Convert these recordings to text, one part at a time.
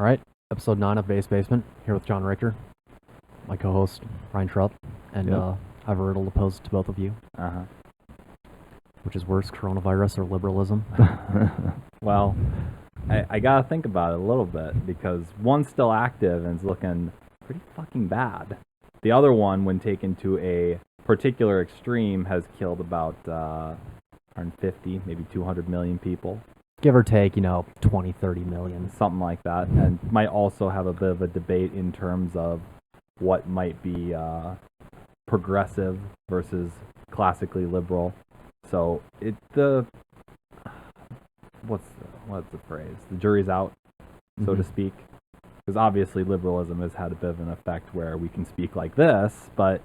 All right, episode 9 of Base Basement, here with John Richter, my co-host, Ryan Schrupp, and Yep. I have a riddle to pose to both of you. Uh-huh. Which is worse, coronavirus or liberalism? Well, I gotta think about it a little bit, because one's still active and is looking pretty fucking bad. The other one, when taken to a particular extreme, has killed about 150, maybe 200 million people. Give or take, 20, 30 million. Something like that, and might also have a bit of a debate in terms of what might be progressive versus classically liberal. So what's the phrase? The jury's out, so to speak, because obviously liberalism has had a bit of an effect where we can speak like this, but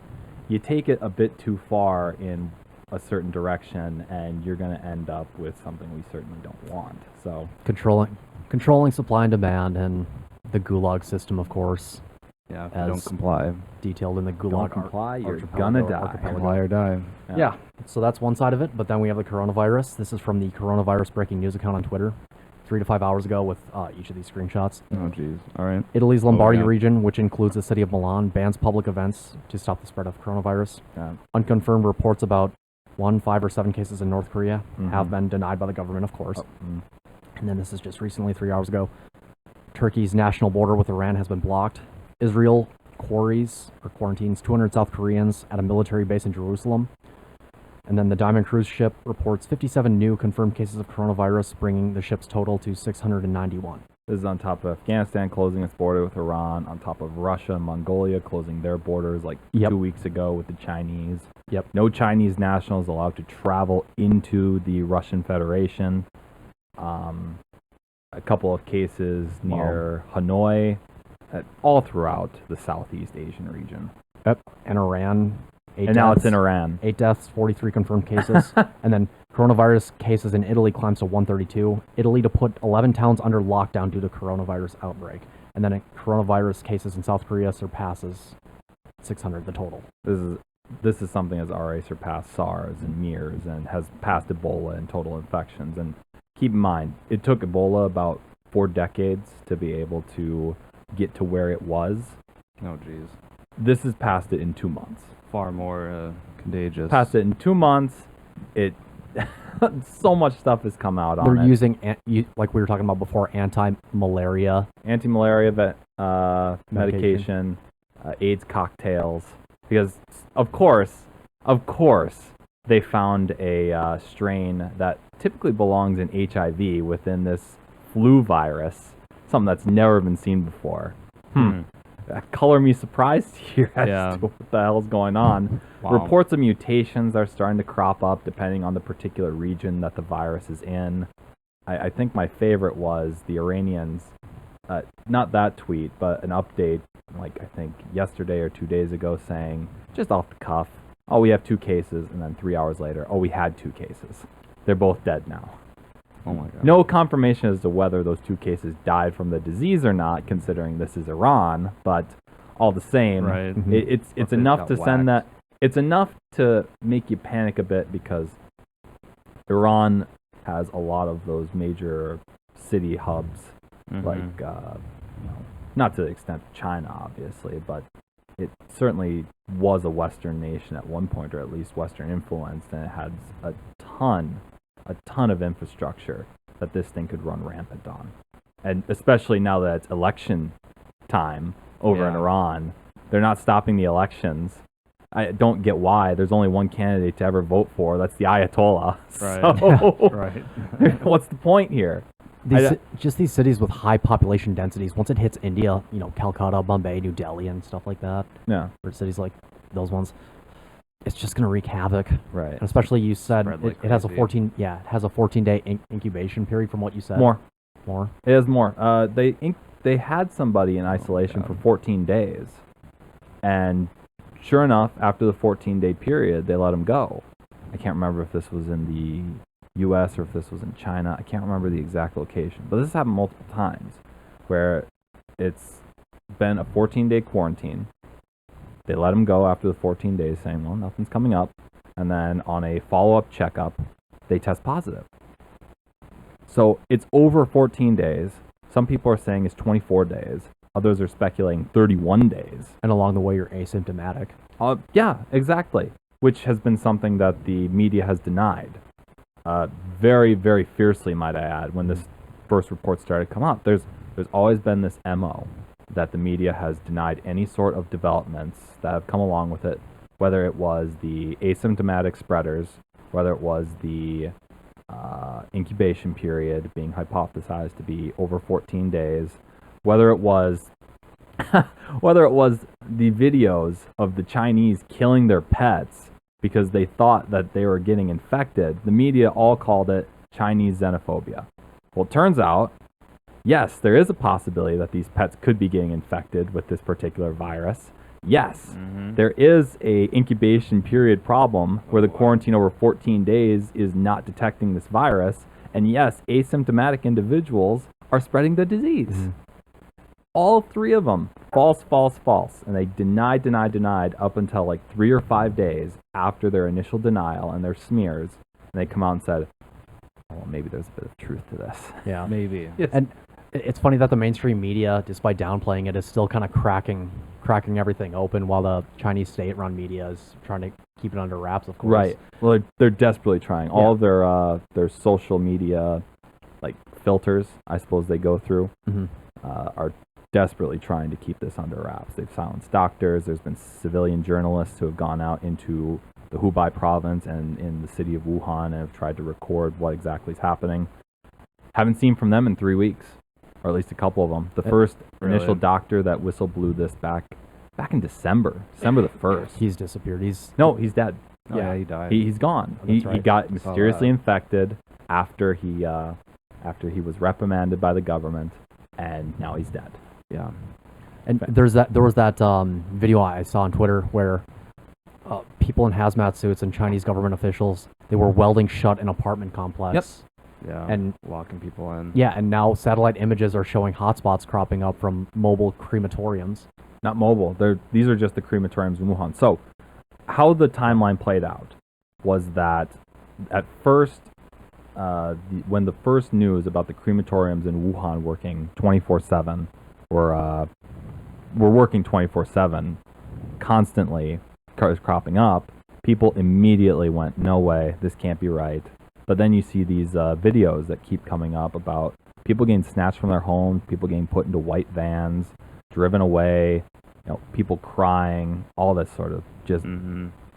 you take it a bit too far in a certain direction, and you're going to end up with something we certainly don't want. So Controlling supply and demand, and the gulag system, of course. Yeah, if you don't comply. Detailed in the gulag. Don't comply, you're archipelago- gonna die. archipelago. Comply or die. Yeah, so that's one side of it, but then we have the coronavirus. This is from the coronavirus breaking news account on Twitter, 3 to 5 hours ago, with each of these screenshots. Oh, jeez. All right. Italy's Lombardy yeah. region, which includes the city of Milan, bans public events to stop the spread of coronavirus. Yeah. Unconfirmed reports about 1, 5, or 7 cases in North Korea have Mhm. been denied by the government, of course. Mm. And then this is just recently, 3 hours ago. Turkey's national border with Iran has been blocked. Israel quarantines 200 South Koreans at a military base in Jerusalem. And then the Diamond cruise ship reports 57 new confirmed cases of coronavirus, bringing the ship's total to 691. This is on top of Afghanistan closing its border with Iran, on top of Russia and Mongolia closing their borders like Yep. 2 weeks ago with the Chinese. Yep. No Chinese nationals allowed to travel into the Russian Federation. A couple of cases near Hanoi, all throughout the Southeast Asian region. Yep. And Iran. And now it's in Iran. 8 deaths, 43 confirmed cases. And then coronavirus cases in Italy climbs to 132. Italy to put 11 towns under lockdown due to coronavirus outbreak. And then coronavirus cases in South Korea surpasses 600, the total. This is something that's already surpassed SARS and MERS and has passed Ebola in total infections. And keep in mind, it took Ebola about 4 decades to be able to get to where it was. Oh, jeez. This has passed it in 2 months. Far more contagious. Passed it in 2 months. It so much stuff has come out on They're it. using, like we were talking about before, anti-malaria. Anti-malaria medication, AIDS cocktails. Because of course, they found a strain that typically belongs in HIV within this flu virus, something that's never been seen before. Color me surprised here as to what the hell's going on. Wow. Reports of mutations are starting to crop up depending on the particular region that the virus is in. I think my favorite was the Iranians, not that tweet, but an update, like I think yesterday or 2 days ago, saying, just off the cuff, oh, we have 2 cases, and then 3 hours later, oh, we had 2 cases. They're both dead now. Oh, my God. No confirmation as to whether those 2 cases died from the disease or not, considering this is Iran, but all the same, Right. it's they enough got to send whacked. it's enough to make you panic a bit, because Iran has a lot of those major city hubs, like, not to the extent of China, obviously, but it certainly was a Western nation at one point, or at least Western influenced, and it had a ton of infrastructure that this thing could run rampant on. And especially now that it's election time over in Yeah. Iran, they're not stopping the elections. I don't get why. There's only one candidate to ever vote for. That's the Ayatollah. Right. So, Right. what's the point here? Just these cities with high population densities. Once it hits India, Calcutta, Bombay, New Delhi, and stuff like that, Yeah, or cities like those ones, it's just gonna wreak havoc. right. And especially you said Spread like it has a crazy. 14 day incubation period from what you said. More. More. It has more. They had somebody in isolation for 14 days, and sure enough, after the 14-day period, they let him go. I can't remember if this was in the U.S. or if this was in China. I can't remember the exact location, but this has happened multiple times, where it's been a 14-day quarantine. They let him go after the 14 days, saying, well, nothing's coming up, and then on a follow-up checkup, they test positive. So it's over 14 days. Some people are saying it's 24 days. Others are speculating 31 days. And along the way, you're asymptomatic. Yeah, exactly. Which has been something that the media has denied. Very, very fiercely, might I add, when this first report started to come up. There's always been this MO that the media has denied any sort of developments that have come along with it, whether it was the asymptomatic spreaders, whether it was the incubation period being hypothesized to be over 14 days, whether it was the videos of the Chinese killing their pets because they thought that they were getting infected. The media all called it Chinese xenophobia. Well, it turns out, yes, there is a possibility that these pets could be getting infected with this particular virus. Yes, there is a incubation period problem where the quarantine over 14 days is not detecting this virus. And yes, asymptomatic individuals are spreading the disease. All three of them, false, false, false. And they denied up until like 3 or 5 days after their initial denial and their smears. And they come out and said, oh, well, maybe there's a bit of truth to this. Yeah. Maybe. And it's funny that the mainstream media, despite downplaying it, is still kind of cracking everything open, while the Chinese state-run media is trying to keep it under wraps, of course. Right. Well, they're desperately trying. All of their social media, like filters, I suppose they go through, are desperately trying to keep this under wraps. They've silenced doctors. There's been civilian journalists who have gone out into the Hubei province and in the city of Wuhan and have tried to record what exactly is happening. Haven't seen from them in 3 weeks, or at least a couple of them. The first initial doctor that whistle blew this back in December the 1st. He's disappeared. He's dead. Oh, yeah, he died. He's gone. Oh, that's He right. got mysteriously infected after he was reprimanded by the government, and now he's dead. Yeah. And there was that video I saw on Twitter where people in hazmat suits and Chinese government officials, they were welding shut an apartment complex. Yeah. And locking people in. yeah, and now satellite images are showing hotspots cropping up from mobile crematoriums. Not mobile. These are just the crematoriums in Wuhan. So, how the timeline played out was that at first, when the first news about the crematoriums in Wuhan working 24/7 were working 24/7 constantly, cars cropping up, people immediately went, no way, this can't be right. But then you see these videos that keep coming up about people getting snatched from their homes, people getting put into white vans, driven away, people crying, all this sort of just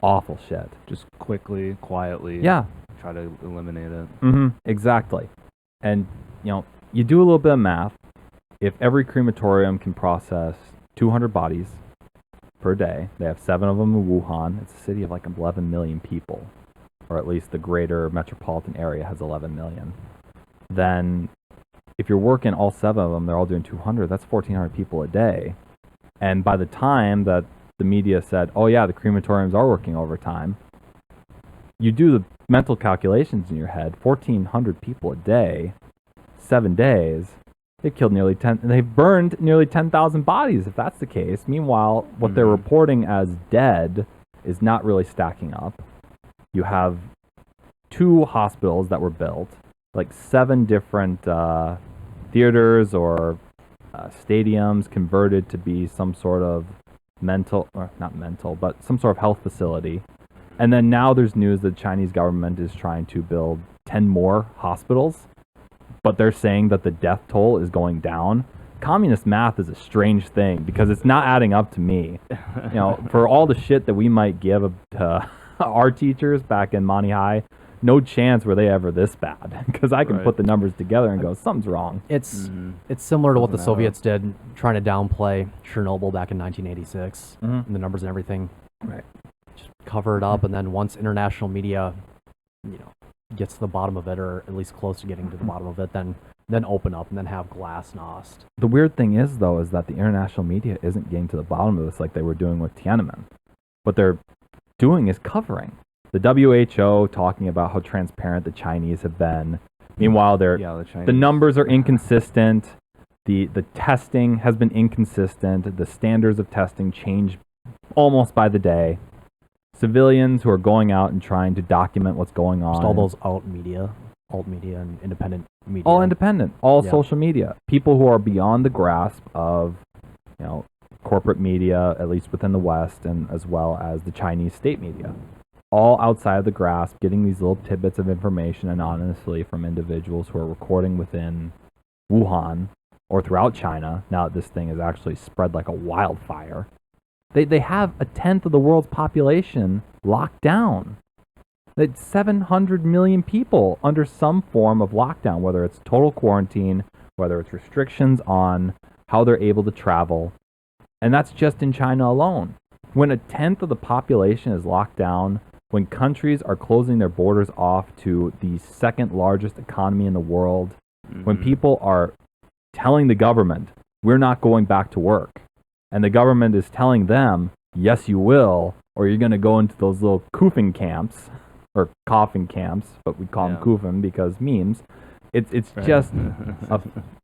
awful shit. Just quickly, quietly. Yeah. Try to eliminate it. Exactly. And, you do a little bit of math. If every crematorium can process 200 bodies per day, they have 7 of them in Wuhan. It's a city of like 11 million people, or at least the greater metropolitan area has 11 million. Then if you're working all 7 of them, they're all doing 200, that's 1,400 people a day. And by the time that the media said, oh yeah, the crematoriums are working overtime, you do the mental calculations in your head, 1,400 people a day, 7 days, they've burned nearly 10,000 bodies if that's the case. Meanwhile, what they're reporting as dead is not really stacking up. You have 2 hospitals that were built, like 7 different theaters or stadiums converted to be some sort of some sort of health facility. And then now there's news that the Chinese government is trying to build 10 more hospitals, but they're saying that the death toll is going down. Communist math is a strange thing because it's not adding up to me. For all the shit that we might give to our teachers back in Monty High, no chance were they ever this bad, because I can put the numbers together and go, something's wrong. It's similar to what the Soviets did, trying to downplay Chernobyl back in 1986, and the numbers and everything. Right. Just cover it up, and then once international media, gets to the bottom of it, or at least close to getting to the bottom of it, then open up and then have glasnost. The weird thing is, though, is that the international media isn't getting to the bottom of this like they were doing with Tiananmen. What they're doing is covering. The WHO talking about how transparent the Chinese have been. Meanwhile, the numbers are inconsistent. The testing has been inconsistent. The standards of testing change almost by the day. Civilians who are going out and trying to document what's going on. Just all those out media. alt media and independent media. All independent, all Yeah. social media. People who are beyond the grasp of, corporate media, at least within the West, and as well as the Chinese state media. All outside of the grasp, getting these little tidbits of information anonymously from individuals who are recording within Wuhan or throughout China, now that this thing is actually spread like a wildfire. They have a tenth of the world's population locked down. It's 700 million people under some form of lockdown, whether it's total quarantine, whether it's restrictions on how they're able to travel. And that's just in China alone. When a tenth of the population is locked down, when countries are closing their borders off to the second largest economy in the world, when people are telling the government, we're not going back to work, and the government is telling them, yes, you will, or you're going to go into those little koofing camps, or coughing camps, but we call them koofing because memes. It's Right.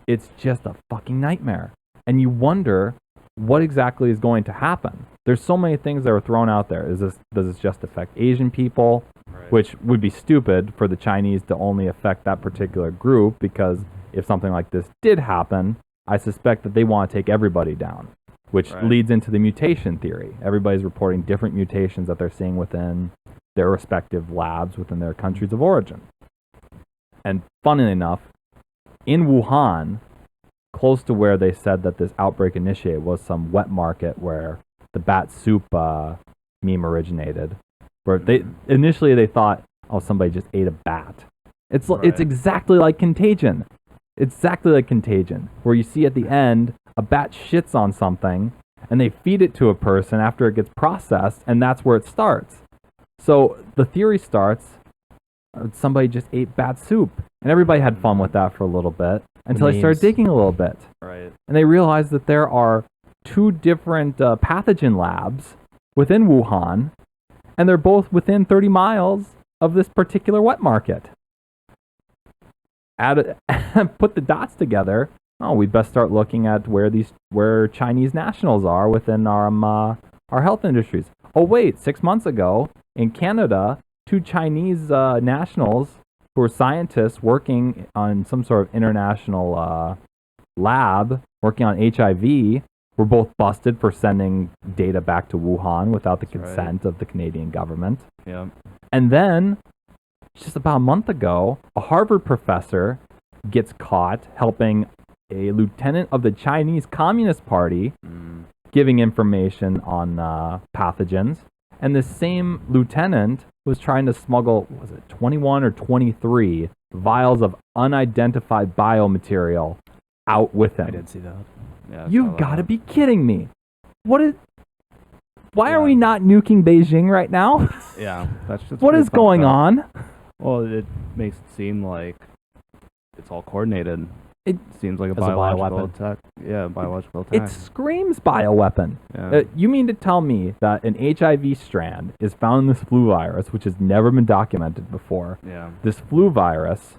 it's just a fucking nightmare. And you wonder what exactly is going to happen. There's so many things that are thrown out there. Does this just affect Asian people? Right. Which would be stupid for the Chinese to only affect that particular group, because if something like this did happen, I suspect that they want to take everybody down, which Right. leads into the mutation theory. Everybody's reporting different mutations that they're seeing within their respective labs within their countries of origin. And funnily enough, in Wuhan, close to where they said that this outbreak initiated, was some wet market where the bat soup meme originated. Where initially they thought, oh, somebody just ate a bat. It's Right. exactly like Contagion. Exactly like Contagion, where you see at the end a bat shits on something and they feed it to a person after it gets processed, and that's where it starts. So the theory starts, somebody just ate bat soup, and everybody had fun with that for a little bit until they started memes. digging a little bit. Right. And they realized that there are two different pathogen labs within Wuhan, and they're both within 30 miles of this particular wet market. Put the dots together. Oh, we best start looking at where Chinese nationals are within our health industries. Oh wait, 6 months ago in Canada, two Chinese nationals who were scientists working on some sort of international lab working on HIV were both busted for sending data back to Wuhan without the That's right. consent of the Canadian government. Yeah. And then, just about a month ago, a Harvard professor gets caught helping a lieutenant of the Chinese Communist Party giving information on pathogens. And this same lieutenant was trying to smuggle, 21 or 23 vials of unidentified biomaterial out with him. I did see that. Yeah. You've got to be kidding me. Why are we not nuking Beijing right now? Yeah. That's just What pretty is going fucked up. on? Well, it makes it seem like it's all coordinated. It seems like a As a biological bioweapon. attack. Yeah, biological attack. It screams bioweapon. Yeah. You mean to tell me that an HIV strand is found in this flu virus, which has never been documented before? Yeah. This flu virus,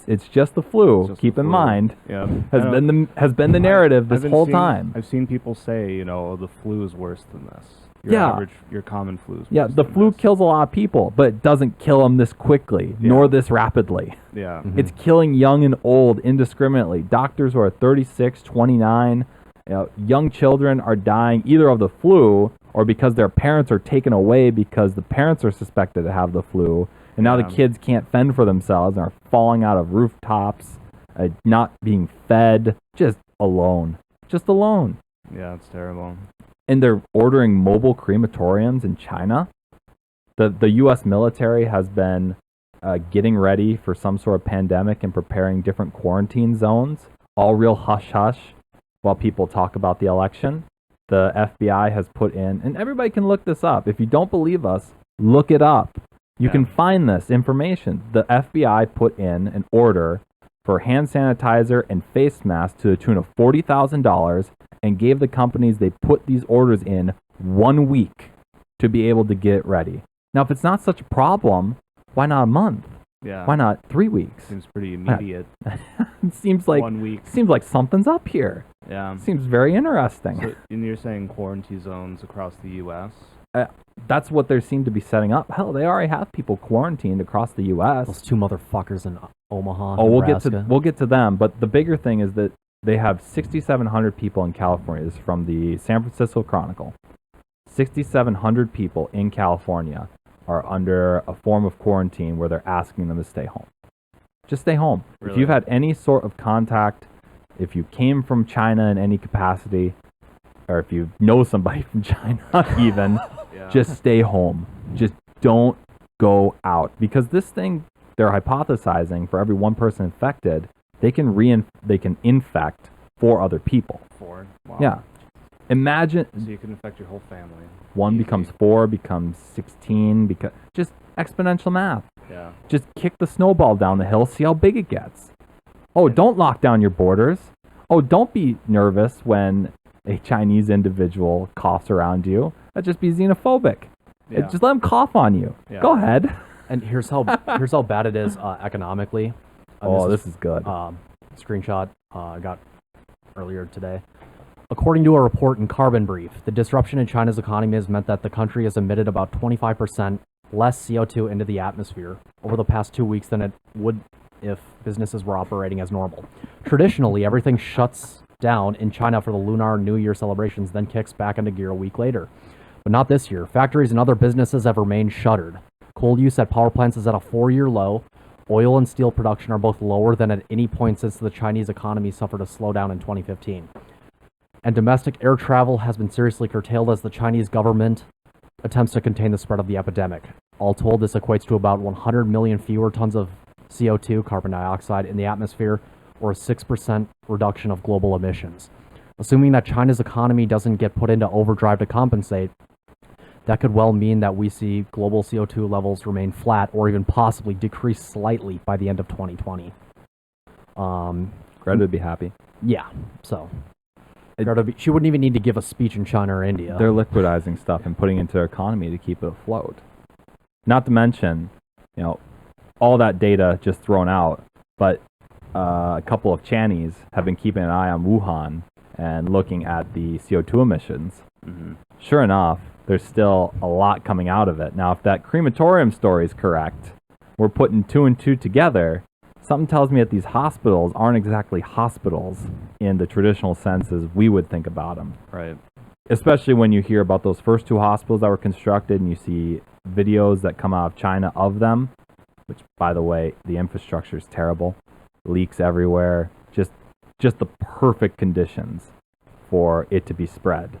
it's just the flu. It's just Keep the in flu. mind, Yeah. has been the narrative this I've been whole seeing- time. I've seen people say, the flu is worse than this. Yeah. Your common flu is Yeah, worse the than flu this. kills a lot of people, but it doesn't kill them this quickly, nor this rapidly. Yeah. It's killing young and old indiscriminately. Doctors who are 36, 29, young children are dying either of the flu or because their parents are taken away because the parents are suspected to have the flu. And now the Yeah. kids can't fend for themselves and are falling out of rooftops, not being fed, just alone. Just alone. Yeah, it's terrible. And they're ordering mobile crematoriums in China. The U.S. military has been getting ready for some sort of pandemic and preparing different quarantine zones, all real hush-hush, while people talk about the election. The FBI has put in, and everybody can look this up. If you don't believe us, look it up. You can find this information. The FBI put in an order for hand sanitizer and face masks to the tune of $40,000 and gave the companies they put these orders in 1 week to be able to get it ready. Now, if it's not such a problem, why not a month? Yeah. Why not 3 weeks? Seems pretty immediate. It seems like 1 week. something's up here. Yeah. Seems very interesting. So, and you're saying quarantine zones across the U.S.? That's what they seem to be setting up. Hell, they already have people quarantined across the U.S. Those two motherfuckers in Omaha. Oh, Nebraska. we'll get to them. But the bigger thing is that they have 6,700 people in California. This is from the San Francisco Chronicle. 6,700 people in California are under a form of quarantine where they're asking them to stay home. Just stay home. Really? If you've had any sort of contact, if you came from China in any capacity, or if you know somebody from China even, Yeah. just stay home. Just don't go out. Because this thing, they're hypothesizing for every one person infected, they can infect 4 other people. 4. Wow. Yeah. Imagine So you can infect your whole family. one Easy. becomes 4, becomes 16, because just exponential math. Yeah. Just kick the snowball down the hill, see how big it gets. Oh, don't lock down your borders. Oh, don't be nervous when a Chinese individual coughs around you. That'd just be xenophobic. Yeah. Just let them cough on you. Yeah. Go ahead. And here's how bad it is economically. This is good. Screenshot I got earlier today. According to a report in Carbon Brief, the disruption in China's economy has meant that the country has emitted about 25% less CO2 into the atmosphere over the past 2 weeks than it would if businesses were operating as normal. Traditionally, everything shuts down in China for the Lunar New Year celebrations, then kicks back into gear a week later. But not this year. Factories and other businesses have remained shuttered. Coal use at power plants is at a 4-year low. Oil and steel production are both lower than at any point since the Chinese economy suffered a slowdown in 2015. And domestic air travel has been seriously curtailed as the Chinese government attempts to contain the spread of the epidemic. All told, this equates to about 100 million fewer tons of CO2, carbon dioxide, in the atmosphere, or a 6% reduction of global emissions. Assuming that China's economy doesn't get put into overdrive to compensate, that could well mean that we see global CO2 levels remain flat or even possibly decrease slightly by the end of 2020. Greta would be happy. Yeah, so she wouldn't even need to give a speech in China or India. They're liquidizing stuff and putting it into their economy to keep it afloat. Not to mention, all that data just thrown out, but a couple of Chinese have been keeping an eye on Wuhan and looking at the CO2 emissions. Mm-hmm. Sure enough, there's still a lot coming out of it. Now, if that crematorium story is correct, we're putting 2 and 2 together. Something tells me that these hospitals aren't exactly hospitals in the traditional sense as we would think about them. Right. Especially when you hear about those first 2 hospitals that were constructed and you see videos that come out of China of them, which, by the way, the infrastructure is terrible. Leaks everywhere. Just the perfect conditions for it to be spread.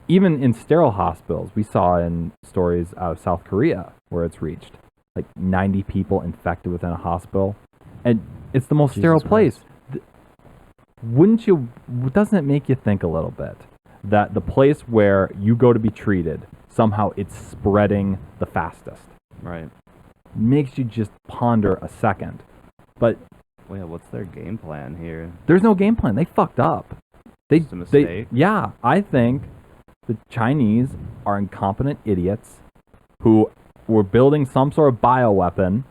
Even in sterile hospitals, we saw in stories out of South Korea where it's reached like 90 people infected within a hospital, and it's the most sterile place. Doesn't it make you think a little bit that the place where you go to be treated, somehow it's spreading the fastest? Right. Makes you just ponder a second. But Well, yeah, what's their game plan here? there's no game plan. They fucked up. Just a mistake? Yeah, I think the Chinese are incompetent idiots who were building some sort of bioweapon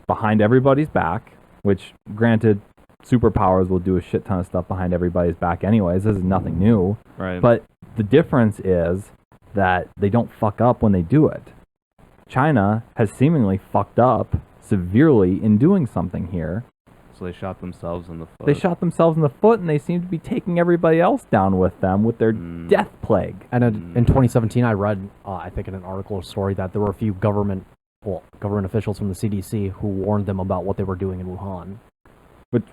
behind everybody's back, which, granted, superpowers will do a shit ton of stuff behind everybody's back anyways. This is nothing new. Right. But the difference is that they don't fuck up when they do it. China has seemingly fucked up severely in doing something here. So they shot themselves in the foot. They shot themselves in the foot, and they seem to be taking everybody else down with them with their death plague. And in 2017, I read, I think in an article or story, that there were a few government officials from the CDC who warned them about what they were doing in Wuhan. But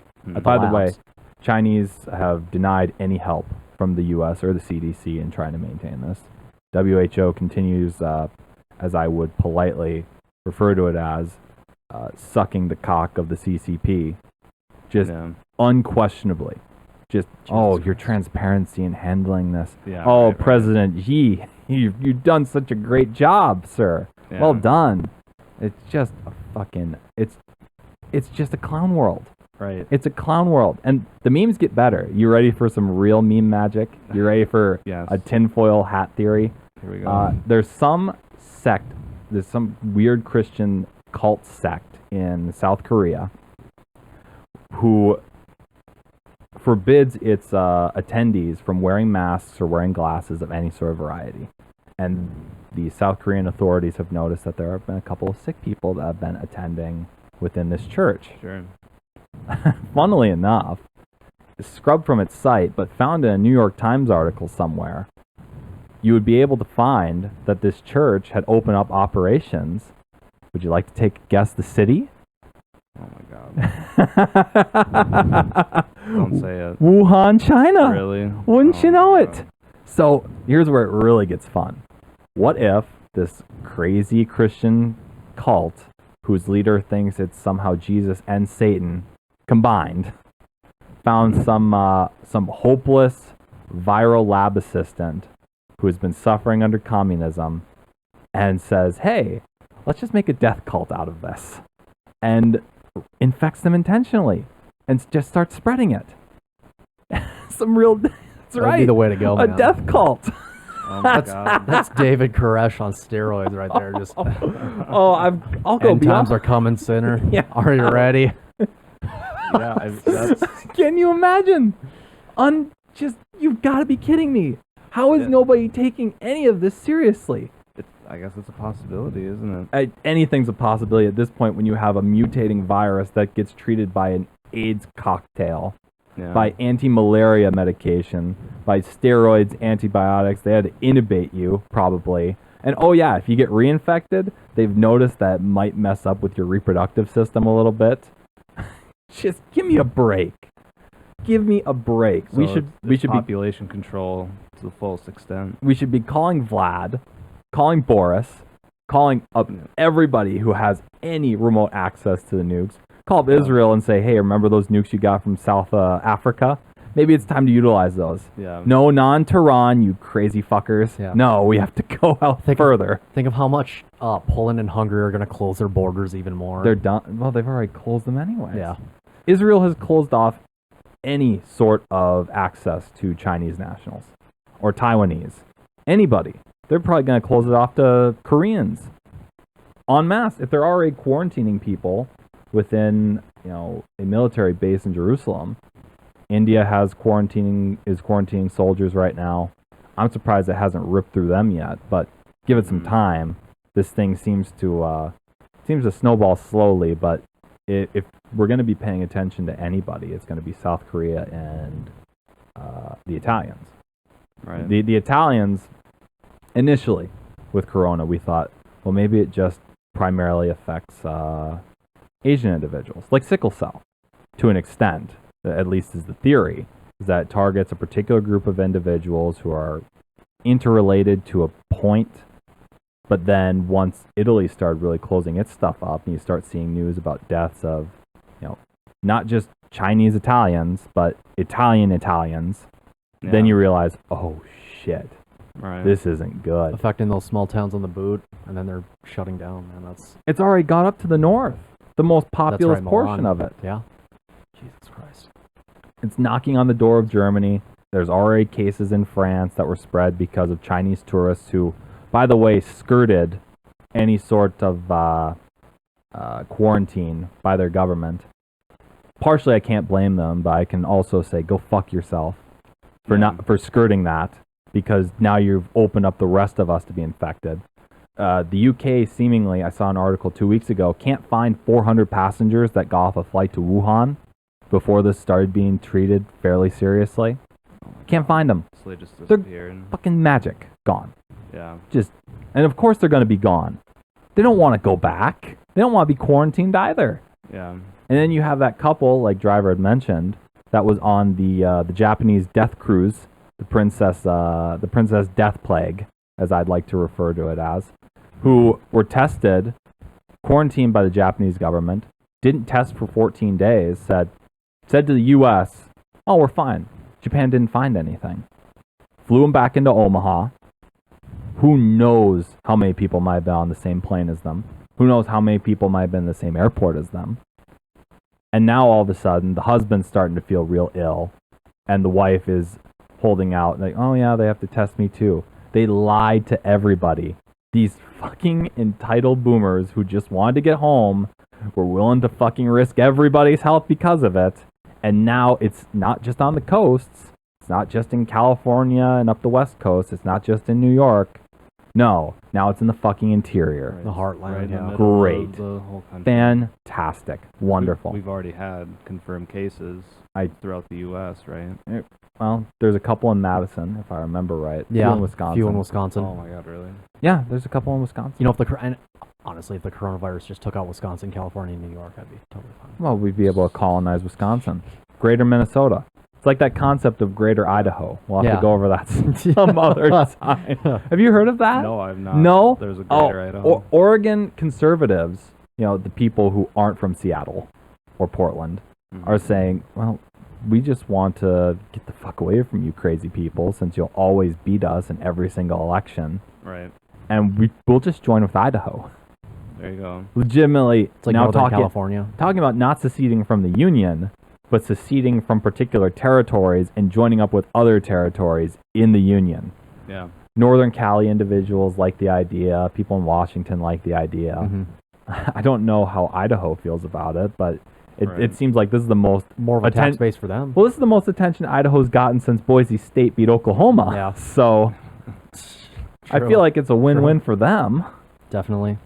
by the way, Chinese have denied any help from the U.S. or the CDC in trying to maintain this. WHO continues, as I would politely refer to it as, sucking the cock of the CCP. Just unquestionably. Just, your transparency in handling this. Yeah, right. President Xi, you've done such a great job, sir. Yeah. Well done. It's just it's just a clown world. Right. It's a clown world. And the memes get better. You ready for some real meme magic? You ready for Yes. a tinfoil hat theory? Here we go. There's some weird Christian cult sect in South Korea who forbids its attendees from wearing masks or wearing glasses of any sort of variety. And the South Korean authorities have noticed that there have been a couple of sick people that have been attending within this church. Sure. Funnily enough, scrubbed from its site, but found in a New York Times article somewhere, you would be able to find that this church had opened up operations. Would you like to take a guess the city? Oh my God. Don't say it. Wuhan, China. Really? Wouldn't you Oh know my it? God. So here's where it really gets fun. What if this crazy Christian cult, whose leader thinks it's somehow Jesus and Satan combined, found some hopeless viral lab assistant who has been suffering under communism and says, hey, let's just make a death cult out of this, and infects them intentionally and just starts spreading it. That's That'd be the way to go, a man. death cult. Oh my God. That's David Koresh on steroids right there. Just I'll go end beyond. times are coming, sinner. Yeah. Are you ready? Yeah, that's Can you imagine? You've got to be kidding me. How is Yeah. nobody taking any of this seriously? I guess it's a possibility, isn't it? Anything's a possibility at this point when you have a mutating virus that gets treated by an AIDS cocktail, Yeah. by anti-malaria medication, by steroids, antibiotics. They had to intubate you, probably. And oh yeah, if you get reinfected, they've noticed that might mess up with your reproductive system a little bit. Just give me a break. Give me a break. So we should be population control to the fullest extent. we should be calling Vlad, calling Boris, calling up everybody who has any remote access to the nukes. Call up Israel and say, hey, remember those nukes you got from South Africa? Maybe it's time to utilize those. Yeah. No, non-Tehran, you crazy fuckers. Yeah. No, we have to go out further. Think of how much Poland and Hungary are going to close their borders even more. They're done. Well, they've already closed them anyway. Yeah. Israel has closed off any sort of access to Chinese nationals or Taiwanese. Anybody. They're probably going to close it off to Koreans en masse. If they're already quarantining people within, a military base in Jerusalem, India is quarantining soldiers right now. I'm surprised it hasn't ripped through them yet, but give it some time. This thing seems to snowball slowly, but if we're going to be paying attention to anybody, it's going to be South Korea and the Italians. Right. The Italians, initially, with Corona, we thought, well, maybe it just primarily affects Asian individuals, like sickle cell, to an extent, at least is the theory, is that it targets a particular group of individuals who are interrelated to a point. But then once Italy started really closing its stuff up, and you start seeing news about deaths of, not just Chinese Italians, but Italian Italians, then you realize, oh shit, Right. this isn't good. affecting those small towns on the boot, and then they're shutting down, man. It's already got up to the north, the most populous right, portion Milan. of it. Yeah. Jesus Christ. It's knocking on the door of Germany. There's already cases in France that were spread because of Chinese tourists who, by the way, skirted any sort of quarantine by their government. Partially, I can't blame them, but I can also say, go fuck yourself for skirting that, because now you've opened up the rest of us to be infected. The UK seemingly, I saw an article 2 weeks ago, can't find 400 passengers that got off a flight to Wuhan before this started being treated fairly seriously. Can't find them. So they just They're disappeared. fucking magic. Gone. Yeah. And of course they're going to be gone. They don't want to go back. They don't want to be quarantined either. Yeah. And then you have that couple, like Driver had mentioned, that was on the Japanese death cruise, the Princess Death Plague, as I'd like to refer to it as, who were tested, quarantined by the Japanese government, didn't test for 14 days, said to the U.S., oh, we're fine. Japan didn't find anything. Flew them back into Omaha. Who knows how many people might have been on the same plane as them? Who knows how many people might have been in the same airport as them? And now all of a sudden, the husband's starting to feel real ill, and the wife is holding out, like, oh yeah, they have to test me too. They lied to everybody. These fucking entitled boomers who just wanted to get home were willing to fucking risk everybody's health because of it, And now it's not just on the coasts. It's not just in California and up the West Coast. It's not just in New York. No, now it's in the fucking interior. The heartland, right in the yeah. middle Great. of the whole country. Fantastic. Wonderful. We've already had confirmed cases throughout the U.S., right? Well, there's a couple in Madison, if I remember right. Yeah, Few in Wisconsin. Few in Wisconsin. Oh my God, really? Yeah, there's a couple in Wisconsin. You know, and honestly, if the coronavirus just took out Wisconsin, California, and New York, I'd be totally fine. Well, we'd be able to colonize Wisconsin. Greater Minnesota. It's like that concept of Greater Idaho. We'll have to go over that some other time. Have you heard of that? No, I've not. No? There's a Greater Idaho. Oregon conservatives, the people who aren't from Seattle or Portland, are saying, well, we just want to get the fuck away from you crazy people since you'll always beat us in every single election. Right. And we'll just join with Idaho. There you go. Legitimately, It's like now Northern California. talking about not seceding from the Union, but seceding from particular territories and joining up with other territories in the Union. Yeah. Northern Cali individuals like the idea. People in Washington like the idea. Mm-hmm. I don't know how Idaho feels about it, but Right. it seems like this is the most More of a tax base for them. Well, this is the most attention Idaho's gotten since Boise State beat Oklahoma. Yeah. So I True. feel like it's a win-win for them. Definitely.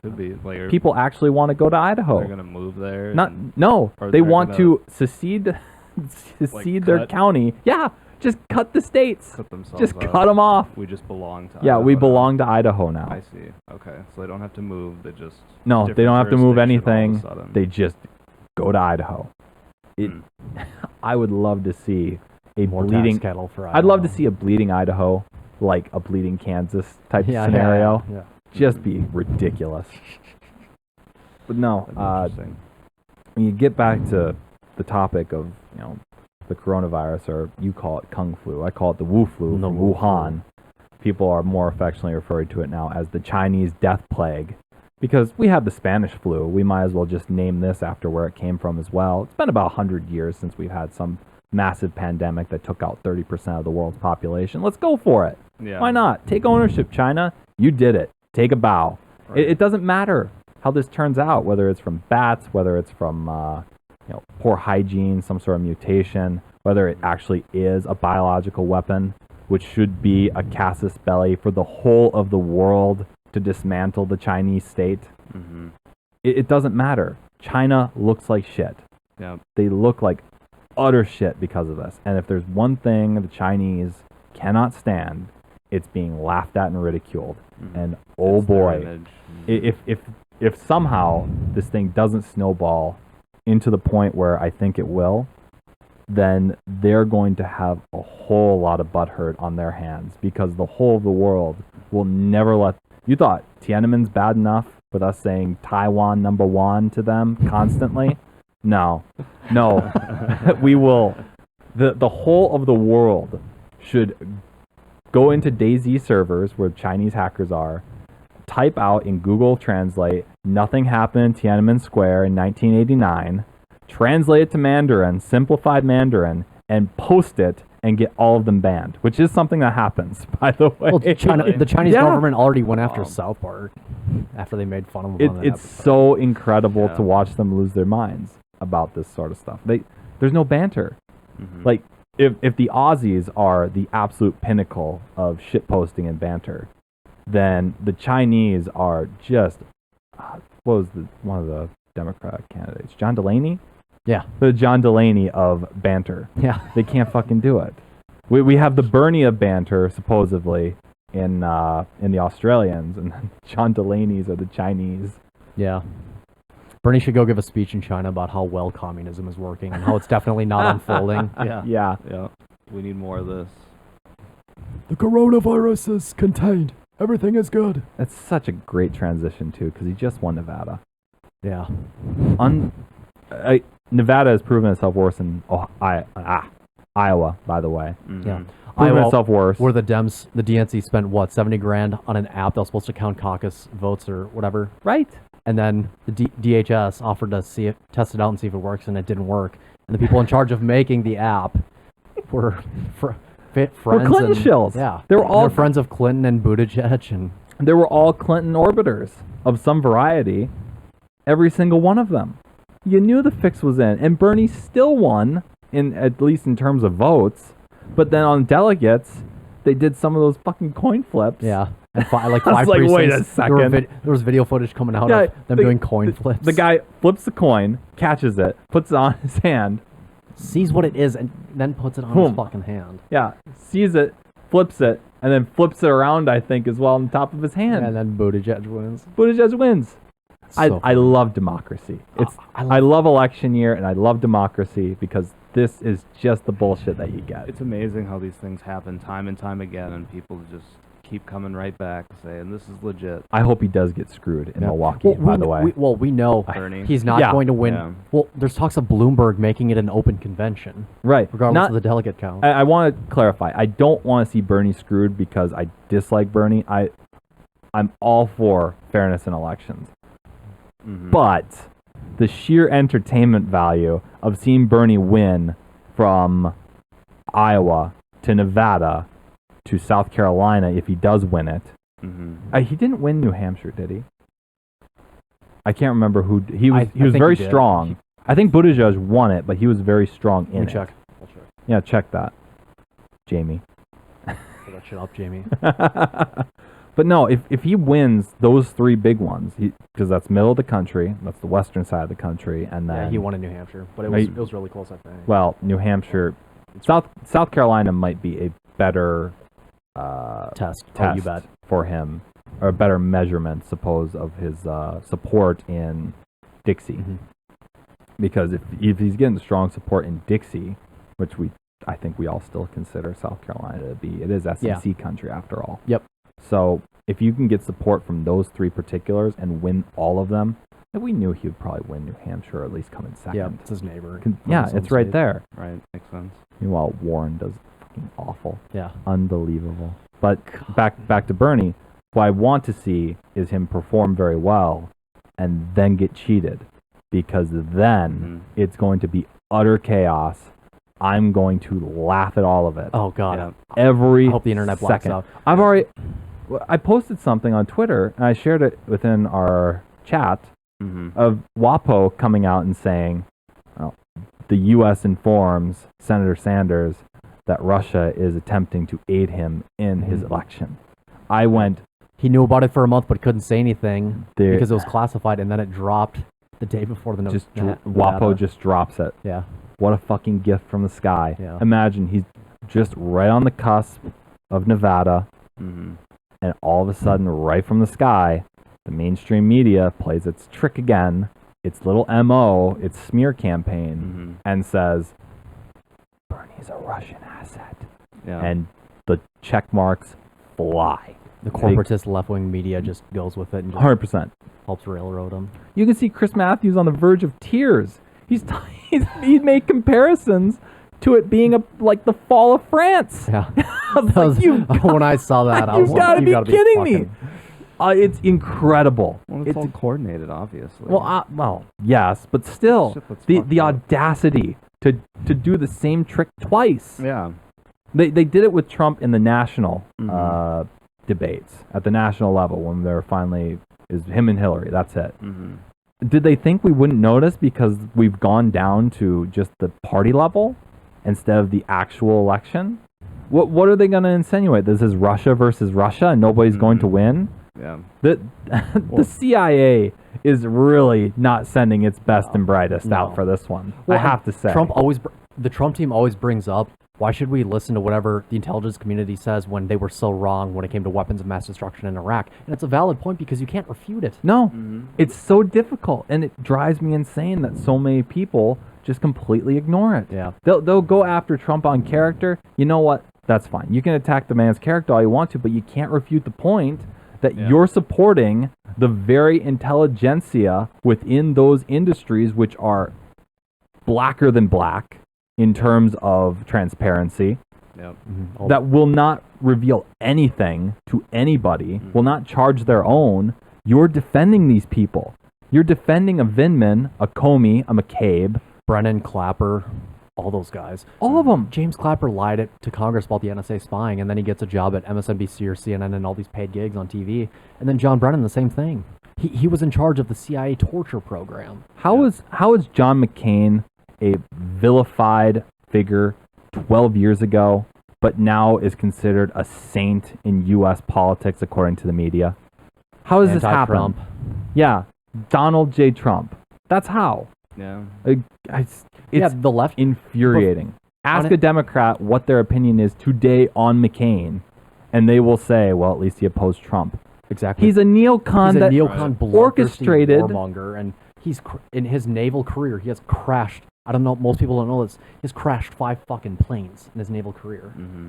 Could be like People actually want to go to Idaho. they're gonna move there. No, or they they're want gonna, to secede their cut? county. Yeah, just cut the states. cut themselves Just out. cut them off. We just belong to. Yeah, Idaho we now. belong to Idaho now. I see. Okay, so they don't have to move. They just No, they different don't have to move jurisdiction all of a anything. sudden. They just go to Idaho. I would love to see a More bleeding. tax kettle for Idaho. I'd love to see a bleeding Idaho, like a bleeding Kansas type Yeah, scenario. Yeah. Just be ridiculous. But no, That'd be interesting. when you get back to the topic of the coronavirus, or you call it Kung flu, I call it the Wu flu The from Wu Wuhan. People are more affectionately referring to it now as the Chinese death plague, because we have the Spanish flu. We might as well just name this after where it came from as well. It's been about 100 years since we've had some massive pandemic that took out 30% of the world's population. Let's go for it. Yeah. Why not? Take ownership, China. You did it. Take a bow. Right. It doesn't matter how this turns out, whether it's from bats, whether it's from poor hygiene, some sort of mutation, whether it actually is a biological weapon, which should be a casus belli for the whole of the world to dismantle the Chinese state. Mm-hmm. It doesn't matter. China looks like shit. Yeah. They look like utter shit because of this. And if there's one thing the Chinese cannot stand, it's being laughed at and ridiculed. Mhm. And oh It's their boy, image. if somehow this thing doesn't snowball into the point where I think it will, then they're going to have a whole lot of butthurt on their hands, because the whole of the world will never let. You thought Tiananmen's bad enough with us saying Taiwan #1 to them constantly? No, we will. The whole of the world should go into DayZ servers where Chinese hackers are, type out in Google Translate, nothing happened in Tiananmen Square in 1989, translate it to Mandarin, simplified Mandarin, and post it and get all of them banned, which is something that happens, by the way. Well, the Chinese Yeah. government already went after South Park after they made fun of them. on that It's episode. so incredible Yeah. to watch them lose their minds about this sort of stuff. There's no banter. Mhm. Like, if the Aussies are the absolute pinnacle of shitposting and banter, then the Chinese are just, what was one of the Democratic candidates? John Delaney? Yeah. The John Delaney of banter. Yeah. They can't fucking do it. We have the Bernie of banter, supposedly, in the Australians, and John Delaney's are the Chinese. Yeah. Bernie should go give a speech in China about how well communism is working and how it's definitely not unfolding. Yeah. Yeah. Yeah. We need more of this. The coronavirus is contained. Everything is good. That's such a great transition, too, because he just won Nevada. Yeah. Nevada has proven itself worse in Iowa, by the way. Mhm. Yeah. Proven Iowa, itself worse. where the DNC spent what, 70 grand on an app that was supposed to count caucus votes or whatever. Right. And then the DHS offered to test it out and see if it works, and it didn't work. And the people in charge of making the app were friends. Clinton and, shills. Yeah. They were all They're friends of Clinton and Buttigieg. And They were all Clinton orbiters of some variety. Every single one of them. You knew the fix was in, and Bernie still won, at least in terms of votes. But then on delegates, they did some of those fucking coin flips. Yeah. And like I was 5 like, precincts. wait a second. There was video footage coming out Yeah, of them doing coin flips. The guy flips the coin, catches it, puts it on his hand. sees what it is and then puts it on Boom. his fucking hand. Yeah, sees it, flips it, and then flips it around, I think, as well on top of his hand. And then Buttigieg wins. Buttigieg wins. So I love democracy. I love election year, and I love democracy because this is just the bullshit that you get. It's amazing how these things happen time and time again, and people just keep coming right back saying this is legit. I hope he does get screwed in Milwaukee, well, by the way. We know Bernie. he's not Yeah. going to win. Yeah. Well, there's talks of Bloomberg making it an open convention, Right. regardless of the delegate count. I want to clarify. I don't want to see Bernie screwed because I dislike Bernie. I'm all for fairness in elections. Mm-hmm. But the sheer entertainment value of seeing Bernie win from Iowa to Nevada to South Carolina, if he does win it. Mm-hmm. He didn't win New Hampshire, did he? I can't remember who. He was I think very he did. strong. I think Buttigieg won it, but he was very strong in it. Check. Yeah, check that, Jamie. Pull that shit up, Jamie. But no, if he wins those three big ones, because that's middle of the country, that's the western side of the country, and then Yeah, he won in New Hampshire, but it Right. was really close, I think. well, New Hampshire, South Carolina might be a better Test. Oh, test you bet. for him, or a better measurement, suppose, of his support in Dixie. Mhm. Because if he's getting strong support in Dixie, which I think we all still consider South Carolina to be, it is SEC country after all. Yep. So if you can get support from those three particulars and win all of them, and we knew he would probably win New Hampshire or at least come in second. Yeah, it's his neighbor. Yeah, from his it's home right state. there. Right, makes sense. Meanwhile, Warren does fucking awful. Yeah. Unbelievable. But back to Bernie, what I want to see is him perform very well and then get cheated, because then it's going to be utter chaos. I'm going to laugh at all of it. Oh God. Yeah. Every I hope the internet blacks second. out. I posted something on Twitter and I shared it within our chat Mm-hmm. of WAPO coming out and saying, well, the U.S. informs Senator Sanders that Russia is attempting to aid him in his election. I went, He knew about it for a month, but couldn't say anything There- because it was classified, and then it dropped the day before the WAPO just drops it. Yeah. What a fucking gift from the sky. Yeah. Imagine he's just right on the cusp of Nevada, Mm-hmm. and all of a sudden, right from the sky, the mainstream media plays its trick again, its little MO, its smear campaign, and says, Bernie's a Russian asset. Yeah. And the check marks fly. The corporatist left-wing media just goes with it and just 100%. helps railroad him. You can see Chris Matthews on the verge of tears. He made comparisons to it being like the fall of France. Yeah. I was like, you when I saw that, I was you like, gotta you be gotta kidding me. fucking- It's incredible. Well, it's all coordinated, obviously. Well, yes, but still, Shit, that's the fucked up. audacity to do the same trick twice. Yeah. They did it with Trump in the national debates at the national level when there finally is him and Hillary. That's it. Mm-hmm. Did they think we wouldn't notice because we've gone down to just the party level instead of the actual election? What are they going to insinuate? This is Russia versus Russia and nobody's going to win? Yeah. The CIA is really not sending its best and brightest out No. for this one. Well, I have to say. The Trump team always brings up, why should we listen to whatever the intelligence community says when they were so wrong when it came to weapons of mass destruction in Iraq? And it's a valid point because you can't refute it. No, it's so difficult, and it drives me insane that so many people just completely ignore it. Yeah. They'll go after Trump on character. You know what? That's fine. You can attack the man's character all you want to, but you can't refute the point that you're supporting the very intelligentsia within those industries, which are blacker than black in terms of transparency, Yep. that will not reveal anything to anybody, will not charge their own. You're defending these people. You're defending a Vindman, a Comey, a McCabe. Brennan, Clapper, all those guys. All of them. James Clapper lied to Congress about the NSA spying, and then he gets a job at MSNBC or CNN and all these paid gigs on TV. And then John Brennan, the same thing. He was in charge of the CIA torture program. How is John McCain a vilified figure 12 years ago, but now is considered a saint in U.S. politics according to the media? How does this happen? Anti-Trump. Yeah, Donald J. Trump. That's how. Yeah. It's The left. infuriating. Ask it- a Democrat what their opinion is today on McCain, and they will say, well, at least he opposed Trump. Exactly. He's a neocon He's a that neocon, bloodthirsty orchestrated. warmonger, and he's in his naval career. He has crashed. I don't know. Most people don't know this. He's crashed 5 fucking planes in his naval career. Mm-hmm.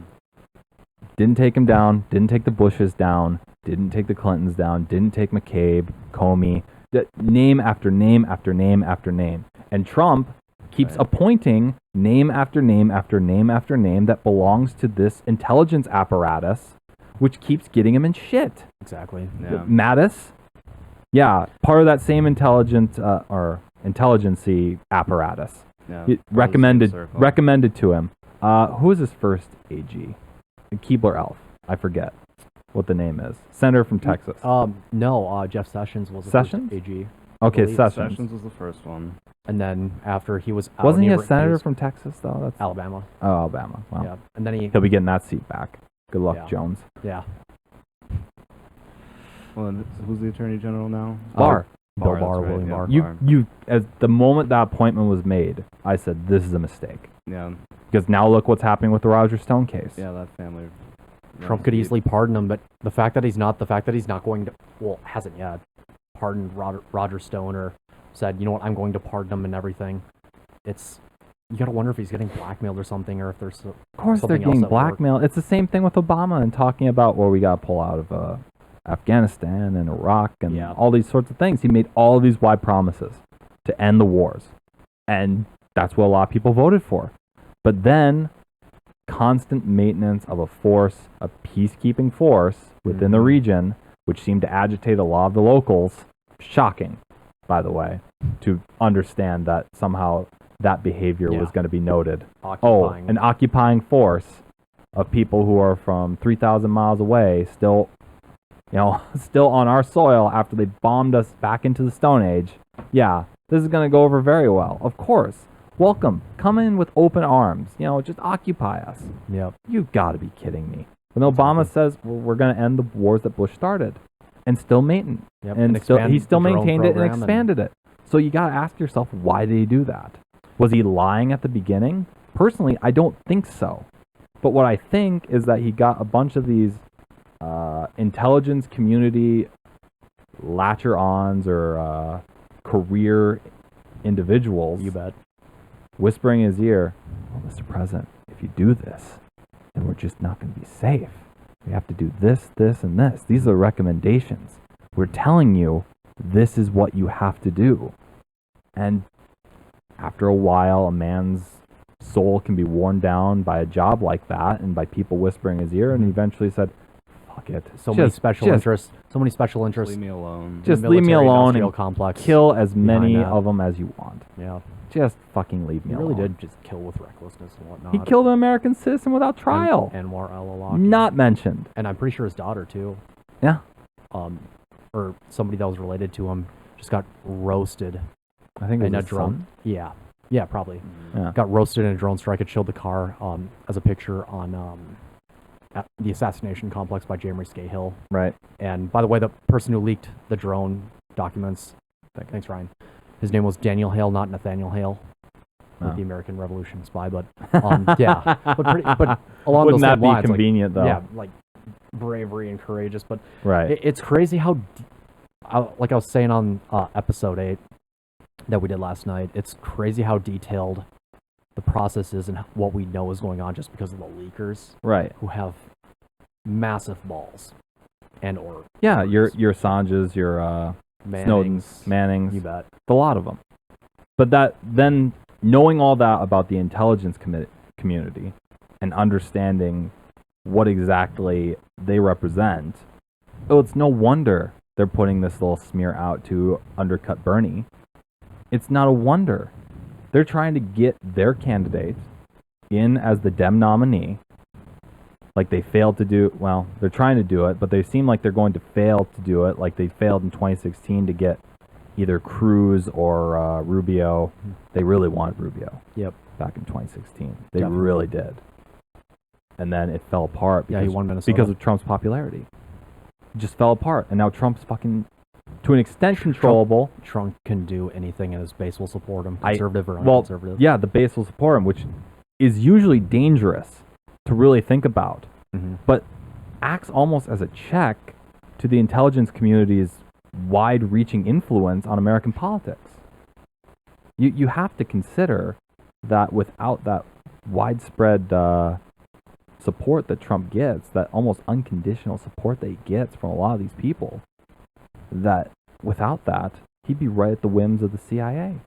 Didn't take him down. Didn't take the Bushes down. Didn't take the Clintons down. Didn't take McCabe, Comey. Name after name after name after name. And Trump keeps appointing name after name after name after name that belongs to this intelligence apparatus, which keeps getting him in shit. Exactly. Yeah. Mattis, yeah, part of that same intelligence intelligency apparatus. Yeah. It recommended to him. Who was his first AG? Keebler Elf. I forget what the name is. Senator from Texas. No, Jeff Sessions was the Sessions? first AG. Okay, believe Sessions. Sessions was the first one. And then after he was out, Wasn't he he a was senator from Texas though? That's Alabama? Alabama. Wow. Yeah. And then He'll be getting that seat back. Good luck, Yeah. Jones. yeah. Well, and who's the attorney general now? Barr. Bill Barr, Barr, that's right, William yeah. Barr. You as the moment that appointment was made, I said this is a mistake Yeah. because now look what's happening with the Roger Stone case. Yeah, that family. Trump could easily pardon him, but the fact that he's not going to, well, hasn't yet pardoned Roger Stone or said, you know what, I'm going to pardon him and everything. It's, you gotta wonder if he's getting blackmailed or something, or if there's Of course, they're something else getting at work. blackmailed. It's the same thing with Obama and talking about where we got to pull out of Afghanistan and Iraq and Yeah. all these sorts of things. He made all of these wide promises to end the wars, and that's what a lot of people voted for. But then, constant maintenance of a force, a peacekeeping force within the Mhm. region, which seemed to agitate a lot of the locals. Shocking, by the way, to understand that somehow that behavior was Yeah. going to be noted. occupying. An occupying force of people who are from 3,000 miles away, still, still on our soil after they bombed us back into the Stone Age. Yeah, this is going to go over very well. Of course. Welcome. Come in with open arms. Just occupy us. Yep. You've got to be kidding me. When Obama says we're going to end the wars that Bush started, and still maintain, Yep. and expand he still the drone maintained it and program expanded it. So you got to ask yourself, why did he do that? Was he lying at the beginning? Personally, I don't think so. But what I think is that he got a bunch of these intelligence community latcher-ons or career individuals You bet. whispering in his ear, well, Mr. President, if you do this, then we're just not going to be safe. We have to do this, this, and this. These are recommendations. We're telling you this is what you have to do. And after a while, a man's soul can be worn down by a job like that and by people whispering in his ear, and he eventually said, fuck it. So many special interests. So many special Just interests. leave me alone. Just leave me alone and complex. kill as behind many that. of them as you want. Yeah. Just fucking leave me He alone. really did just kill with recklessness and whatnot. He killed an American citizen without trial. Anwar al-Awlaki. Not mentioned. And I'm pretty sure his daughter too. Yeah. Or somebody that was related to him just got roasted I think it in was a his drone. son. Yeah. Yeah, probably. Yeah. Got roasted in a drone strike. It showed the car as a picture on at the assassination complex by Jamery Scahill. Right. And by the way, the person who leaked the drone documents, thanks Ryan, his name was Daniel Hale, not Nathaniel Hale, Oh. the American Revolution spy. But yeah, but along Wouldn't those that same be lines, convenient though? yeah, like bravery and courageous. But Right. it's crazy how, like I was saying on episode 8 that we did last night, it's crazy how detailed the process is and what we know is going on just because of the leakers Right. who have massive balls and or Yeah. Your Assanges, your Snowden's, Mannings, you bet. a lot of them. But that then knowing all that about the intelligence community and understanding what exactly they represent, it's no wonder they're putting this little smear out to undercut Bernie. It's not a wonder. They're trying to get their candidate in as the Dem nominee. like they failed to do. Well, they're trying to do it, but they seem like they're going to fail to do it. Like they failed in 2016 to get either Cruz or Rubio. They really wanted Rubio. Yep. Back in 2016, they Definitely. really did. And then it fell apart Yeah, because, he won Minnesota. because of Trump's popularity. It just fell apart, and now Trump's fucking, to an extent, controllable. Trump can do anything, and his base will support him, I- conservative or Well, unconservative. yeah, the base will support him, which is usually dangerous to really think about, Mm-hmm. but acts almost as a check to the intelligence community's wide-reaching influence on American politics. You have to consider that without that widespread support that Trump gets, that almost unconditional support that he gets from a lot of these people, that without that, he'd be right at the whims of the CIA.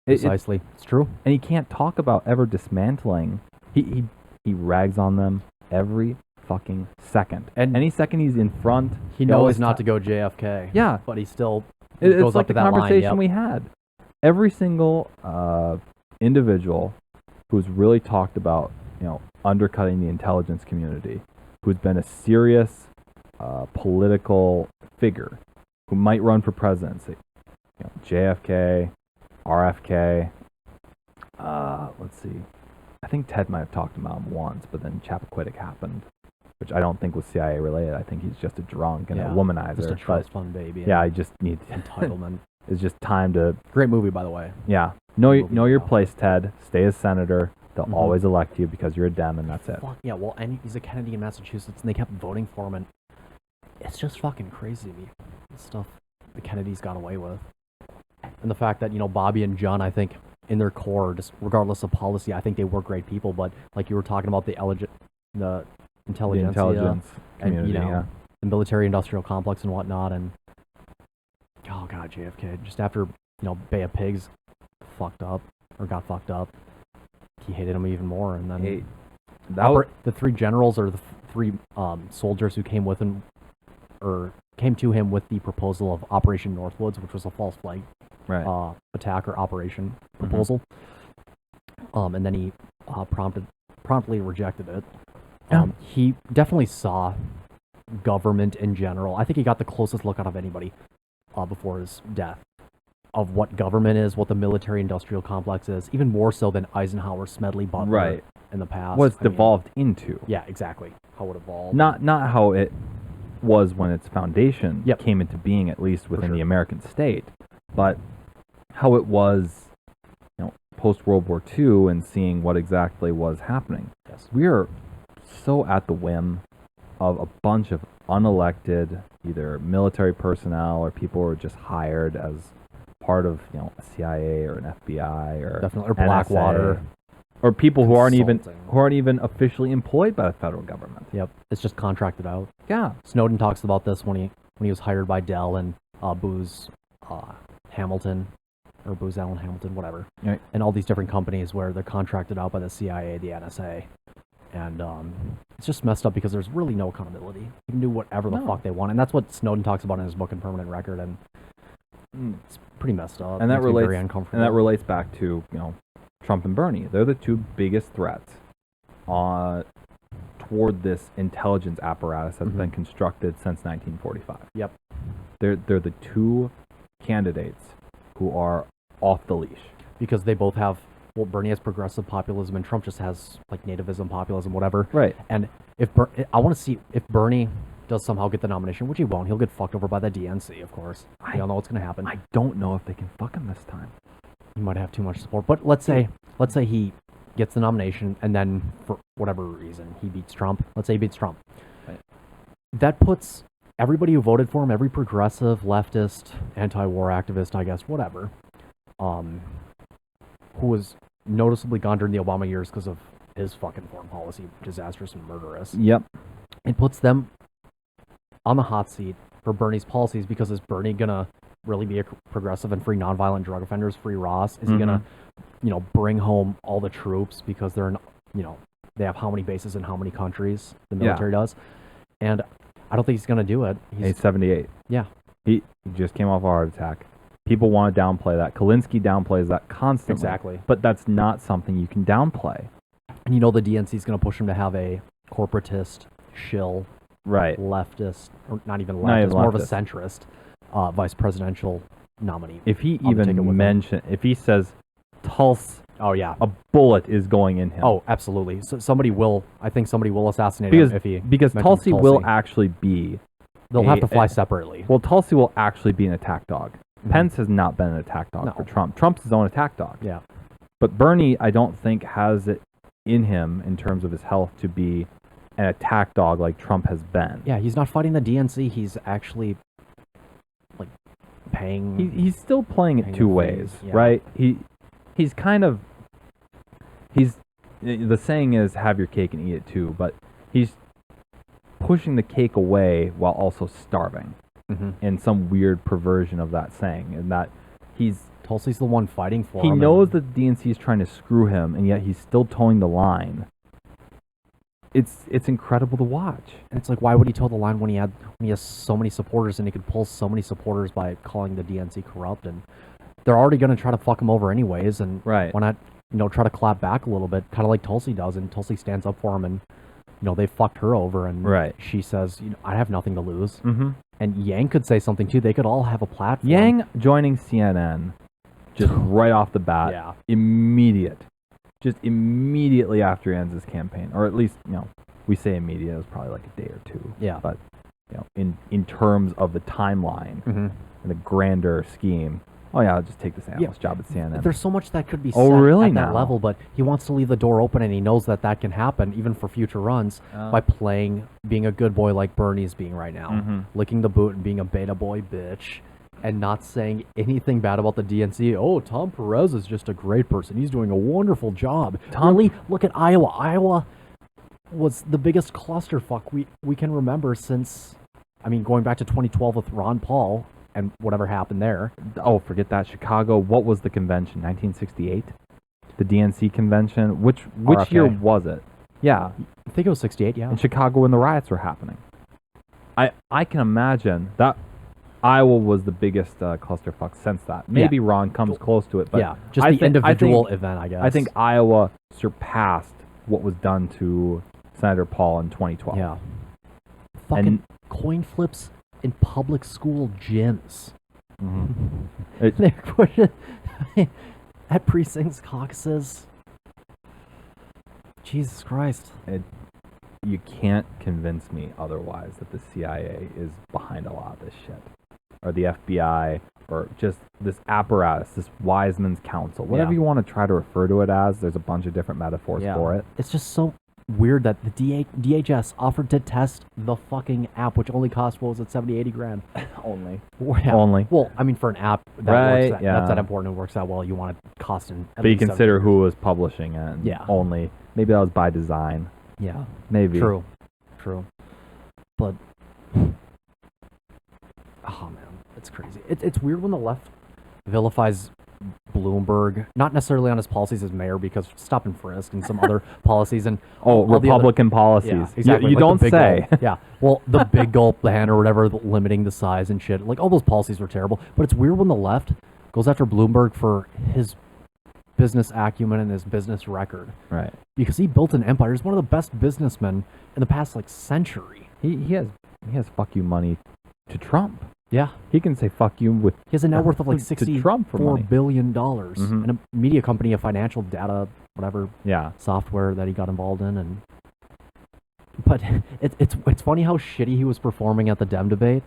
Precisely. It's true. And he can't talk about ever dismantling. He rags on them every fucking second. And any second he's in front, he knows always not ta- to go JFK. Yeah, But he still It's goes like up to the that conversation line. we had. Every single individual who's really talked about, undercutting the intelligence community, who's been a serious political figure, who might run for presidency, JFK, RFK. Let's see. I think Ted might have talked about him once, but then Chappaquiddick happened, which I don't think was CIA related. I think he's just a drunk and a womanizer. Just a but trust fund baby. yeah, I just need Entitlement. It's just time to Great movie, by the way. know Movie know your now. place, Ted. Stay as senator. They'll Mhm. always elect you because you're a Dem, and that's it. Fuck, yeah, well, and he's a Kennedy in Massachusetts, and they kept voting for him, and it's just fucking crazy to me, the stuff the Kennedys got away with. And the fact that, Bobby and John, I think, in their core, just regardless of policy, I think they were great people, but like you were talking about the The intelligentsia intelligence and, community. Yeah. the military-industrial complex and whatnot, and oh god, JFK, just after, Bay of Pigs got fucked up, he hated him even more, and then Hey, that was, the three generals or the three soldiers who came with him or came to him with the proposal of Operation Northwoods, which was a false flag right. attack or operation proposal, and then he promptly rejected it. Yeah. He definitely saw government in general. I think he got the closest look out of anybody before his death of what government is, what the military-industrial complex is, even more so than Eisenhower, Smedley, Butler Right. in the past. What's I mean, devolved into. yeah, exactly. How it evolved. Not how it was when its foundation Yep. came into being, at least within sure. the American state, but how it was, post World War II and seeing what exactly was happening. Yes. We are so at the whim of a bunch of unelected, either military personnel or people who are just hired as part of, a CIA or an FBI or Definitely. Or NSA, Blackwater. or people who aren't Consulting. even officially employed by the federal government. Yep. It's just contracted out. Yeah. Snowden talks about this when he was hired by Dell and Booz Hamilton, or Booz Allen Hamilton, whatever, Right. and all these different companies where they're contracted out by the CIA, the NSA, and it's just messed up because there's really no accountability. They can do whatever the No. fuck they want, and that's what Snowden talks about in his book, Impermanent Record, and it's pretty messed up. And that Makes me relates very and uncomfortable. that relates back to, Trump and Bernie. They're the two biggest threats toward this intelligence apparatus that's been constructed since 1945. Yep. They're the two candidates who are off the leash. Because they both have, well, Bernie has progressive populism and Trump just has like nativism, populism, whatever. Right. And I want to see if Bernie does somehow get the nomination, which he won't. He'll get fucked over by the DNC, of course. We all know what's going to happen. I don't know if they can fuck him this time. He might have too much support. But let's say he gets the nomination and then for whatever reason he beats Trump. Let's say he beats Trump. Right. That puts everybody who voted for him, every progressive, leftist, anti-war activist, I guess, whatever, who was noticeably gone during the Obama years because of his fucking foreign policy, disastrous and murderous. Yep. It puts them on the hot seat for Bernie's policies because is Bernie gonna really be a progressive and free nonviolent drug offenders, free Ross? Is he gonna, bring home all the troops because they're in, they have how many bases in how many countries the military does? And I don't think he's gonna do it. He's 78. Yeah. He just came off a heart attack. People want to downplay that. Kalinske downplays that constantly. Exactly. But that's not something you can downplay. And the DNC is gonna push him to have a corporatist shill, Right. leftist, or not even Not leftist, even more of a leftist. centrist vice presidential nominee. If he I'll take it even with him. if he says Tulsi, Oh yeah. a bullet is going in him. Oh, absolutely. So I think somebody will assassinate because him if he because mentions Tulsi will actually be. They'll have to fly separately. Well, Tulsi will actually be an attack dog. Mhm. Pence has not been an attack dog No. for Trump. Trump's his own attack dog. Yeah. But Bernie, I don't think has it in him in terms of his health to be an attack dog like Trump has been. Yeah, he's not fighting the DNC. He's actually like paying. He's still playing it Paying two the ways, fees, yeah. right? He's kind of the saying is have your cake and eat it too, but he's pushing the cake away while also starving Mhm. in some weird perversion of that saying, and that Tulsi's the one fighting for he him. knows that the DNC is trying to screw him, and yet he's still towing the line. It's incredible to watch. And it's like, why would he toe the line when he has so many supporters and he could pull so many supporters by calling the DNC corrupt? And they're already going to try to fuck him over anyways. And Right. why not, try to clap back a little bit, kind of like Tulsi does. And Tulsi stands up for him, and they fucked her over. And Right. she says, I have nothing to lose. Mm-hmm. And Yang could say something too. They could all have a platform. Yang joining CNN, just right off the bat, Yeah. just immediately after he ends his campaign, or at least we say immediate. It was probably like a day or two. Yeah. But in terms of the timeline Mm-hmm. and the grander scheme, oh yeah, I'll just take this analyst job at CNN. There's so much that could be Oh, said really at that now? level, but he wants to leave the door open, and he knows that can happen even for future runs by being a good boy like Bernie's being right now, Mhm. licking the boot and being a beta boy bitch, and not saying anything bad about the DNC. Oh, Tom Perez is just a great person. He's doing a wonderful job. Really, look at Iowa. Iowa was the biggest clusterfuck we can remember since, going back to 2012 with Ron Paul and whatever happened there. Oh, forget that. Chicago. What was the convention? 1968. The DNC convention. Which RFK. year was it? Yeah, I think it was 68, yeah. in Chicago when the riots were happening. I can imagine that Iowa was the biggest clusterfuck since that. Maybe Ron comes close to it, but yeah, just I the think- individual event, I guess. I think Iowa surpassed what was done to Senator Paul in 2012. Yeah. Fucking coin flips in public school gyms. Mhm. They're pushing at precincts, caucuses. Jesus Christ. You can't convince me otherwise that the CIA is behind a lot of this shit, or the FBI, or just this apparatus, this Wiseman's Council, whatever Yeah. you want to try to refer to it as. There's a bunch of different metaphors for it. It's just so weird that the DHS offered to test the fucking app, which only cost, what was it, 70, 80 grand? Only. Yeah. Only. Well, for an app that Right, works, yeah. that's that important and works that well, you want it costing at But you least 70 consider who was publishing it. And Yeah. Only. Maybe that was by design. Yeah. Maybe. True. But oh man, it's crazy. It's weird when the left vilifies Bloomberg, not necessarily on his policies as mayor, because stop and frisk and some other policies and Oh, all the other- Republican policies. Yeah, exactly. You like the don't big say. Gulp. Yeah. Well, the big gulp ban or whatever, limiting the size and shit. Like all those policies were terrible. But it's weird when the left goes after Bloomberg for his business acumen and his business record, Right. because he built an empire. He's one of the best businessmen in the past century. He has fuck you money to Trump. Yeah. He can say fuck you with He has a net worth of like to Trump for $64 money. billion Mhm. and a media company, a financial data, whatever Yeah. software that he got involved in. But it's funny how shitty he was performing at the Dem debate,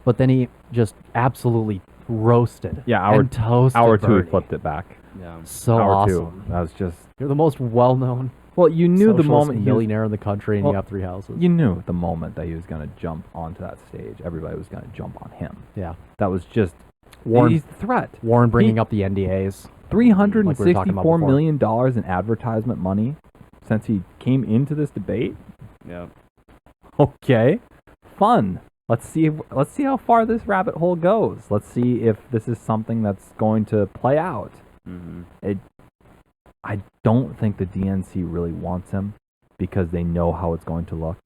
but then he just absolutely roasted. Yeah, and toasted Hour two, he Bernie. flipped it back. Yeah. So Hour awesome. 2. That was just. You're the most well-known Well, you knew the socialist moment he was, millionaire in the country, and Well, you have 3 houses. you knew the moment that he was going to jump onto that stage. Everybody was going to jump on him. Yeah. That was just Warren- he's the threat. Warren bringing up the NDAs. $364 million in advertisement money since he came into this debate. Yeah. Okay, fun. Let's see how far this rabbit hole goes. Let's see if this is something that's going to play out. Mm-hmm. I don't think the DNC really wants him because they know how it's going to look.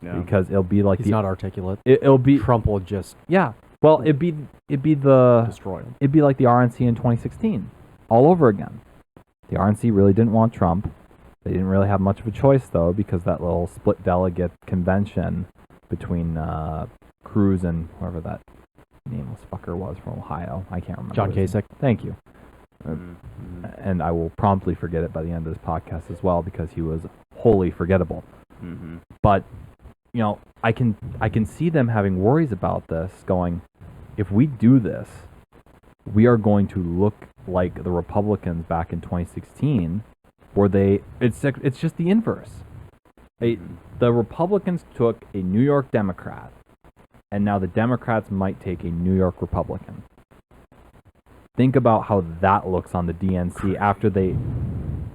Yeah. Because it'll be like He's not articulate. it'll be Trump will just yeah. Well, it'd be destroy him. it'd be like the RNC in 2016 all over again. The RNC really didn't want Trump. They didn't really have much of a choice, though, because that little split delegate convention between Cruz and whoever that nameless fucker was from Ohio. I can't remember. John Kasich. Thank you. Mm-hmm. And I will promptly forget it by the end of this podcast as well, because he was wholly forgettable. Mm-hmm. But, you know, I can see them having worries about this, going, if we do this, we are going to look like the Republicans back in 2016, where it's just the inverse. The Republicans took a New York Democrat, and now the Democrats might take a New York Republican. Think about how that looks on the DNC after they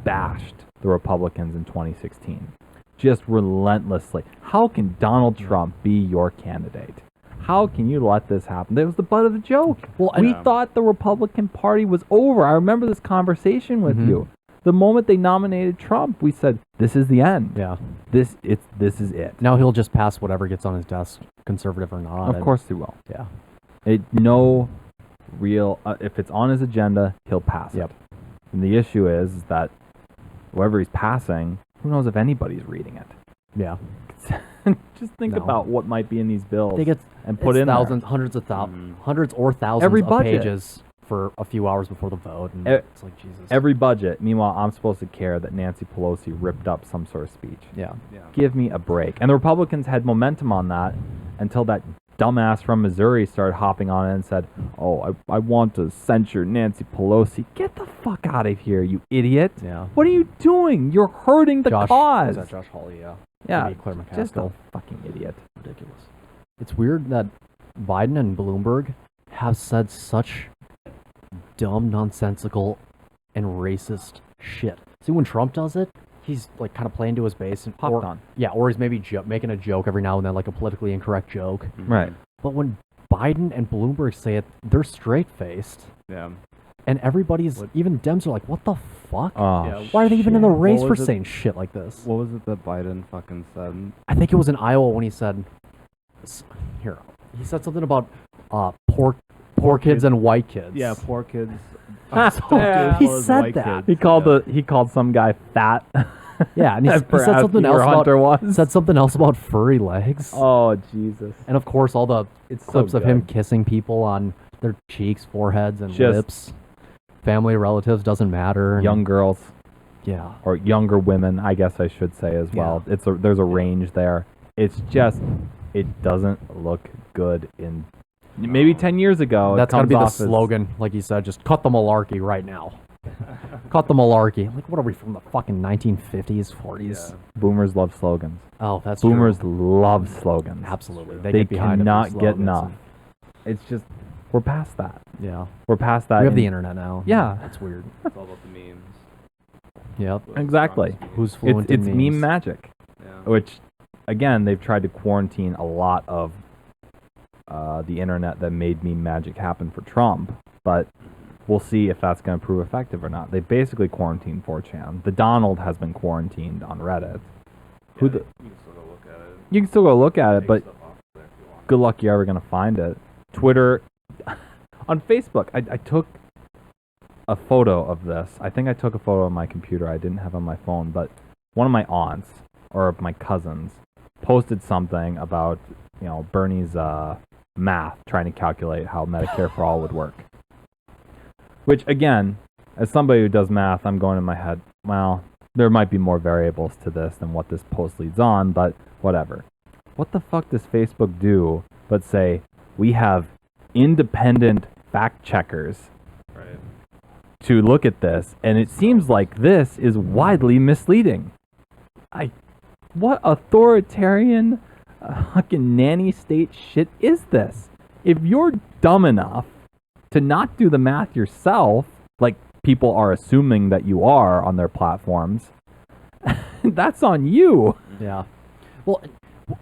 bashed the Republicans in 2016. Just relentlessly. How can Donald Trump be your candidate? How can you let this happen? That was the butt of the joke. Well, We thought the Republican Party was over. I remember this conversation with you. The moment they nominated Trump, we said, this is the end. Yeah. This is it. Now he'll just pass whatever gets on his desk, conservative or not. Of course he will. Yeah. No real, if it's on his agenda, he'll pass Yep. it. And the issue is that whoever he's passing, who knows if anybody's reading it. Yeah. Just think No. about what might be in these bills They get and put in thousands, there. hundreds or thousands Every of budget. pages for a few hours before the vote. And E- it's like, Jesus. Every budget. Meanwhile, I'm supposed to care that Nancy Pelosi ripped up some sort of speech. Yeah. Yeah. Give me a break. And the Republicans had momentum on that until that dumbass from Missouri started hopping on it and said, oh, I want to censure Nancy Pelosi. Get the fuck out of here, you idiot. Yeah. What are you doing? You're hurting the cause. Was that Josh Hawley? Yeah. Yeah, Maybe Claire just a McCaskill. fucking idiot. Ridiculous. It's weird that Biden and Bloomberg have said such dumb, nonsensical, and racist shit. See, when Trump does it, he's like kind of playing to his base and Popped on. Yeah, or he's maybe making a joke every now and then, like a politically incorrect joke. Right. But when Biden and Bloomberg say it, they're straight faced, Yeah. and everybody's even Dems are like, "What the fuck? Oh, Yeah, Why are they even in the shit. race What for was it? saying shit like this?" What was it that Biden fucking said? I think it was in Iowa when he said, "Here, he said something about poor kids and white kids." Yeah, poor kids. Yeah. He said that. He called some guy fat. Yeah, and he As said per something asking else where Hunter about was. said something else about furry legs. Oh Jesus! And of course, all the It's so clips of him good. kissing people on their cheeks, foreheads, and Just- lips. Family, relatives, doesn't matter. and- Young girls Yeah. or younger women, I guess I should say as well. There's a range there. It's just it doesn't look good in maybe 10 years ago. That's got gotta be the slogan, like you said. Just cut the malarkey right now. Cut the malarkey. Like, what are we from the fucking 1950s, 40s? Boomers love slogans. Oh, that's Boomers true. love slogans. Absolutely. They get behind it for cannot get slogans enough. and- It's just we're past that. Yeah. We're past that. We have in- the internet now. Yeah. That's weird. It's all about the memes. Yep. Exactly. Who's fluent It's in meme memes? magic, Yeah. which again they've tried to quarantine a lot of the internet that made meme magic happen for Trump, but we'll see if that's going to prove effective or not. They basically quarantined 4chan. The Donald has been quarantined on Reddit. Who the? You can still go look at it. You can still go look at it, Take but stuff off there if you want. good luck you're ever going to find it. Twitter, on Facebook, I took a photo of this. I think I took a photo on my computer. I didn't have on my phone, but one of my aunts or my cousins posted something about Bernie's math, trying to calculate how Medicare for all would work. Which again, as somebody who does math, I'm going in my head, well, there might be more variables to this than what this post leads on, but whatever. What the fuck does Facebook do but say, we have independent fact checkers Right. to look at this, and it seems like this is widely misleading. What authoritarian fucking nanny state shit is this? If you're dumb enough to not do the math yourself, like people are assuming that you are on their platforms, that's on you. Yeah. Well,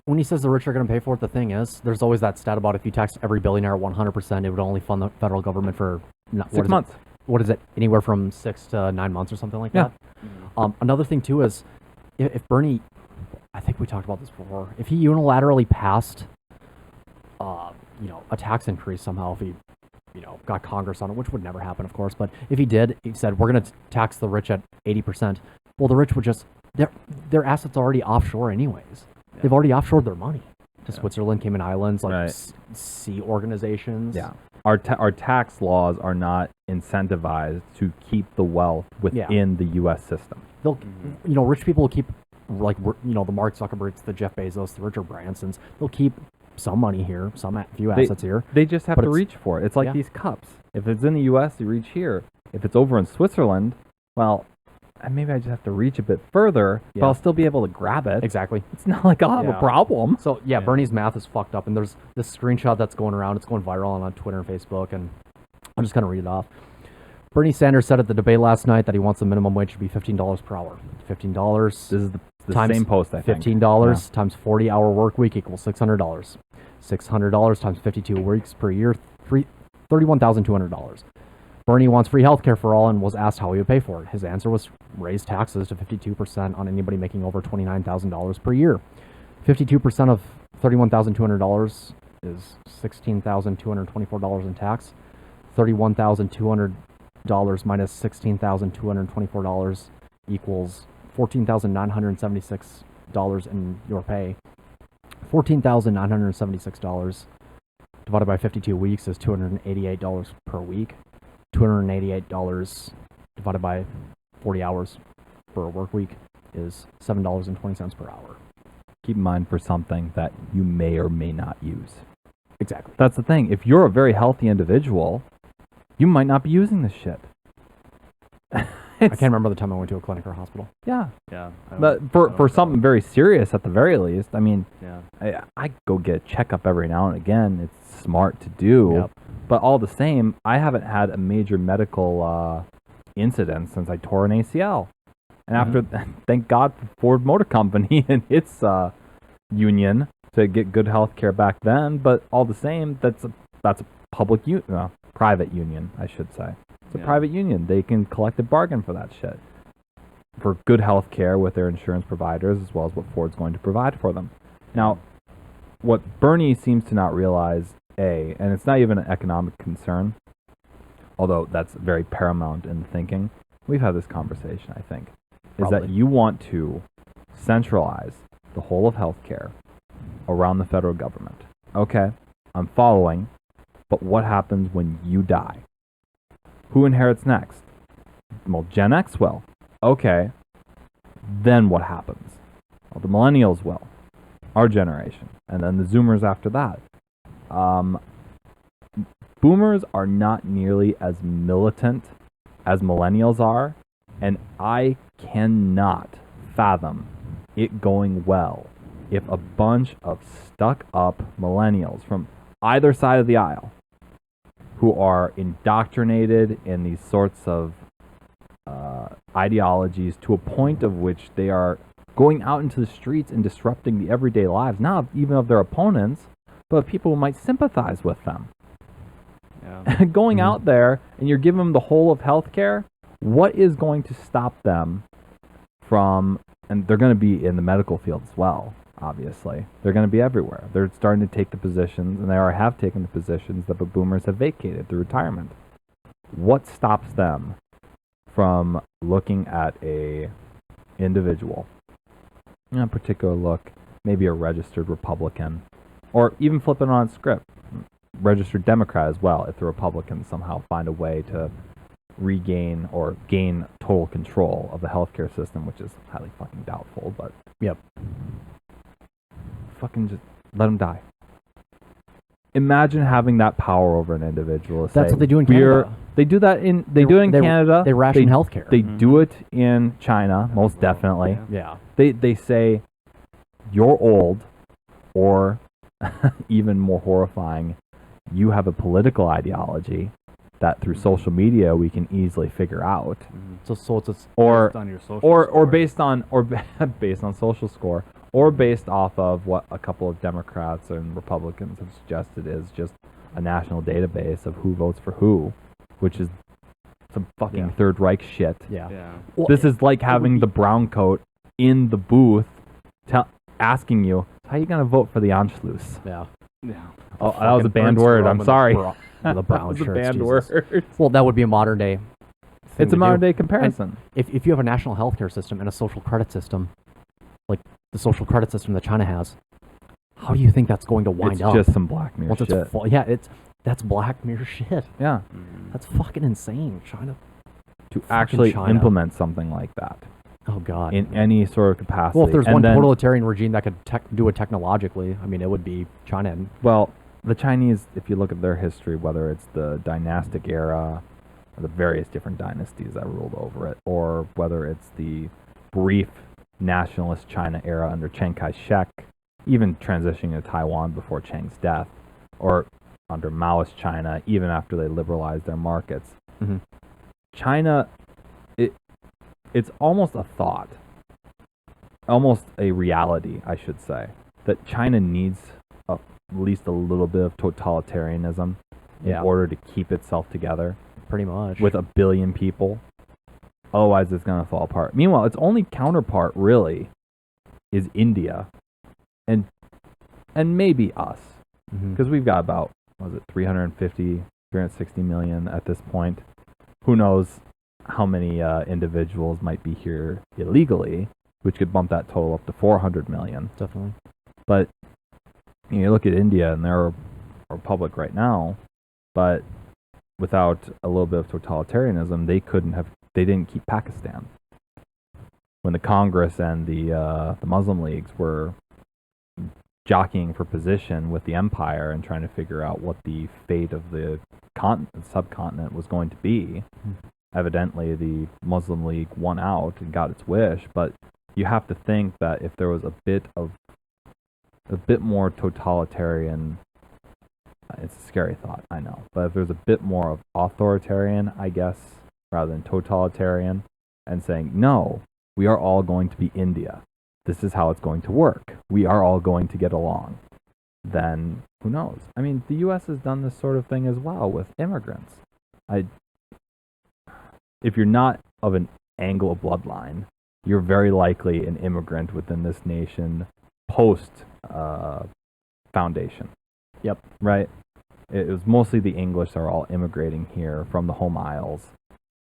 when he says the rich are going to pay for it, the thing is, there's always that stat about if you tax every billionaire 100%, it would only fund the federal government for 6 months. What is it? Anywhere from 6 to 9 months or something like Yeah. that. Another thing too is, if Bernie, I think we talked about this before, if he unilaterally passed, a tax increase somehow, if he, got Congress on it, which would never happen, of course, but if he did, he said we're going to tax the rich at 80%. Well, the rich would just their assets already offshore anyways. Yeah. They've already offshored their money to Yeah. Switzerland, Cayman Islands, like Right. sea organizations. Yeah. Our tax laws are not incentivized to keep the wealth within the U.S. system. They'll, rich people will keep, like, the Mark Zuckerbergs, the Jeff Bezos, the Richard Bransons. They'll keep some money here, few assets here. They just have But to it's- reach for it. It's like yeah. these cups. If it's in the U.S., you reach here. If it's over in Switzerland, well, maybe I just have to reach a bit further, but Yeah. I'll still be able to grab it. Exactly. It's not like I'll have Yeah. a problem. So yeah, Bernie's math is fucked up, and there's this screenshot that's going around. It's going viral on Twitter and Facebook, and I'm just gonna read it off. Bernie Sanders said at the debate last night that he wants the minimum wage to be $15 per hour. $15. This is the times same post, I think. $15 times 40-hour work week equals $600. $600 times 52 weeks per year, $31,200. Bernie wants free health care for all and was asked how he would pay for it. His answer was raise taxes to 52% on anybody making over $29,000 per year. 52% of $31,200 is $16,224 in tax. $31,200 minus $16,224 equals $14,976 in your pay. $14,976 divided by 52 weeks is $288 per week. $288 divided by 40 hours for a work week is $7.20 per hour. Keep in mind for something that you may or may not use. Exactly. That's the thing. If you're a very healthy individual, you might not be using this shit. I can't remember the time I went to a clinic or hospital. Yeah. Yeah. But for something very serious at the very least, I mean, Yeah. I go get a checkup every now and again. It's smart to do. Yep. But all the same, I haven't had a major medical incident since I tore an ACL. And after, thank God for Ford Motor Company and its union to get good health care back then. But all the same, that's a private union, I should say. It's a private union. They can collect a bargain for that shit. For good health care with their insurance providers, as well as what Ford's going to provide for them. Now, what Bernie seems to not realize, and it's not even an economic concern, although that's very paramount in the thinking. We've had this conversation, I think, is that Probably. you want to centralize the whole of healthcare around the federal government. Okay, I'm following, but what happens when you die? Who inherits next? Well, Gen X will. Okay, then what happens? Well, the millennials will. Our generation. And then the Zoomers after that. Boomers are not nearly as militant as millennials are, and I cannot fathom it going well if a bunch of stuck-up millennials from either side of the aisle who are indoctrinated in these sorts of ideologies to a point of which they are going out into the streets and disrupting the everyday lives, not even of their opponents, but of people who might sympathize with them. Yeah. Going out there and you're giving them the whole of healthcare, what is going to stop them from, and they're going to be in the medical field as well, obviously. They're going to be everywhere. They're starting to take the positions, and they have taken the positions that the boomers have vacated through retirement. What stops them from looking at a individual, in a particular look, maybe a registered Republican, or even flipping on its script, registered Democrat as well, if the Republicans somehow find a way to regain or gain total control of the healthcare system, which is highly fucking doubtful, but Yep. fucking just let them die. Imagine having that power over an individual. That's say, what they do in Canada. They do that in do it in Canada. They ration healthcare. They do it in China, most definitely. Yeah. yeah. They say you're old, or even more horrifying, you have a political ideology that through social media we can easily figure out, So it's or Based on your social or score. based on based on social score, or based off of what a couple of Democrats and Republicans have suggested is just a national database of who votes for who, which is some fucking Yeah. Third Reich shit. yeah. Yeah. Well, This is like having the brown coat in the booth asking you, how you going to vote for the Anschluss? Yeah. Yeah. Oh, that was a Fucking banned Ernst word. Röhm I'm with sorry. The brown That was a shirts. banned Jesus. word. Well, that would be a modern day thing It's a to modern do. day comparison. If you have a national healthcare system and a social credit system, like the social credit system that China has, how do you think that's going to wind It's up? just some Black Mirror Once shit. that's Black Mirror shit. Yeah. That's fucking insane. China. To actually China. implement something like that Oh god. in any sort of capacity. Well, if there's And one then, totalitarian regime that could do it technologically, I mean, it would be China. And well, the Chinese, if you look at their history, whether it's the dynastic era, or the various different dynasties that ruled over it, or whether it's the brief nationalist China era under Chiang Kai-shek, even transitioning to Taiwan before Chiang's death, or under Maoist China, even after they liberalized their markets. mm-hmm. China, it's almost a thought, almost a reality, I should say, that China needs at least a little bit of totalitarianism in order to keep itself together Pretty much. with 1 billion people. Otherwise, it's going to fall apart. Meanwhile, its only counterpart really is India, and maybe us, because we've got about 350, 360 million at this point. Who knows how many individuals might be here illegally, which could bump that total up to 400 million. Definitely. But you look at India, and they're a republic right now, but without a little bit of totalitarianism, they didn't keep Pakistan. When the Congress and the Muslim leagues were jockeying for position with the empire and trying to figure out what the fate of the subcontinent was going to be, evidently the Muslim League won out and got its wish. But you have to think that if there was a bit more totalitarian, it's a scary thought, I know, but if there's a bit more of authoritarian, I guess, rather than totalitarian, and saying, no, we are all going to be India. This is how it's going to work. We are all going to get along. Then who knows? I mean, the U.S. has done this sort of thing as well with immigrants. If you're not of an Anglo bloodline, you're very likely an immigrant within this nation post foundation. Yep. Right? It was mostly the English that are all immigrating here from the home isles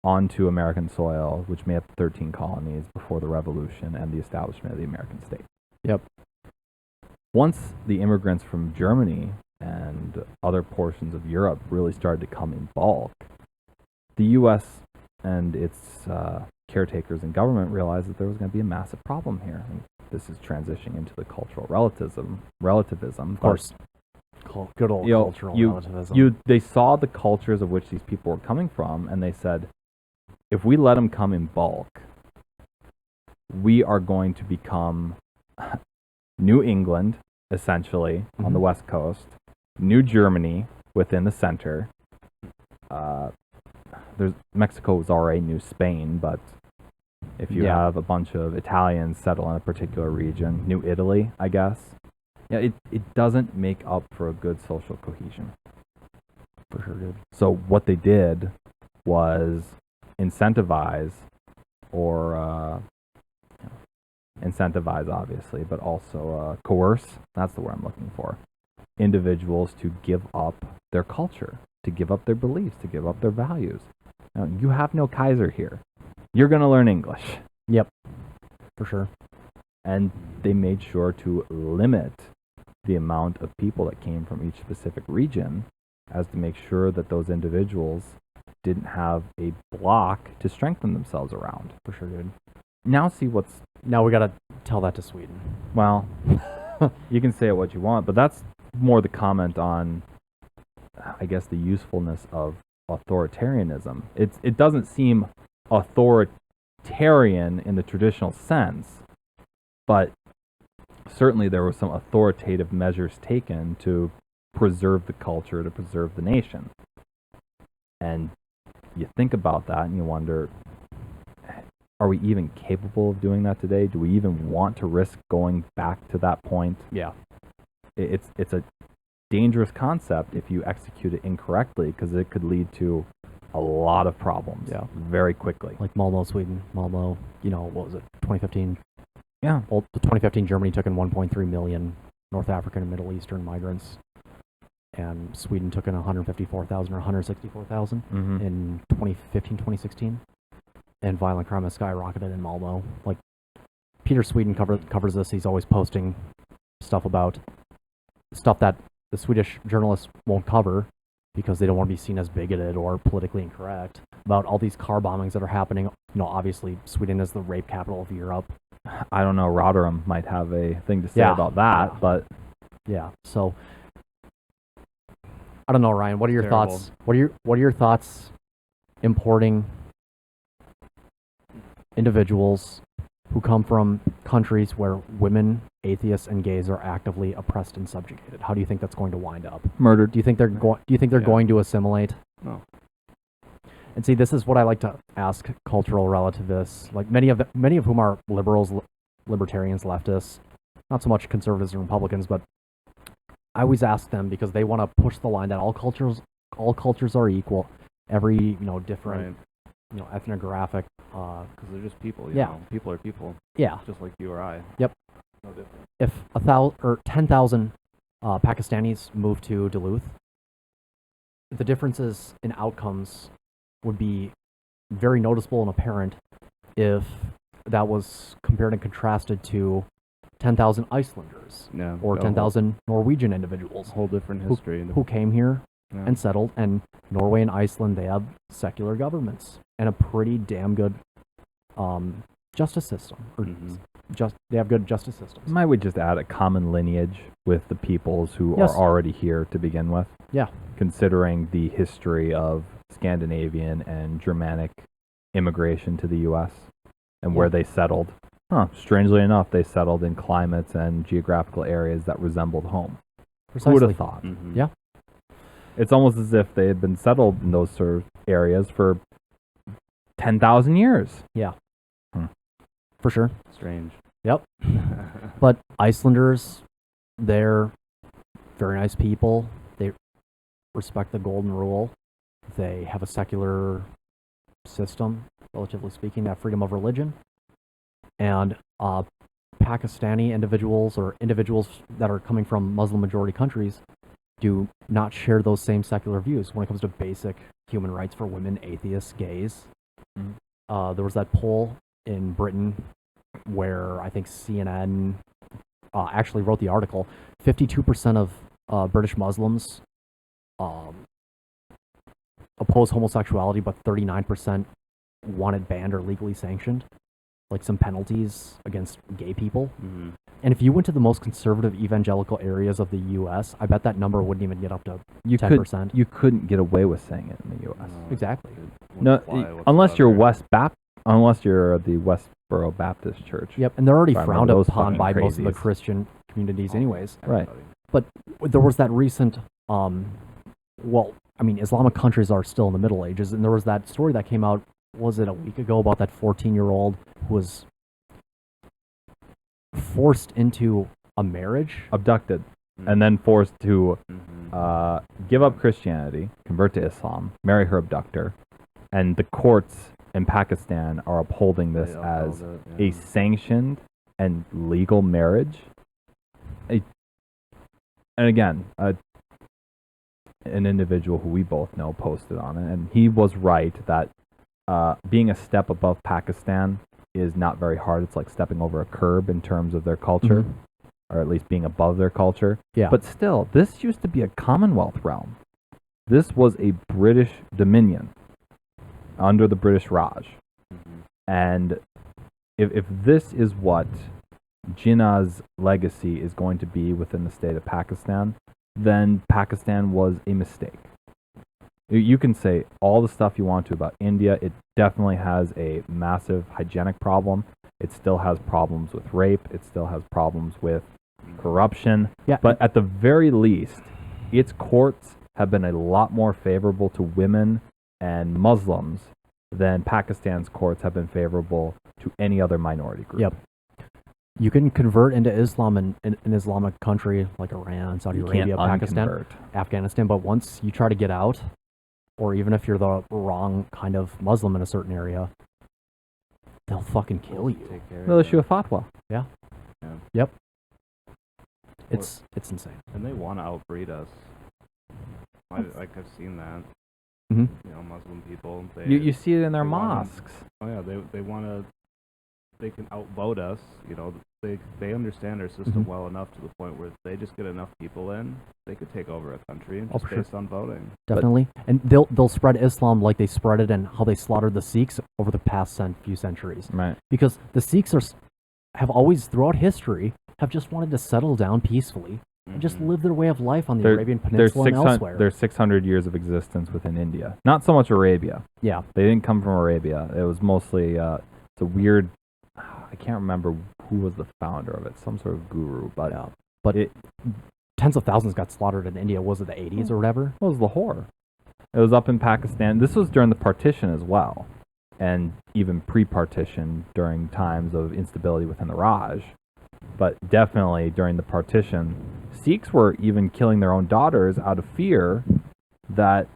onto American soil, which made up 13 colonies before the Revolution and the establishment of the American state. Yep. Once the immigrants from Germany and other portions of Europe really started to come in bulk, the U.S. and its caretakers and government realized that there was going to be a massive problem here. And this is transitioning into the cultural relativism. Of course. Good old cultural relativism. They saw the cultures of which these people were coming from, and they said, if we let them come in bulk, we are going to become New England, essentially, on the West Coast, New Germany within the center. Mexico was already New Spain, but if you have a bunch of Italians settle in a particular region, New Italy, I guess, it doesn't make up for a good social cohesion. For sure did. So what they did was incentivize, obviously, but also coerce, that's the word I'm looking for, individuals to give up their culture, to give up their beliefs, to give up their values. Now, you have no Kaiser here. You're going to learn English. Yep, for sure. And they made sure to limit the amount of people that came from each specific region, as to make sure that those individuals didn't have a block to strengthen themselves around. For sure did. Now we gotta tell that to Sweden. Well, you can say what you want, but that's more the comment on, I guess, the usefulness of authoritarianism. It doesn't seem authoritarian in the traditional sense, but certainly there were some authoritative measures taken to preserve the culture, to preserve the nation. And you think about that and you wonder, are we even capable of doing that today? Do we even want to risk going back to that point? Yeah. It's a dangerous concept if you execute it incorrectly, because it could lead to a lot of problems very quickly. Like Malmo, Sweden. Malmo, what was it, 2015? Yeah. Well, the 2015 Germany took in 1.3 million North African and Middle Eastern migrants, and Sweden took in 154,000 or 164,000 in 2015, 2016. and violent crime has skyrocketed in Malmo. Like, Peter Sweden covers this. He's always posting stuff about stuff that the Swedish journalists won't cover because they don't want to be seen as bigoted or politically incorrect about all these car bombings that are happening. Obviously, Sweden is the rape capital of Europe. I don't know. Rotherham might have a thing to say about that, but yeah. So I don't know, Ryan. What are your Terrible. thoughts? What are your thoughts importing individuals who come from countries where women, atheists, and gays are actively oppressed and subjugated? How do you think that's going to wind up? murdered. Do you think they're going to assimilate? No. And see, this is what I like to ask cultural relativists, like many of whom are liberals, libertarians, leftists, not so much conservatives and Republicans, but I always ask them because they want to push the line that all cultures are equal. Every different ethnographic. Because they're just people. You Yeah. know? People are people, Yeah. just like you or I. Yep. No different. If 1,000 or 10,000 Pakistanis move to Duluth, the differences in outcomes would be very noticeable and apparent if that was compared and contrasted to 10,000 Icelanders Yeah. or a 10,000 Norwegian individuals whole different history. who came here Yeah. and settled. And Norway and Iceland, they have secular governments and a pretty damn good justice system. Or Mhm. they have good justice systems. Might we just add a common lineage with the peoples who Yes. are already here to begin with? Yeah. Considering the history of Scandinavian and Germanic immigration to the U.S. and where Yeah. they settled. Strangely enough, they settled in climates and geographical areas that resembled home. Who would Precisely. have thought? Mhm. Yeah. It's almost as if they had been settled in those sort of areas for 10,000 years. For sure. Strange. Yep. But Icelanders, they're very nice people. They respect the golden rule. They have a secular system, relatively speaking, that freedom of religion. And Pakistani individuals or individuals that are coming from Muslim majority countries do not share those same secular views when it comes to basic human rights for women, atheists, gays. Mhm. There was that poll in Britain where I think CNN actually wrote the article. 52% of British Muslims oppose homosexuality, but 39% want it banned or legally sanctioned, like some penalties against gay people. Mhm. And if you went to the most conservative evangelical areas of the U.S., I bet that number wouldn't even get up to You 10%. You couldn't get away with saying it in the U.S. No, Exactly. it wouldn't No, apply unless you're whatsoever. unless you're the Westboro Baptist Church. Yep, and they're already I frowned remember those upon by fucking most of the crazies. Christian communities, Oh, anyways. Right. everybody. There was that recent, Islamic countries are still in the Middle Ages, and there was that story that came out, was it a week ago, about that 14-year-old who was forced into a marriage. Abducted and then forced to Mhm. give up Christianity, convert to Islam, marry her abductor, and the courts in Pakistan are upholding this They as upheld it, a yeah. sanctioned and legal marriage. And again, an individual who we both know posted on it, and he was right that being a step above Pakistan is not very hard. It's like stepping over a curb in terms of their culture, Mhm. or at least being above their culture. Yeah. But still, this used to be a Commonwealth realm. This was a British dominion under the British Raj. Mhm. And if this is what Jinnah's legacy is going to be within the state of Pakistan, then Pakistan was a mistake. You can say all the stuff you want to about India. It definitely has a massive hygienic problem. It still has problems with rape. It still has problems with corruption. Yeah, But at the very least, its courts have been a lot more favorable to women and Muslims than Pakistan's courts have been favorable to any other minority group. Yep. You can convert into Islam in an Islamic country like Iran, Saudi You Arabia, can't Pakistan, unconvert. Afghanistan, but once you try to get out, or even if you're the wrong kind of Muslim in a certain area, they'll fucking kill you. Take care of They'll you. issue a fatwa. Yep. It's insane. And they want to outbreed us. I've seen that. Mhm. You know, Muslim people. You see it in their they wanna- mosques. Oh yeah, they want to. They can outvote us. You know, they understand our system Mhm. well enough to the point where if they just get enough people in, they could take over a country and Oh, just for sure. based on voting. Definitely. And they'll spread Islam like they spread it and how they slaughtered the Sikhs over the past few centuries. Right. Because the Sikhs have always, throughout history, have just wanted to settle down peacefully and just Mhm. live their way of life on the They're- Arabian There's Peninsula and elsewhere. There's 600 years of existence within India. Not so much Arabia. Yeah. They didn't come from Arabia. It was mostly it's a weird. I can't remember who was the founder of it. Some sort of guru, but Yeah. But tens of thousands got slaughtered in India. Was it the 80s or whatever? it was Lahore. It was up in Pakistan. This was during the partition as well, and even pre-partition during times of instability within the Raj. But definitely during the partition, Sikhs were even killing their own daughters out of fear that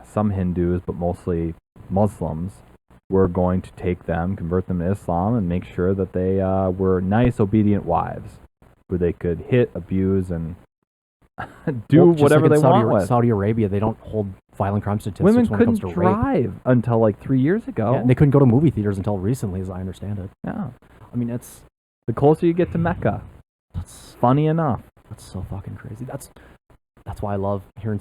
some Hindus, but mostly Muslims, were going to take them, convert them to Islam, and make sure that they were nice, obedient wives who they could hit, abuse, and do Well, just whatever like in they want with. Saudi Arabia, they don't hold violent crime statistics Women when it comes couldn't to rape. drive until like 3 years ago. Yeah, and they couldn't go to movie theaters until recently, as I understand it. Yeah. I mean, it's The closer you get to Mecca, that's funny enough. so fucking crazy. That's why I love hearing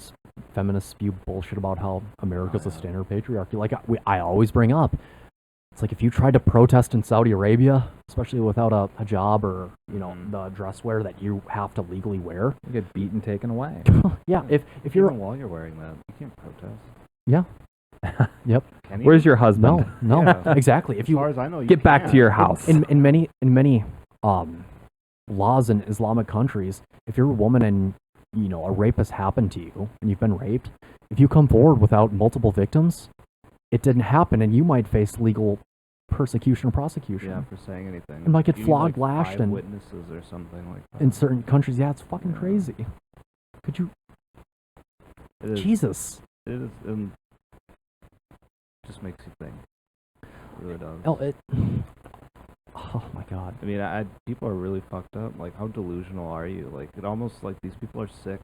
feminists spew bullshit about how America's a standard of patriarchy. Like I always bring up, it's like if you tried to protest in Saudi Arabia, especially without a hijab or the dress wear that you have to legally wear. You get beaten, taken away. Yeah, if you're Even while you're wearing that, you can't protest. yeah, yep. Can you? Where's your husband? No, Yeah. exactly. If As you far as I know, you Get back to can't. your house. in many laws in Islamic countries, if you're a woman and a rape has happened to you and you've been raped, if you come forward without multiple victims, it didn't happen, and you might face legal persecution or prosecution. Yeah, for saying anything. And might get You need, flogged, like, lashed, 5 and witnesses or something like that. in certain countries, yeah, it's fucking Yeah. crazy. Could you? It is. Jesus. It is. Just makes you think. It really does. Oh my God. I mean, people are really fucked up. Like, how delusional are you? Like, it almost like these people are sick.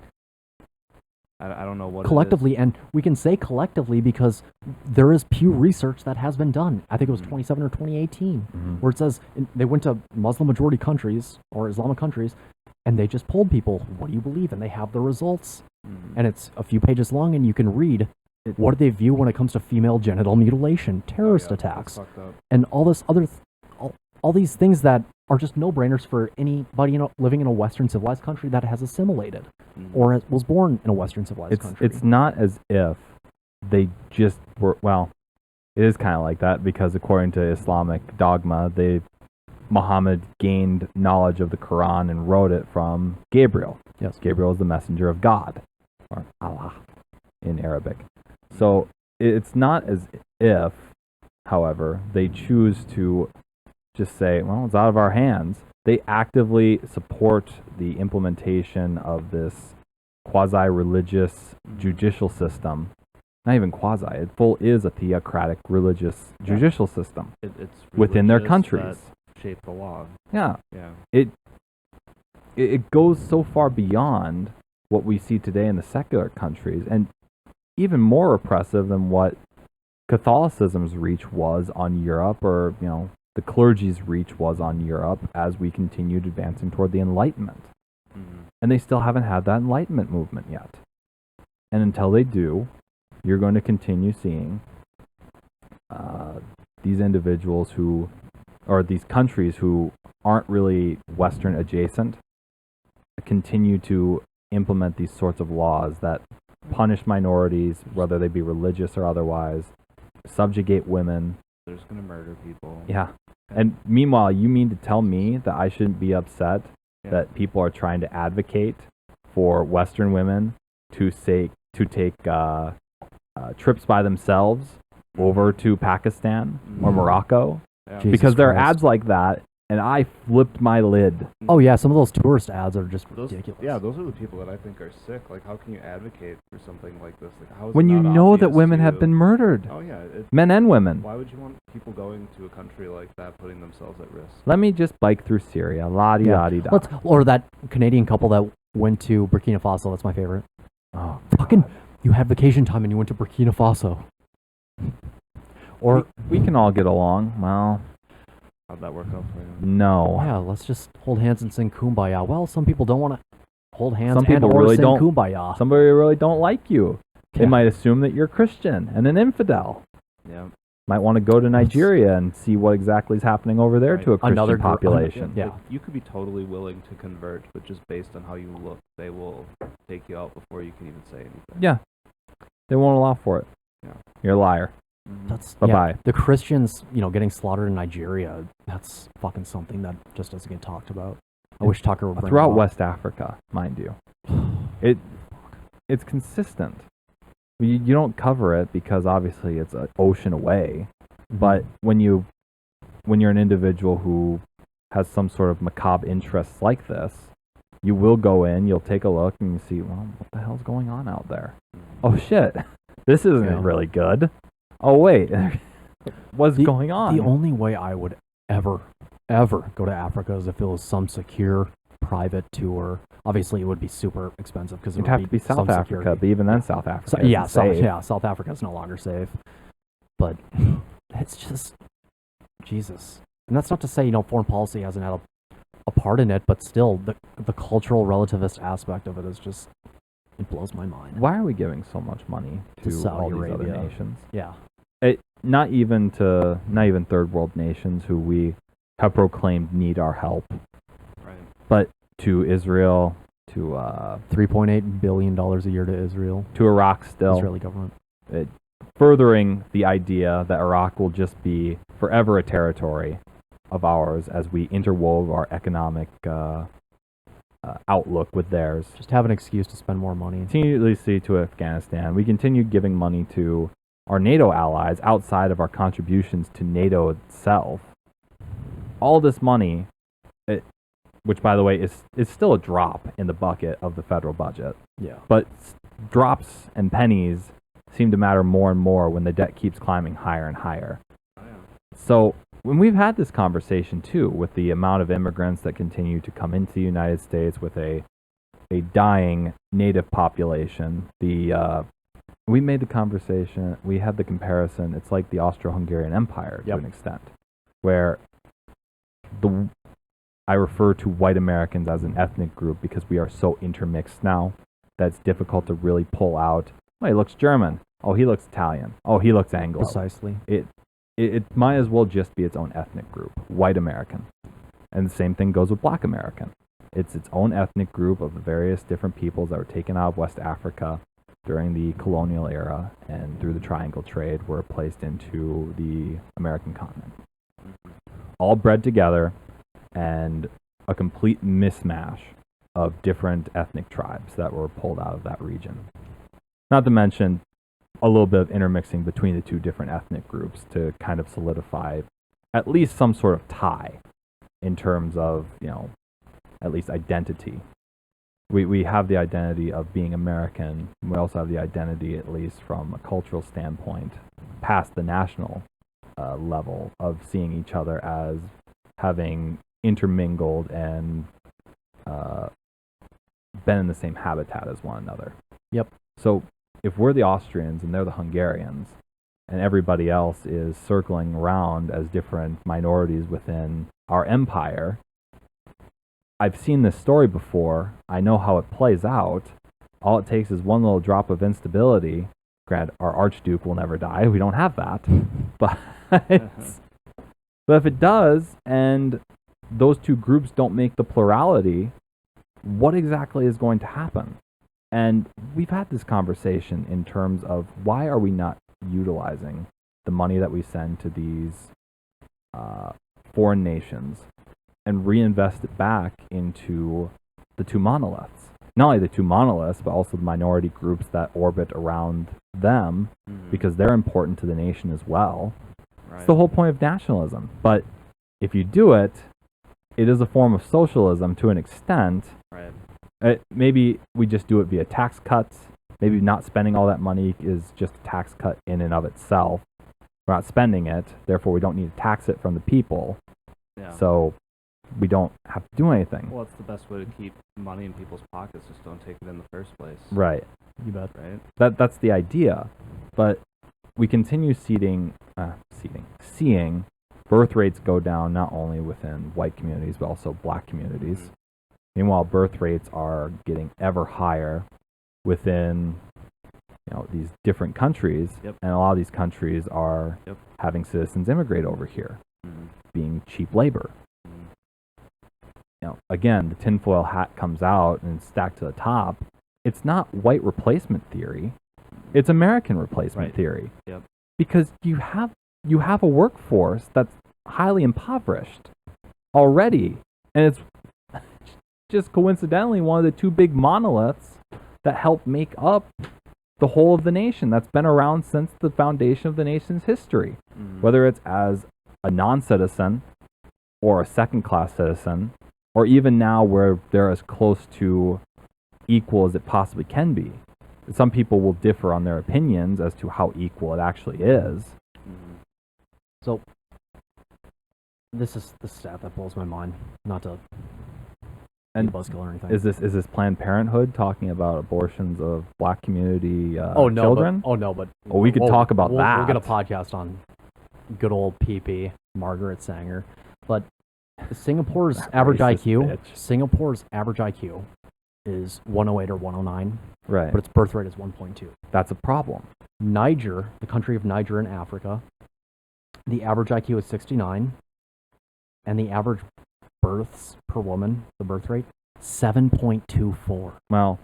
I don't know what Collectively, and we can say collectively because there is Pew research that has been done. I think it was Mhm. 27 or 2018, Mhm. where it says they went to Muslim majority countries or Islamic countries, and they just polled people, what do you believe? And they have the results. Mhm. And it's a few pages long, and you can read what do they view when it comes to female genital mutilation, terrorist Oh, yeah, that's attacks, fucked up. and all this other, all these things that are just no-brainers for anybody living in a Western civilized country that has assimilated Mhm. or was born in a Western civilized country. It's not as if they just were. Well, it is kind of like that because according to Islamic dogma, Muhammad gained knowledge of the Quran and wrote it from Gabriel. Yes. Gabriel is the messenger of God, or Allah in Arabic. So it's not as if, however, they choose to just say, well, it's out of our hands. They actively support the implementation of this quasi-religious judicial system. Not even quasi, it full is a theocratic religious judicial system It's within their religious countries. that shape the law. Yeah, Yeah. it goes so far beyond what we see today in the secular countries, and even more oppressive than what Catholicism's reach was on Europe, or the clergy's reach was on Europe as we continued advancing toward the Enlightenment. Mhm. And they still haven't had that Enlightenment movement yet. And until they do, you're going to continue seeing these individuals or these countries who aren't really Western adjacent, continue to implement these sorts of laws that punish minorities, whether they be religious or otherwise, subjugate women. They're just gonna murder people. Yeah. And meanwhile, you mean to tell me that I shouldn't be upset Yeah. that people are trying to advocate for Western women to take trips by themselves over to Pakistan or Mhm. Morocco? Yeah. Jesus Because there are Christ. ads like that, and I flipped my lid. Oh yeah, some of those tourist ads are just Those, ridiculous. yeah, those are the people that I think are sick. Like, how can you advocate for something like this? Like, how is When it you not know that obvious women to have you? been murdered, Oh yeah. men and women. Why would you want people going to a country like that, putting themselves at risk? Let me just bike through Syria. La di da di da. Or that Canadian couple that went to Burkina Faso. That's my favorite. Oh, Fucking You had vacation time and you went to Burkina Faso. Or we can all get along. Well, How'd that work out for you? no. yeah, let's just hold hands and sing Kumbaya. Well, some people don't want to hold hands Some people and or really sing don't. Kumbaya. Somebody really don't like you. They Yeah. might assume that you're Christian and an infidel. Yeah. Might want to go to Nigeria and see what exactly is happening over there Right. to a Christian Another group- population. Yeah. Like, you could be totally willing to convert, but just based on how you look, they will take you out before you can even say anything. Yeah. They won't allow for it. Yeah. You're a liar. Mhm. That's Bye-bye. The Christians, getting slaughtered in Nigeria. That's fucking something that just doesn't get talked about. I wish Tucker would bring Throughout it up. West Africa, mind you. It's consistent. You don't cover it because obviously it's an ocean away. But when you're an individual who has some sort of macabre interests like this, you will go in, you'll take a look, and you see, well, what the hell's going on out there? Oh shit, this isn't Yeah. really good. Oh wait, what's going on? The only way I would ever go to Africa is if it was some secure private tour. Obviously, it would be super expensive because It'd have to be South Africa, but even then, South Africa. South Africa is no longer safe. But it's just Jesus, and that's not to say foreign policy hasn't had a part in it, but still, the cultural relativist aspect of it is just it blows my mind. Why are we giving so much money To to Saudi all these other Arabia. nations? Yeah, Not even third world nations who we have proclaimed need our help, Right. but to Israel, to $3.8 billion a year to Israel, Iraq still, Israeli government. furthering the idea that Iraq will just be forever a territory of ours as we interwove our economic outlook with theirs. Just have an excuse to spend more money. Continuously to Afghanistan, we continue giving money to our NATO allies outside of our contributions to NATO itself. All this money, which by the way is still a drop in the bucket of the federal budget, Yeah. but drops and pennies seem to matter more and more when the debt keeps climbing higher and higher. Oh, yeah. So when we've had this conversation too, with the amount of immigrants that continue to come into the United States with a dying native population, we made the conversation, we had the comparison, it's like the Austro-Hungarian Empire to Yep. an extent, where I refer to white Americans as an ethnic group because we are so intermixed now that it's difficult to really pull out, oh, he looks German, oh, he looks Italian, oh, he looks Anglo. Precisely. It might as well just be its own ethnic group, white American. And the same thing goes with black American. It's its own ethnic group of the various different peoples that were taken out of West Africa during the colonial era and through the triangle trade were placed into the American continent. All bred together and a complete mismatch of different ethnic tribes that were pulled out of that region. Not to mention a little bit of intermixing between the two different ethnic groups to kind of solidify at least some sort of tie in terms of, at least identity. We have the identity of being American. We also have the identity, at least from a cultural standpoint, past the national level of seeing each other as having intermingled and been in the same habitat as one another. Yep. So if we're the Austrians and they're the Hungarians, and everybody else is circling around as different minorities within our empire, I've seen this story before. I know how it plays out. All it takes is one little drop of instability. Granted, our Archduke will never die. We don't have that. But if it does, and those two groups don't make the plurality, what exactly is going to happen? And we've had this conversation in terms of why are we not utilizing the money that we send to these foreign nations and reinvest it back into the two monoliths. Not only the two monoliths, but also the minority groups that orbit around them, because they're important to the nation as well. Right. It's the whole point of nationalism. But if you do it, it is a form of socialism to an extent. Right. Maybe we just do it via tax cuts. Maybe not spending all that money is just a tax cut in and of itself. We're not spending it, therefore we don't need to tax it from the people. Yeah. So we don't have to do anything. Well, it's the best way to keep money in people's pockets. Just don't take it in the first place. Right. You bet. Right. That's the idea. But we continue seeing birth rates go down not only within white communities but also black communities. Mhm. Meanwhile, birth rates are getting ever higher within these different countries, Yep. and a lot of these countries are Yep. having citizens immigrate over here, Mhm. being cheap labor. Mhm. Again, the tinfoil hat comes out and it's stacked to the top. It's not white replacement theory; it's American replacement Right. theory. Yep. Because you have a workforce that's highly impoverished already, and it's just coincidentally one of the two big monoliths that help make up the whole of the nation that's been around since the foundation of the nation's history. Mhm. Whether it's as a non-citizen or a second-class citizen, or even now where they're as close to equal as it possibly can be. Some people will differ on their opinions as to how equal it actually is. Mhm. So, this is the stat that blows my mind. Not to be And buzzkill or anything. is this Planned Parenthood talking about abortions of black community oh no, children? but we could talk about we'll get a that. podcast on good old PP Margaret Sanger. But Singapore's average Racist IQ, bitch. Singapore's average IQ is 108 or 109, Right. but its birth rate is 1.2. That's a problem. Niger, the country of Niger in Africa, the average IQ is 69, and the average births per woman, the birth rate, 7.24. Well,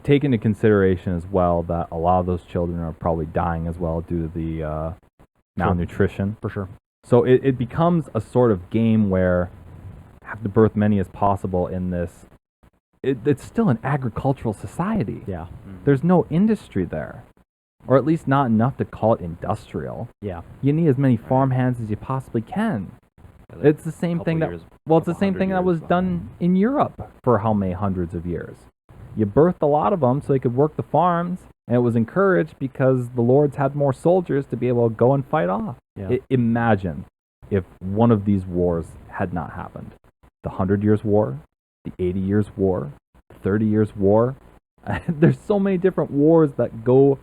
take into consideration as well that a lot of those children are probably dying as well due to the malnutrition. For sure. So it becomes a sort of game where have to birth many as possible in this. It's still an agricultural society. Yeah. Mhm. There's no industry there, or at least not enough to call it industrial. Yeah. You need as many farmhands as you possibly can. Yeah, they're It's the same couple thing that years- it's the couple same hundred thing that years was done in Europe for how many hundreds of years. You birthed a lot of them so they could work the farms, and it was encouraged because the lords had more soldiers to be able to go and fight off. Yeah. Imagine if one of these wars had not happened. The 100 Years' War, the 80 Years' War, the 30 Years' War. There's so many different wars that go.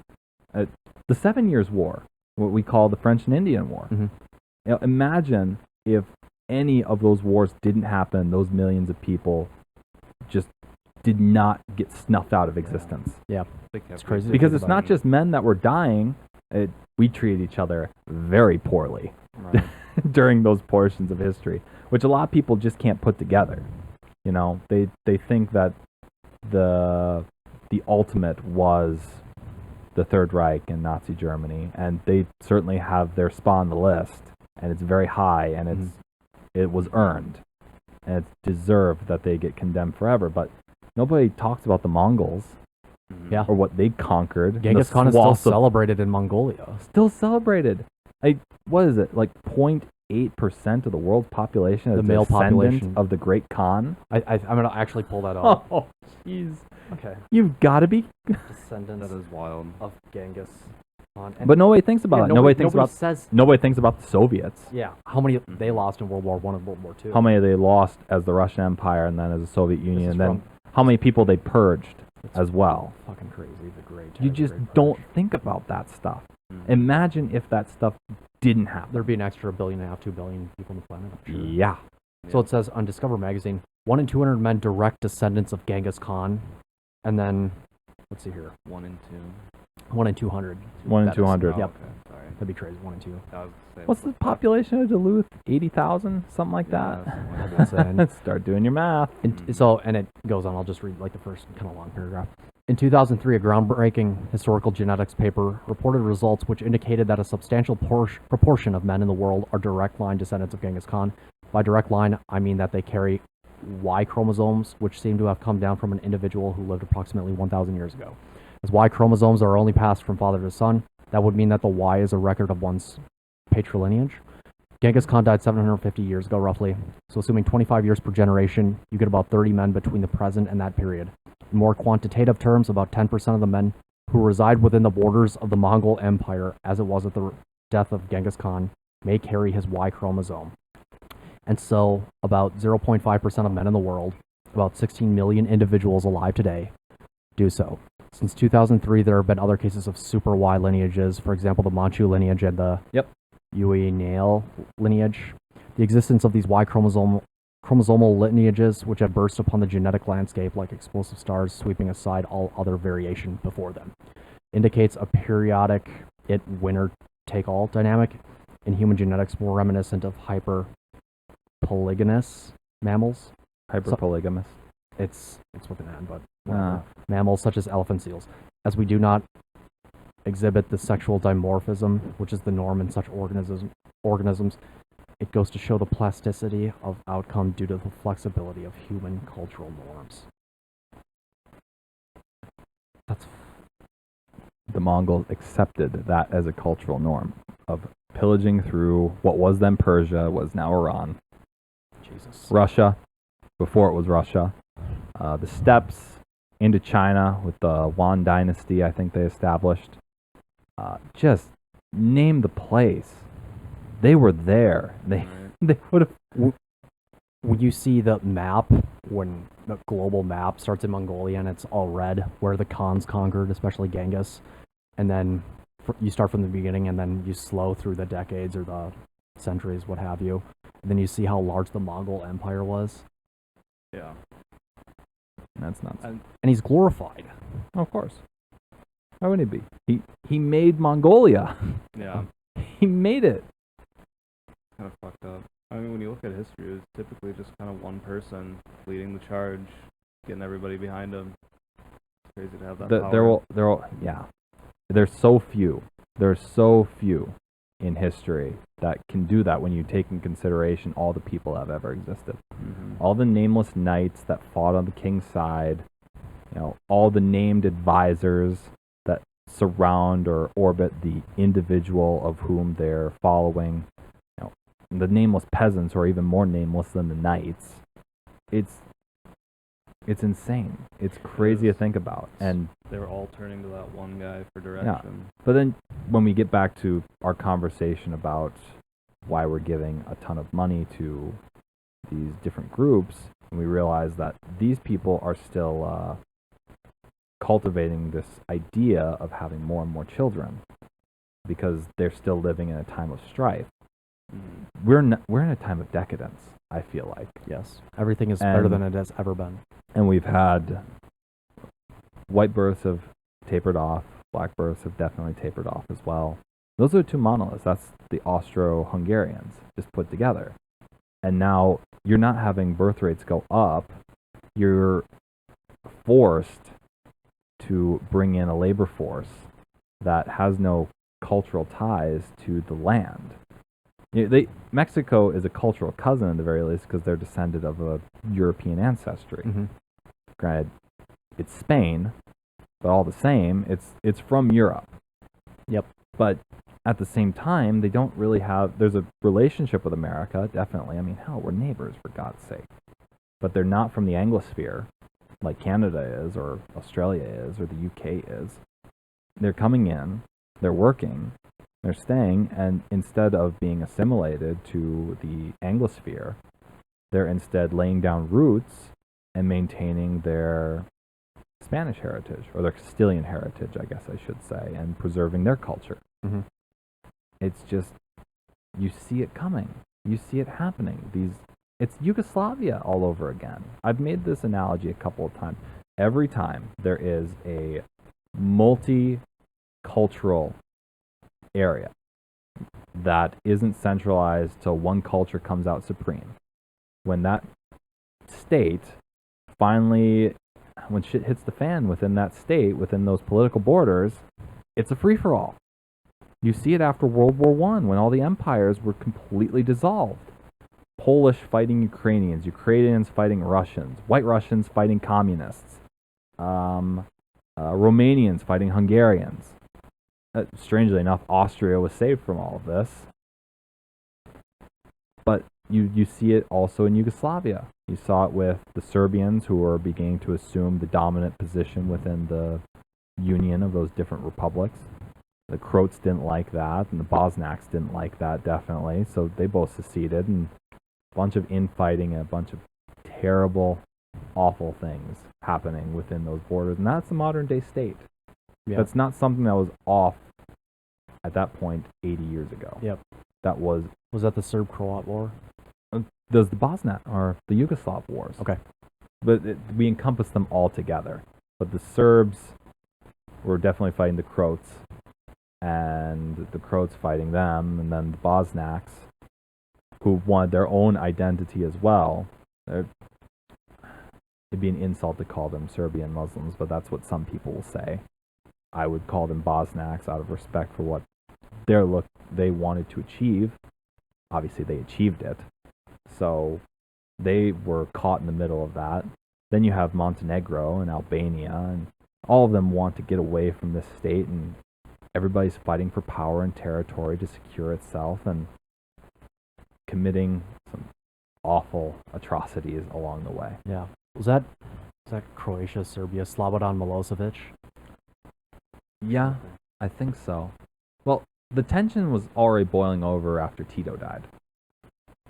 The 7 Years' War, what we call the French and Indian War. Mhm. Imagine if any of those wars didn't happen, those millions of people just did not get snuffed out of existence. Yeah. They kept It's crazy. Because think it's about not just men that were dying. We treated each other very poorly Right. during those portions of history, which a lot of people just can't put together. They think that the ultimate was the Third Reich and Nazi Germany, and they certainly have their spot on the list, and it's very high, and it was earned, and it's deserved that they get condemned forever. But nobody talks about the Mongols Mhm. Yeah. or what they conquered. Genghis the Khan is still swaths of- celebrated in Mongolia. still celebrated. What is it? Like 0.8% of the world's population is The male descendant population. of the Great Khan. I'm gonna actually pull that up. Oh, jeez. Okay. You've got to be. Descendants That is wild. of Genghis Khan. But nobody thinks about it. Nobody thinks about. says. Nobody thinks about the Soviets. Yeah. How many they lost in World War I and World War II? How many they lost as the Russian Empire and then as the Soviet Union, is and then from- how many people they purged It's as well. Fucking crazy. The great. You just don't think about that stuff. Mhm. Imagine if that stuff didn't happen. There'd be an extra 1.5 billion, 2 billion people on the planet. I'm sure. Yeah. So it says on Discover magazine, 1 in 200 men direct descendants of Genghis Khan, and then let's see here, 1 and 2. 1 in 200. 1 in That is- 200. Yep. Okay, sorry. That'd be crazy. 1 in 2. I was saying, What's the population of Duluth? 80,000, something like Yeah, that. something like That's insane. Start doing your math. And it goes on. I'll just read like the first kind of long paragraph. In 2003, a groundbreaking historical genetics paper reported results which indicated that a substantial proportion of men in the world are direct line descendants of Genghis Khan. By direct line, I mean that they carry Y chromosomes, which seem to have come down from an individual who lived approximately 1,000 years ago. As Y chromosomes are only passed from father to son, that would mean that the Y is a record of one's patrilineage. Genghis Khan died 750 years ago, roughly. So assuming 25 years per generation, you get about 30 men between the present and that period. In more quantitative terms, about 10% of the men who reside within the borders of the Mongol Empire, as it was at the death of Genghis Khan, may carry his Y chromosome. And so, about 0.5% of men in the world, about 16 million individuals alive today, do so. Since 2003, there have been other cases of super Y lineages, for example, the Manchu lineage and the Yue Nail lineage. The existence of these Y chromosomal lineages, which had burst upon the genetic landscape like explosive stars sweeping aside all other variation before them, indicates a periodic winner-take-all dynamic in human genetics more reminiscent of hyperpolygamous mammals. Hyperpolygamous. It's with an N, but mammals such as elephant seals, as we do not exhibit the sexual dimorphism, which is the norm in such organisms. It goes to show the plasticity of outcome due to the flexibility of human cultural norms. The Mongols accepted that as a cultural norm of pillaging through what was then Persia, was now Iran, Russia, before it was Russia, the steppes into China with the Yuan dynasty, I think they established. Just name the place. They were there. They would have. When you see the map, when the global map starts in Mongolia and it's all red, where the Khans conquered, especially Genghis, and then you start from the beginning and then you slow through the decades or the centuries, what have you, and then you see how large the Mongol Empire was. Yeah. That's nuts. And he's glorified. Oh, of course. Why wouldn't he be? He made Mongolia. Yeah. He made it. Kind of fucked up. I mean, when you look at history, it's typically just kind of one person leading the charge, getting everybody behind him. It's crazy to have that power. There's so few. There's so few in history that can do that when you take in consideration all the people that have ever existed. Mm-hmm. All the nameless knights that fought on the king's side, all the named advisors that surround or orbit the individual of whom they're following, the nameless peasants who are even more nameless than the knights. It's insane. It's crazy to think about. And they were all turning to that one guy for direction. Yeah. But then when we get back to our conversation about why we're giving a ton of money to these different groups, and we realize that these people are still cultivating this idea of having more and more children because they're still living in a time of strife. Mm-hmm. We're in a time of decadence, I feel like. Yes. Everything is better than it has ever been. And we've had white births have tapered off, black births have definitely tapered off as well. Those are two monoliths. That's the Austro-Hungarians just put together. And now you're not having birth rates go up. You're forced to bring in a labor force that has no cultural ties to the land. Mexico is a cultural cousin at the very least because they're descended of a European ancestry. Mm-hmm. Granted, it's Spain, but all the same, it's from Europe. Yep. But at the same time, they don't really have. There's a relationship with America, definitely. I mean, hell, we're neighbors for God's sake. But they're not from the Anglosphere, like Canada is, or Australia is, or the UK is. They're coming in, they're working, they're staying, and instead of being assimilated to the Anglosphere, they're instead laying down roots and maintaining their Spanish heritage, or their Castilian heritage, I guess I should say, and preserving their culture. Mm-hmm. It's just, you see it coming. You see it happening. It's Yugoslavia all over again. I've made this analogy a couple of times. Every time there is a multicultural area that isn't centralized till one culture comes out supreme, when that state finally, when shit hits the fan within that state, within those political borders, it's a free-for-all. You see it after World War I, when all the empires were completely dissolved. Polish fighting Ukrainians, Ukrainians fighting Russians, White Russians fighting communists, Romanians fighting Hungarians. Strangely enough, Austria was saved from all of this. But you see it also in Yugoslavia. You saw it with the Serbians, who were beginning to assume the dominant position within the union of those different republics. The Croats didn't like that, and the Bosniaks didn't like that, definitely. So they both seceded, and bunch of infighting and a bunch of terrible, awful things happening within those borders, and that's the modern day state. Yeah. That's not something that was off at that point 80 years ago. Yep. That was that the Serb-Croat War? There's the Bosniak or the Yugoslav wars. Okay. But we encompass them all together. But the Serbs were definitely fighting the Croats, and the Croats fighting them, and then the Bosniaks, who wanted their own identity as well. It'd be an insult to call them Serbian Muslims, but that's what some people will say. I would call them Bosniaks out of respect for what they wanted to achieve. Obviously, they achieved it. So they were caught in the middle of that. Then you have Montenegro and Albania, and all of them want to get away from this state, and everybody's fighting for power and territory to secure itself and committing some awful atrocities along the way. Yeah. Was that Croatia, Serbia, Slobodan Milosevic? Yeah, I think so. Well, the tension was already boiling over after Tito died.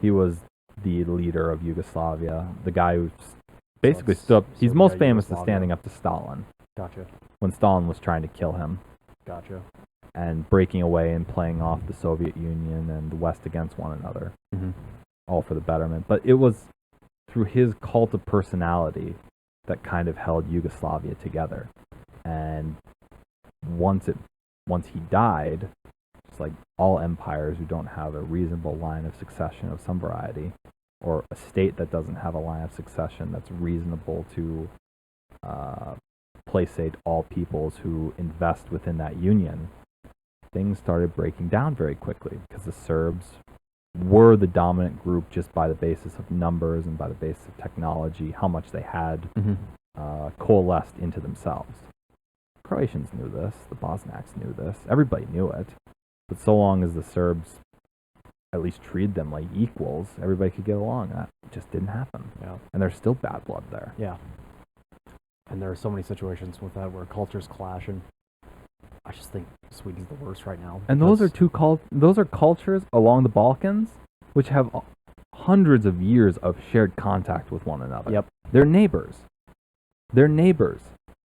He was the leader of Yugoslavia, the guy who basically stood up. He's most famous for standing up to Stalin. Gotcha. When Stalin was trying to kill him. Gotcha. And breaking away and playing off the Soviet Union and the West against one another. Mm-hmm. All for the betterment. But it was through his cult of personality that kind of held Yugoslavia together. And once he died, it's like all empires who don't have a reasonable line of succession of some variety, or a state that doesn't have a line of succession that's reasonable to placate all peoples who invest within that union, things started breaking down very quickly because the Serbs were the dominant group just by the basis of numbers and by the basis of technology, how much they had coalesced into themselves. Croatians knew this, the Bosniaks knew this, everybody knew it, but so long as the Serbs at least treated them like equals, everybody could get along. That just didn't happen. Yeah. And there's still bad blood there. Yeah. And there are so many situations with that where cultures clash, and I just think Sweden's the worst right now. And those are cultures along the Balkans which have hundreds of years of shared contact with one another. Yep. They're neighbors.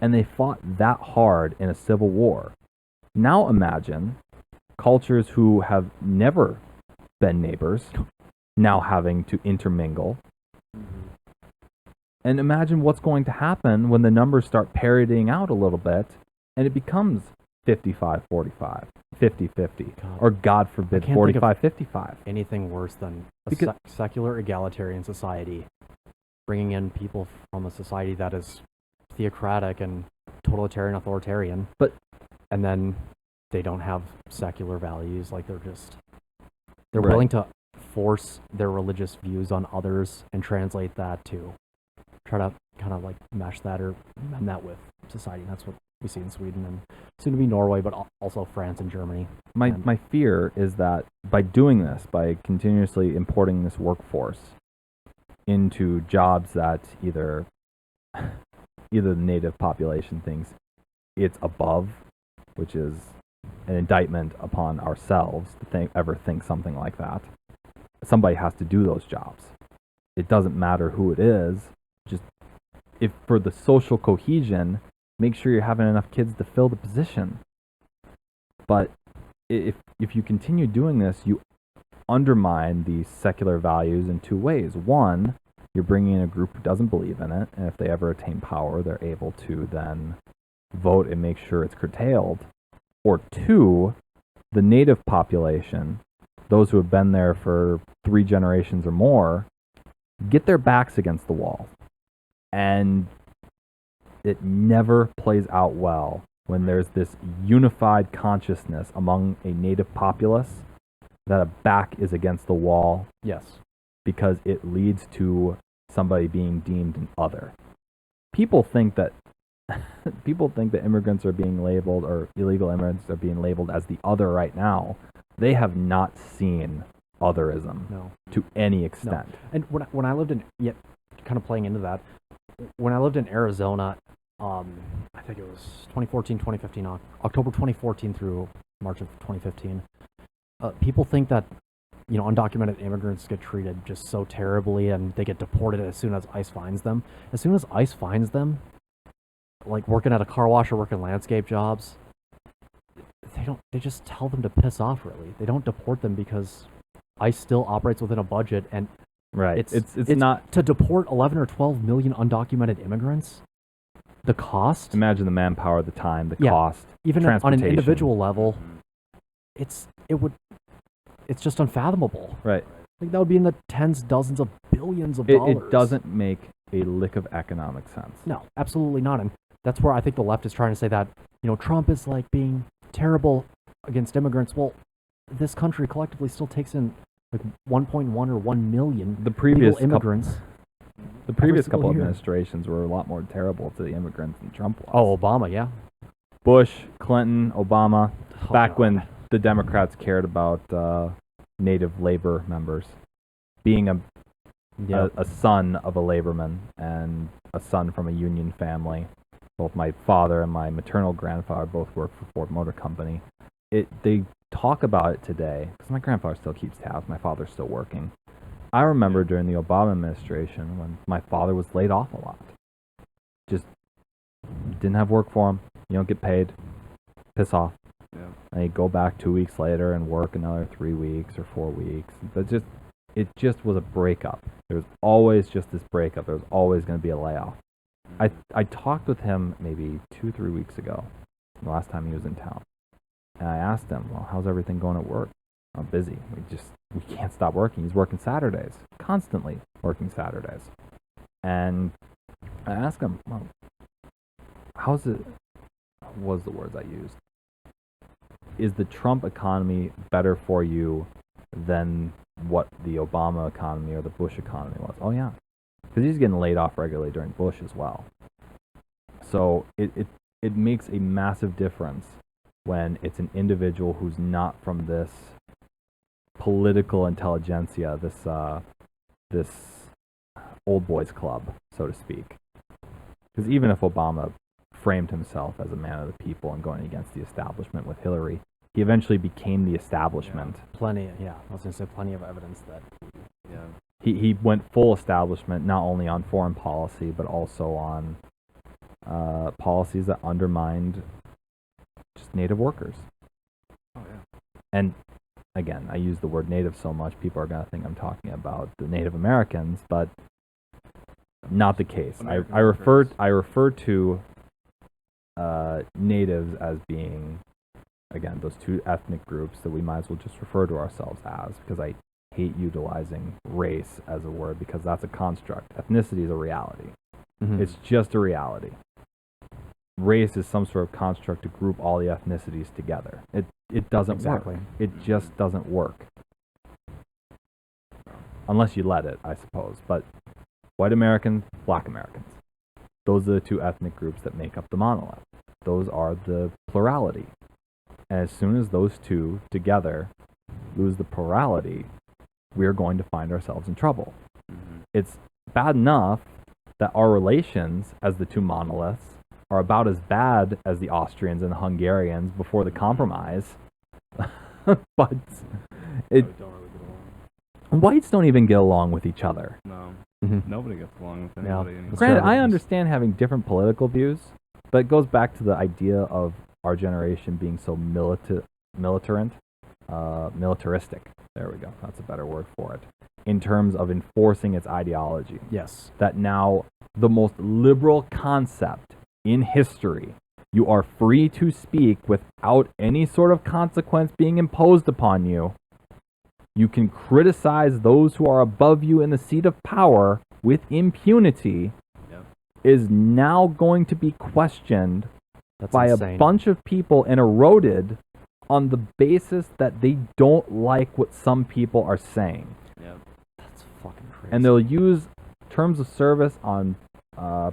And they fought that hard in a civil war. Now imagine cultures who have never been neighbors now having to intermingle. And imagine what's going to happen when the numbers start parodying out a little bit and it becomes 55-45, 50-50, or God forbid 45-55. Anything worse than a secular egalitarian society, bringing in people from a society that is theocratic and totalitarian, authoritarian, and then they don't have secular values. Like they're Right. willing to force their religious views on others and translate that to try to kind of like mesh that or mend that with society. And that's what we see in Sweden and soon to be Norway, but also France and Germany. My fear is that by doing this, by continuously importing this workforce into jobs that either the native population thinks it's above, which is an indictment upon ourselves to ever think something like that. Somebody has to do those jobs. It doesn't matter who it is. Just if for the social cohesion, make sure you're having enough kids to fill the position. But if you continue doing this, you undermine these secular values in two ways. One, you're bringing in a group who doesn't believe in it, and if they ever attain power, they're able to then vote and make sure it's curtailed. Or two, the native population, those who have been there for 3 generations or more, get their backs against the wall. And it never plays out well when there's this unified consciousness among a native populace that a back is against the wall. Yes. Because it leads to somebody being deemed an other. People think that immigrants are being labeled, or illegal immigrants are being labeled as the other right now. They have not seen otherism to any extent. No. And when I lived in, kind of playing into that, when I lived in Arizona, I think it was 2014, 2015, October 2014 through March of 2015, people think that undocumented immigrants get treated just so terribly, and they get deported as soon as ICE finds them. As soon as ICE finds them, like working at a car wash or working landscape jobs, they just tell them to piss off, really. They don't deport them because ICE still operates within a budget, and right. It's not to deport 11 or 12 million undocumented immigrants. The cost. Imagine the manpower, the time, the cost, even on an individual level, it's just unfathomable. Right. Like that would be in the tens, dozens of billions of dollars. It doesn't make a lick of economic sense. No, absolutely not. And that's where I think the left is trying to say that, Trump is like being terrible against immigrants. Well, this country collectively still takes in like 1.1 or 1 million legal immigrants. The previous couple administrations were a lot more terrible to the immigrants than Trump was. Oh, Obama, yeah. Bush, Clinton, Obama, back when the Democrats cared about native labor members. Being a son of a laborman and a son from a union family. Both my father and my maternal grandfather both worked for Ford Motor Company. They talk about it today, because my grandfather still keeps tabs, my father's still working. I remember during the Obama administration when my father was laid off a lot. Just didn't have work for him. You don't get paid. Piss off. Yeah. And he'd go back 2 weeks later and work another 3 weeks or 4 weeks. But it just was a breakup. There was always just this breakup. There was always going to be a layoff. I talked with him maybe 2-3 weeks ago, the last time he was in town. And I asked him, well, how's everything going at work? I'm busy. We can't stop working. He's working Saturdays, constantly working Saturdays. And I asked him, well, how's it, what was the words I used? Is the Trump economy better for you than what the Obama economy or the Bush economy was? Oh, yeah. Because he's getting laid off regularly during Bush as well. So it makes a massive difference when it's an individual who's not from this political intelligentsia, this old boys club, so to speak. Because even if Obama framed himself as a man of the people and going against the establishment with Hillary, he eventually became the establishment. I was going to say plenty of evidence that. Yeah. He went full establishment, not only on foreign policy, but also on policies that undermined just native workers. Oh, yeah. And again, I use the word native so much, people are going to think I'm talking about the Native Americans, but not the case. I refer to natives as being, again, those two ethnic groups that we might as well just refer to ourselves as, because I hate utilizing race as a word because that's a construct. Ethnicity is a reality. Mm-hmm. It's just a reality. Race is some sort of construct to group all the ethnicities together. It doesn't work. It just doesn't work. Unless you let it, I suppose. But white Americans, black Americans, those are the two ethnic groups that make up the monolith. Those are the plurality. And as soon as those two together lose the plurality, we're going to find ourselves in trouble. Mm-hmm. It's bad enough that our relations as the two monoliths are about as bad as the Austrians and the Hungarians before the compromise. But whites don't even get along with each other. No. Mm-hmm. Nobody gets along with anybody anymore. Granted, I understand having different political views, but it goes back to the idea of our generation being so militaristic. There we go. That's a better word for it. In terms of enforcing its ideology. Yes. That now the most liberal concept in history, you are free to speak without any sort of consequence being imposed upon you. You can criticize those who are above you in the seat of power with impunity. Yep. Is now going to be questioned by a bunch of people and eroded on the basis that they don't like what some people are saying. Yep. That's fucking crazy. And they'll use terms of service on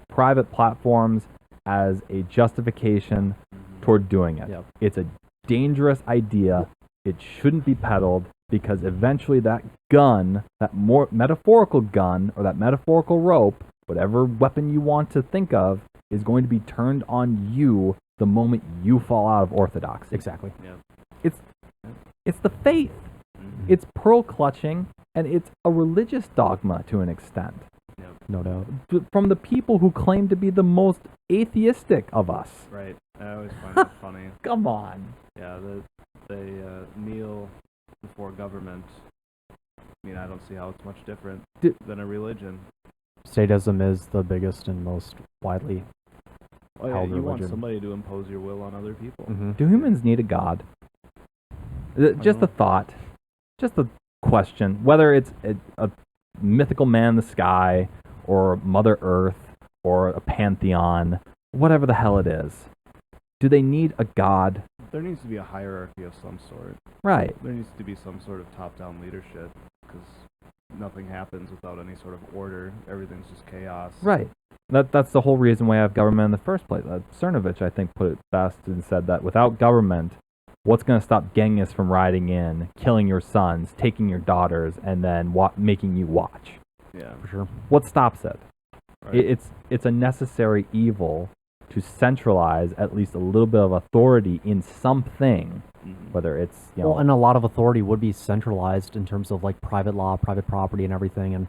private platforms as a justification toward doing it. Yep. It's a dangerous idea. It shouldn't be peddled because eventually that gun, that more metaphorical gun or that metaphorical rope, whatever weapon you want to think of, is going to be turned on you the moment you fall out of orthodoxy. Exactly. Yeah. It's the faith. Mm-hmm. It's pearl clutching, and it's a religious dogma to an extent. Yep. No doubt. From the people who claim to be the most atheistic of us. Right. I always find that funny. Come on. Yeah, they kneel before government. I mean, I don't see how it's much different than a religion. Statism is the biggest and most widely Oh, yeah, held you religion. want somebody to impose your will on other people. Mm-hmm. Do humans need a god? Just a thought. Just a question. Whether it's a mythical man in the sky, or Mother Earth, or a pantheon, whatever the hell it is. Do they need a god? There needs to be a hierarchy of some sort. Right. There needs to be some sort of top-down leadership, because nothing happens without any sort of order. Everything's just chaos. Right. That's the whole reason why I have government in the first place. Cernovich, I think, put it best and said that without government, what's going to stop Genghis from riding in, killing your sons, taking your daughters, and then making you watch? Yeah. For sure. What stops it? Right. It's a necessary evil to centralize at least a little bit of authority in something, whether it's, you know... Well, and a lot of authority would be centralized in terms of, like, private law, private property, and everything, and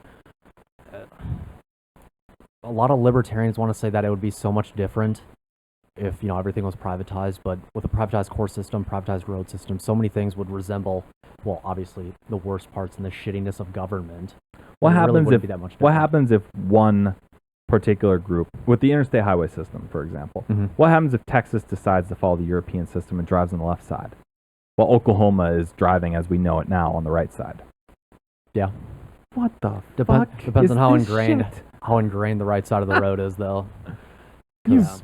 a lot of libertarians want to say that it would be so much different if, you know, everything was privatized, but with a privatized court system, privatized road system, so many things would resemble, well, obviously, the worst parts and the shittiness of government. What happens if one particular group, with the interstate highway system, for example, what happens if Texas decides to follow the European system and drives on the left side, while Oklahoma is driving, as we know it now, on the right side? Yeah. What the fuck? Depends on how ingrained the right side of the road is, though. Yeah.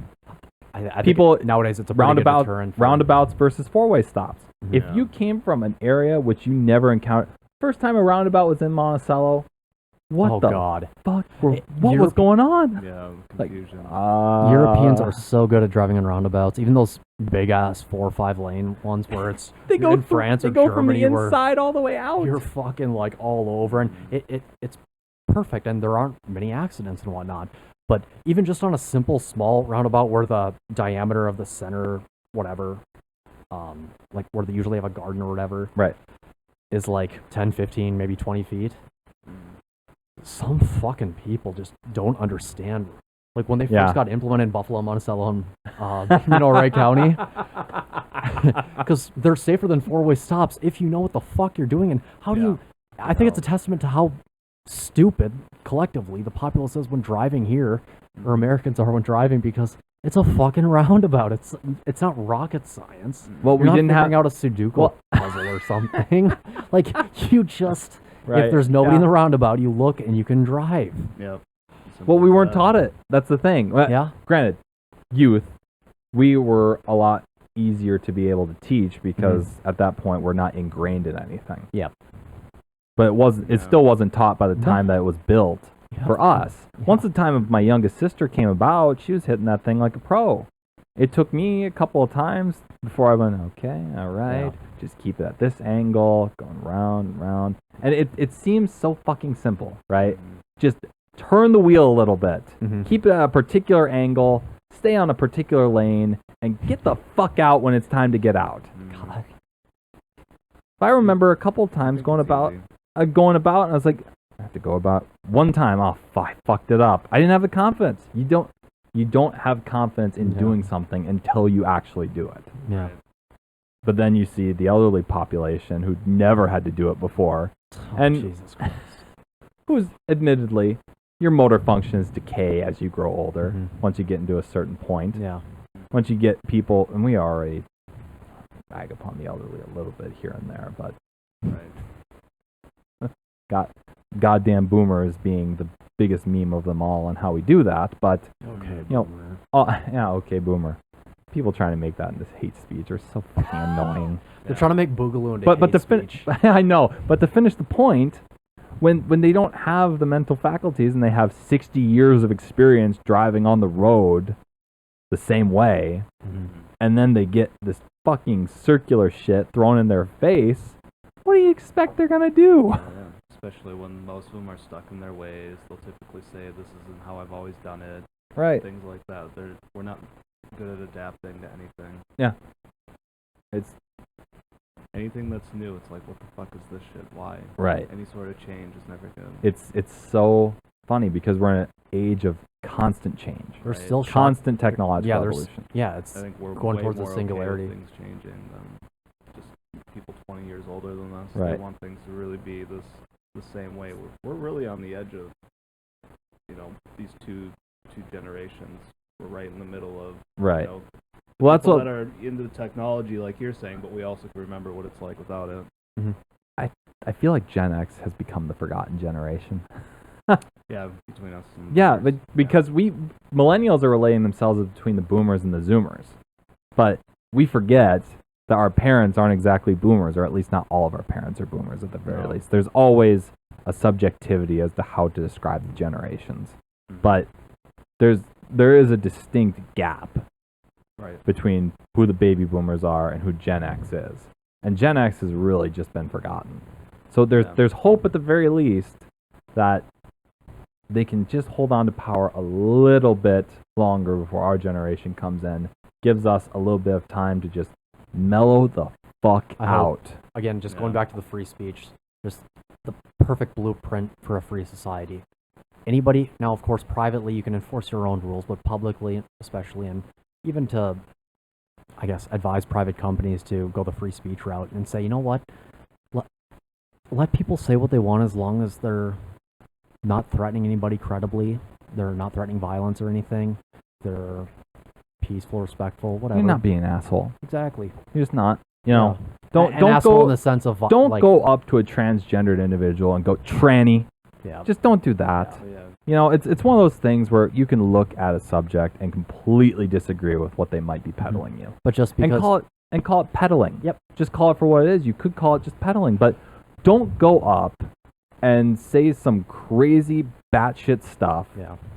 I People think nowadays it's a pretty good deterrent for roundabouts versus four-way stops. Yeah. If you came from an area which you never encountered, first time a roundabout was in Monticello, what the God. fuck? What was going on? Yeah, confusion. Europeans are so good at driving in roundabouts, even those big ass 4 or 5 lane ones where it's in France or Germany, from the inside all the way out. You're fucking like all over, and it's perfect, and there aren't many accidents and whatnot. But even just on a simple small roundabout where the diameter of the center, whatever, like where they usually have a garden or whatever, right, is like 10, 15, maybe 20 feet. Some fucking people just don't understand. Like when they first got implemented in Buffalo, Monticello, and Wright County, because they're safer than 4-way stops if you know what the fuck you're doing. And how do you? I think it's a testament to how stupid collectively the populace is when driving here, or Americans are when driving, because it's a fucking roundabout. It's not rocket science. Well, You're we didn't have out a Sudoku puzzle or something. Like you just. Right. If there's nobody in the roundabout, you look and you can drive. Yep. Well, we weren't taught it. That's the thing. Yeah. Granted, youth, we were a lot easier to be able to teach because at that point we're not ingrained in anything. Yeah. But it still wasn't taught by the time that it was built for us. Yeah. Once the time of my youngest sister came about, she was hitting that thing like a pro. It took me a couple of times before I went, okay, all right, just keep it at this angle, going round and round. And it seems so fucking simple, right? Just turn the wheel a little bit, keep it at a particular angle, stay on a particular lane, and get the fuck out when it's time to get out. God. I remember a couple of times going about, and I was like, I have to go about one time. Oh, I fucked it up. I didn't have the confidence. You don't have confidence in doing something until you actually do it. Yeah. But then you see the elderly population who never had to do it before, and Jesus Christ. who's admittedly, your motor functions decay as you grow older. Once you get into a certain point. Yeah. Once you get people, and we already bag upon the elderly a little bit here and there, but goddamn boomers being the biggest meme of them all and how we do that, but okay boomer. People trying to make that into hate speech are so fucking annoying. They're trying to make Boogaloo into hate speech. I know, but to finish the point, when they don't have the mental faculties and they have 60 years of experience driving on the road the same way, and then they get this fucking circular shit thrown in their face, what do you expect they're gonna do? Especially when most of them are stuck in their ways. They'll typically say, this isn't how I've always done it. Right. Things like that. We're not good at adapting to anything. Yeah. anything that's new, it's like, what the fuck is this shit? Why? Right. Any sort of change is never good. It's so funny because we're in an age of constant change. There's still constant technological evolution. It's I think we're going way towards more the singularity. Okay with things changing than just people 20 years older than us. Right. They want things to really be the same way. We're really on the edge of, these two generations. We're right in the middle of, right. Well, that's people what that are into the technology, like you're saying, but we also can remember what it's like without it. Mm-hmm. I feel like Gen X has become the forgotten generation. Yeah, between us. And but because millennials are relating themselves between the boomers and the zoomers, but we forget that our parents aren't exactly boomers, or at least not all of our parents are boomers at the very least. There's always a subjectivity as to how to describe the generations, but there is a distinct gap between who the baby boomers are and who Gen X is, and Gen X has really just been forgotten. So there's hope at the very least that they can just hold on to power a little bit longer before our generation comes in, gives us a little bit of time to just mellow the fuck out. Again, just going back to the free speech, just the perfect blueprint for a free society. Anybody, now of course privately you can enforce your own rules, but publicly especially, and even to, I guess, advise private companies to go the free speech route and say, you know what, let people say what they want as long as they're not threatening anybody credibly, they're not threatening violence or anything, they're peaceful, respectful, whatever. You're not being an asshole. Exactly. You're just not. Don't asshole go in the sense of go up to a transgendered individual and go tranny. Yeah. Just don't do that. Yeah. It's one of those things where you can look at a subject and completely disagree with what they might be peddling you. But just because and call it peddling. Yep. Just call it for what it is. You could call it just peddling, but don't go up and say some crazy batshit stuff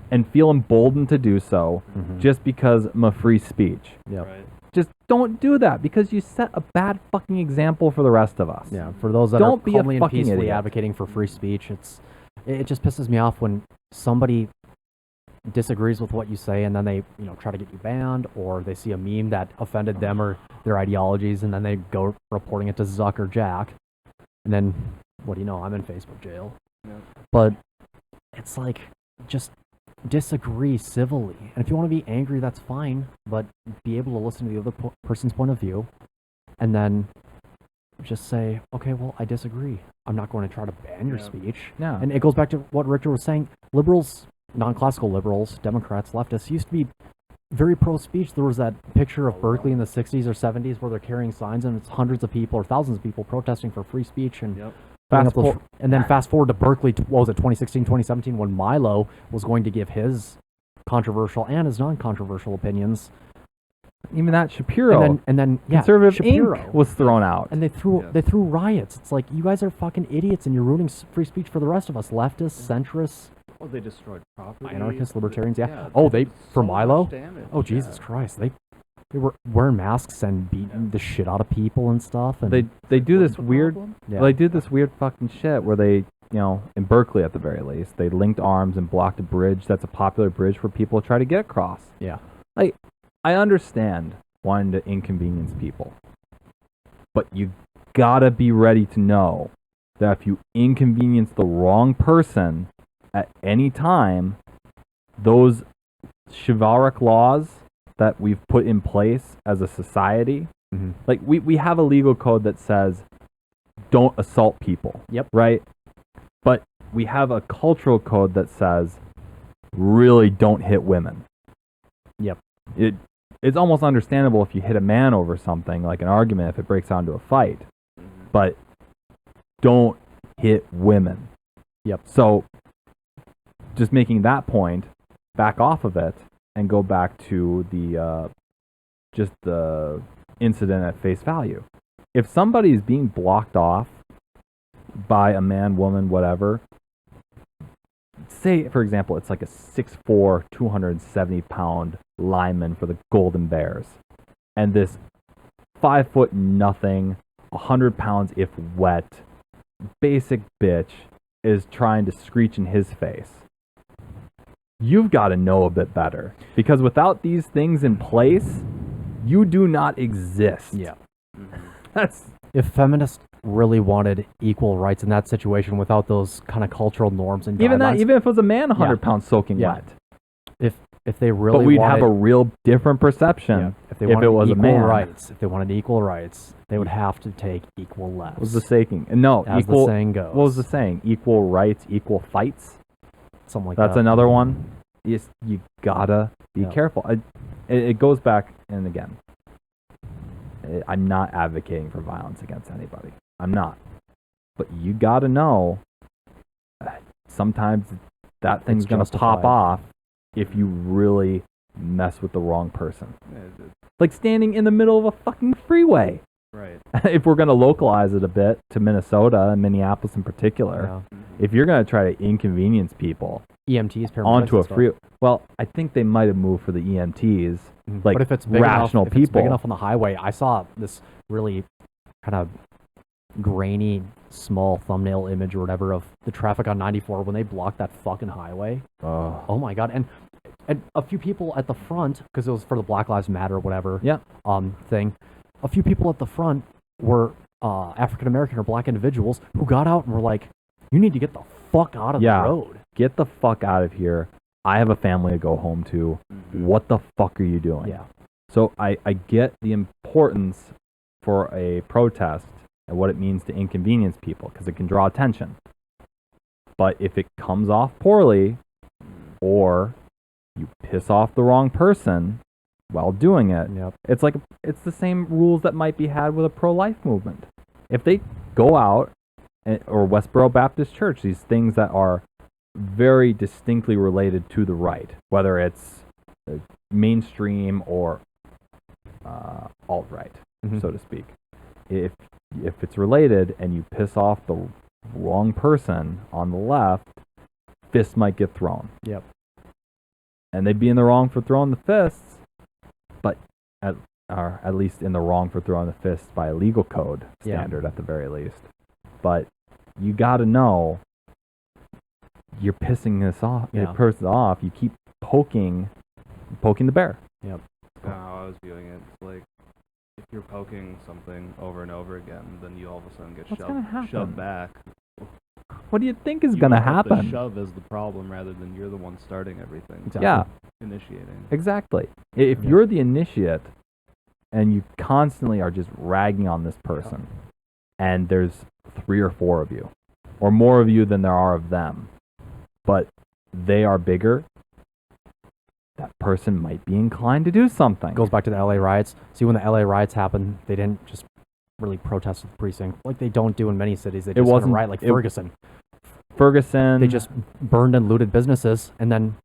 and feel emboldened to do so just because I'm a free speech. Yep. Right. Just don't do that because you set a bad fucking example for the rest of us. Yeah, for those that Don't are be a calmly and fucking peacefully idiot. advocating for free speech, it just pisses me off when somebody disagrees with what you say and then they try to get you banned, or they see a meme that offended them or their ideologies and then they go reporting it to Zuck or Jack, and then what do you know, I'm in Facebook jail. Yeah. But it's like, just disagree civilly, and if you want to be angry, that's fine, but be able to listen to the other person's point of view and then just say, okay, well, I disagree, I'm not going to try to ban your speech. Yeah. And it goes back to what Richard was saying. Liberals, non-classical liberals, Democrats, leftists used to be very pro-speech. There was that picture of Berkeley in the 60s or 70s where they're carrying signs and it's hundreds of people or thousands of people protesting for free speech. And then fast forward to Berkeley, what was it, 2016, 2017, when Milo was going to give his controversial and his non-controversial opinions. Even that Shapiro. And then Conservative Shapiro Inc. was thrown out. And they threw riots. It's like, you guys are fucking idiots and you're ruining free speech for the rest of us. Leftists, centrists. Oh, they destroyed property. Anarchists, libertarians, they for Milo? damage. Oh, Jesus Christ. They were wearing masks and beating the shit out of people and stuff. And they do this weird Yeah. fucking shit where they, in Berkeley at the very least, they linked arms and blocked a bridge that's a popular bridge where people try to get across. Yeah. Like, I understand wanting to inconvenience people, but you gotta be ready to know that if you inconvenience the wrong person at any time, those chivalric laws that we've put in place as a society, like we have a legal code that says don't assault people. Yep. Right? But we have a cultural code that says really don't hit women. Yep. It's almost understandable if you hit a man over something, like an argument, if it breaks out into a fight. But don't hit women. Yep. So, just making that point, back off of it, and go back to the incident at face value. If somebody is being blocked off by a man, woman, whatever, say, for example, it's like a 6'4", 270-pound lineman for the Golden Bears, and this 5 foot nothing, 100 pounds if wet, basic bitch is trying to screech in his face. You've got to know a bit better, because without these things in place, you do not exist. Yeah. That's if feminists really wanted equal rights in that situation without those kind of cultural norms and even guidelines, that, even if it was a man 100 Yeah. pounds soaking Yeah. wet, if they really but we'd wanted, have a real different perception if they if wanted it was a equal man. rights, if they wanted equal rights, they would have to take equal lefts. What was the saying? No, as equal. the saying goes. What was the saying? Equal rights, equal fights. Something like That's that. another one. You gotta be Yeah. careful. It goes back, and again, I'm not advocating for violence against anybody. I'm not. But you gotta know, sometimes that thing's gonna pop justified. off if you really mess with the wrong person. Yeah, Like standing in the middle of a fucking freeway. right. If we're gonna localize it a bit to Minnesota and Minneapolis in particular, Yeah. if you're gonna try to inconvenience people EMTs, paramedics, onto a and stuff. free, well, I think they might have moved for the EMTs, like But if it's big rational enough, if it's big people. enough on the highway, I saw this really kind of grainy, small thumbnail image or whatever of the traffic on 94 when they blocked that fucking highway. Oh my god! And a few people at the front, because it was for the Black Lives Matter or whatever Yeah. thing. A few people at the front were African American or black individuals who got out and were like, "You need to get the fuck out of Yeah. the road." Get the fuck out of here. I have a family to go home to. What the fuck are you doing? Yeah. So I get the importance for a protest and what it means to inconvenience people because it can draw attention. But if it comes off poorly or you piss off the wrong person while doing it, Yep. it's the same rules that might be had with a pro-life movement. If they go out or Westboro Baptist Church, these things that are very distinctly related to the right, whether it's mainstream or alt-right, Mhm. so to speak. If it's related and you piss off the wrong person on the left, fists might get thrown. Yep. And they'd be in the wrong for throwing the fists, but at least in the wrong for throwing the fists by a legal code Yeah. standard at the very least. But you got to know you're pissing this person off. You keep poking the bear. How I was viewing it, it's like if you're poking something over and over again, then you all of a sudden get What's gonna happen? shoved back. What do you think is You going to brought up happen? The shove is the problem rather than you're the one starting everything. Exactly. Yeah, Initiating. exactly. If you're the initiate and you constantly are just ragging on this person, and there's 3 or 4 of you, or more of you than there are of them, but they are bigger, that person might be inclined to do something. Goes back to the LA riots. See, when the LA riots happened, they didn't just really protest at the precinct like they don't do in many cities. They just kind of wasn't- riot like it- Ferguson. Ferguson. They just burned and looted businesses, and then,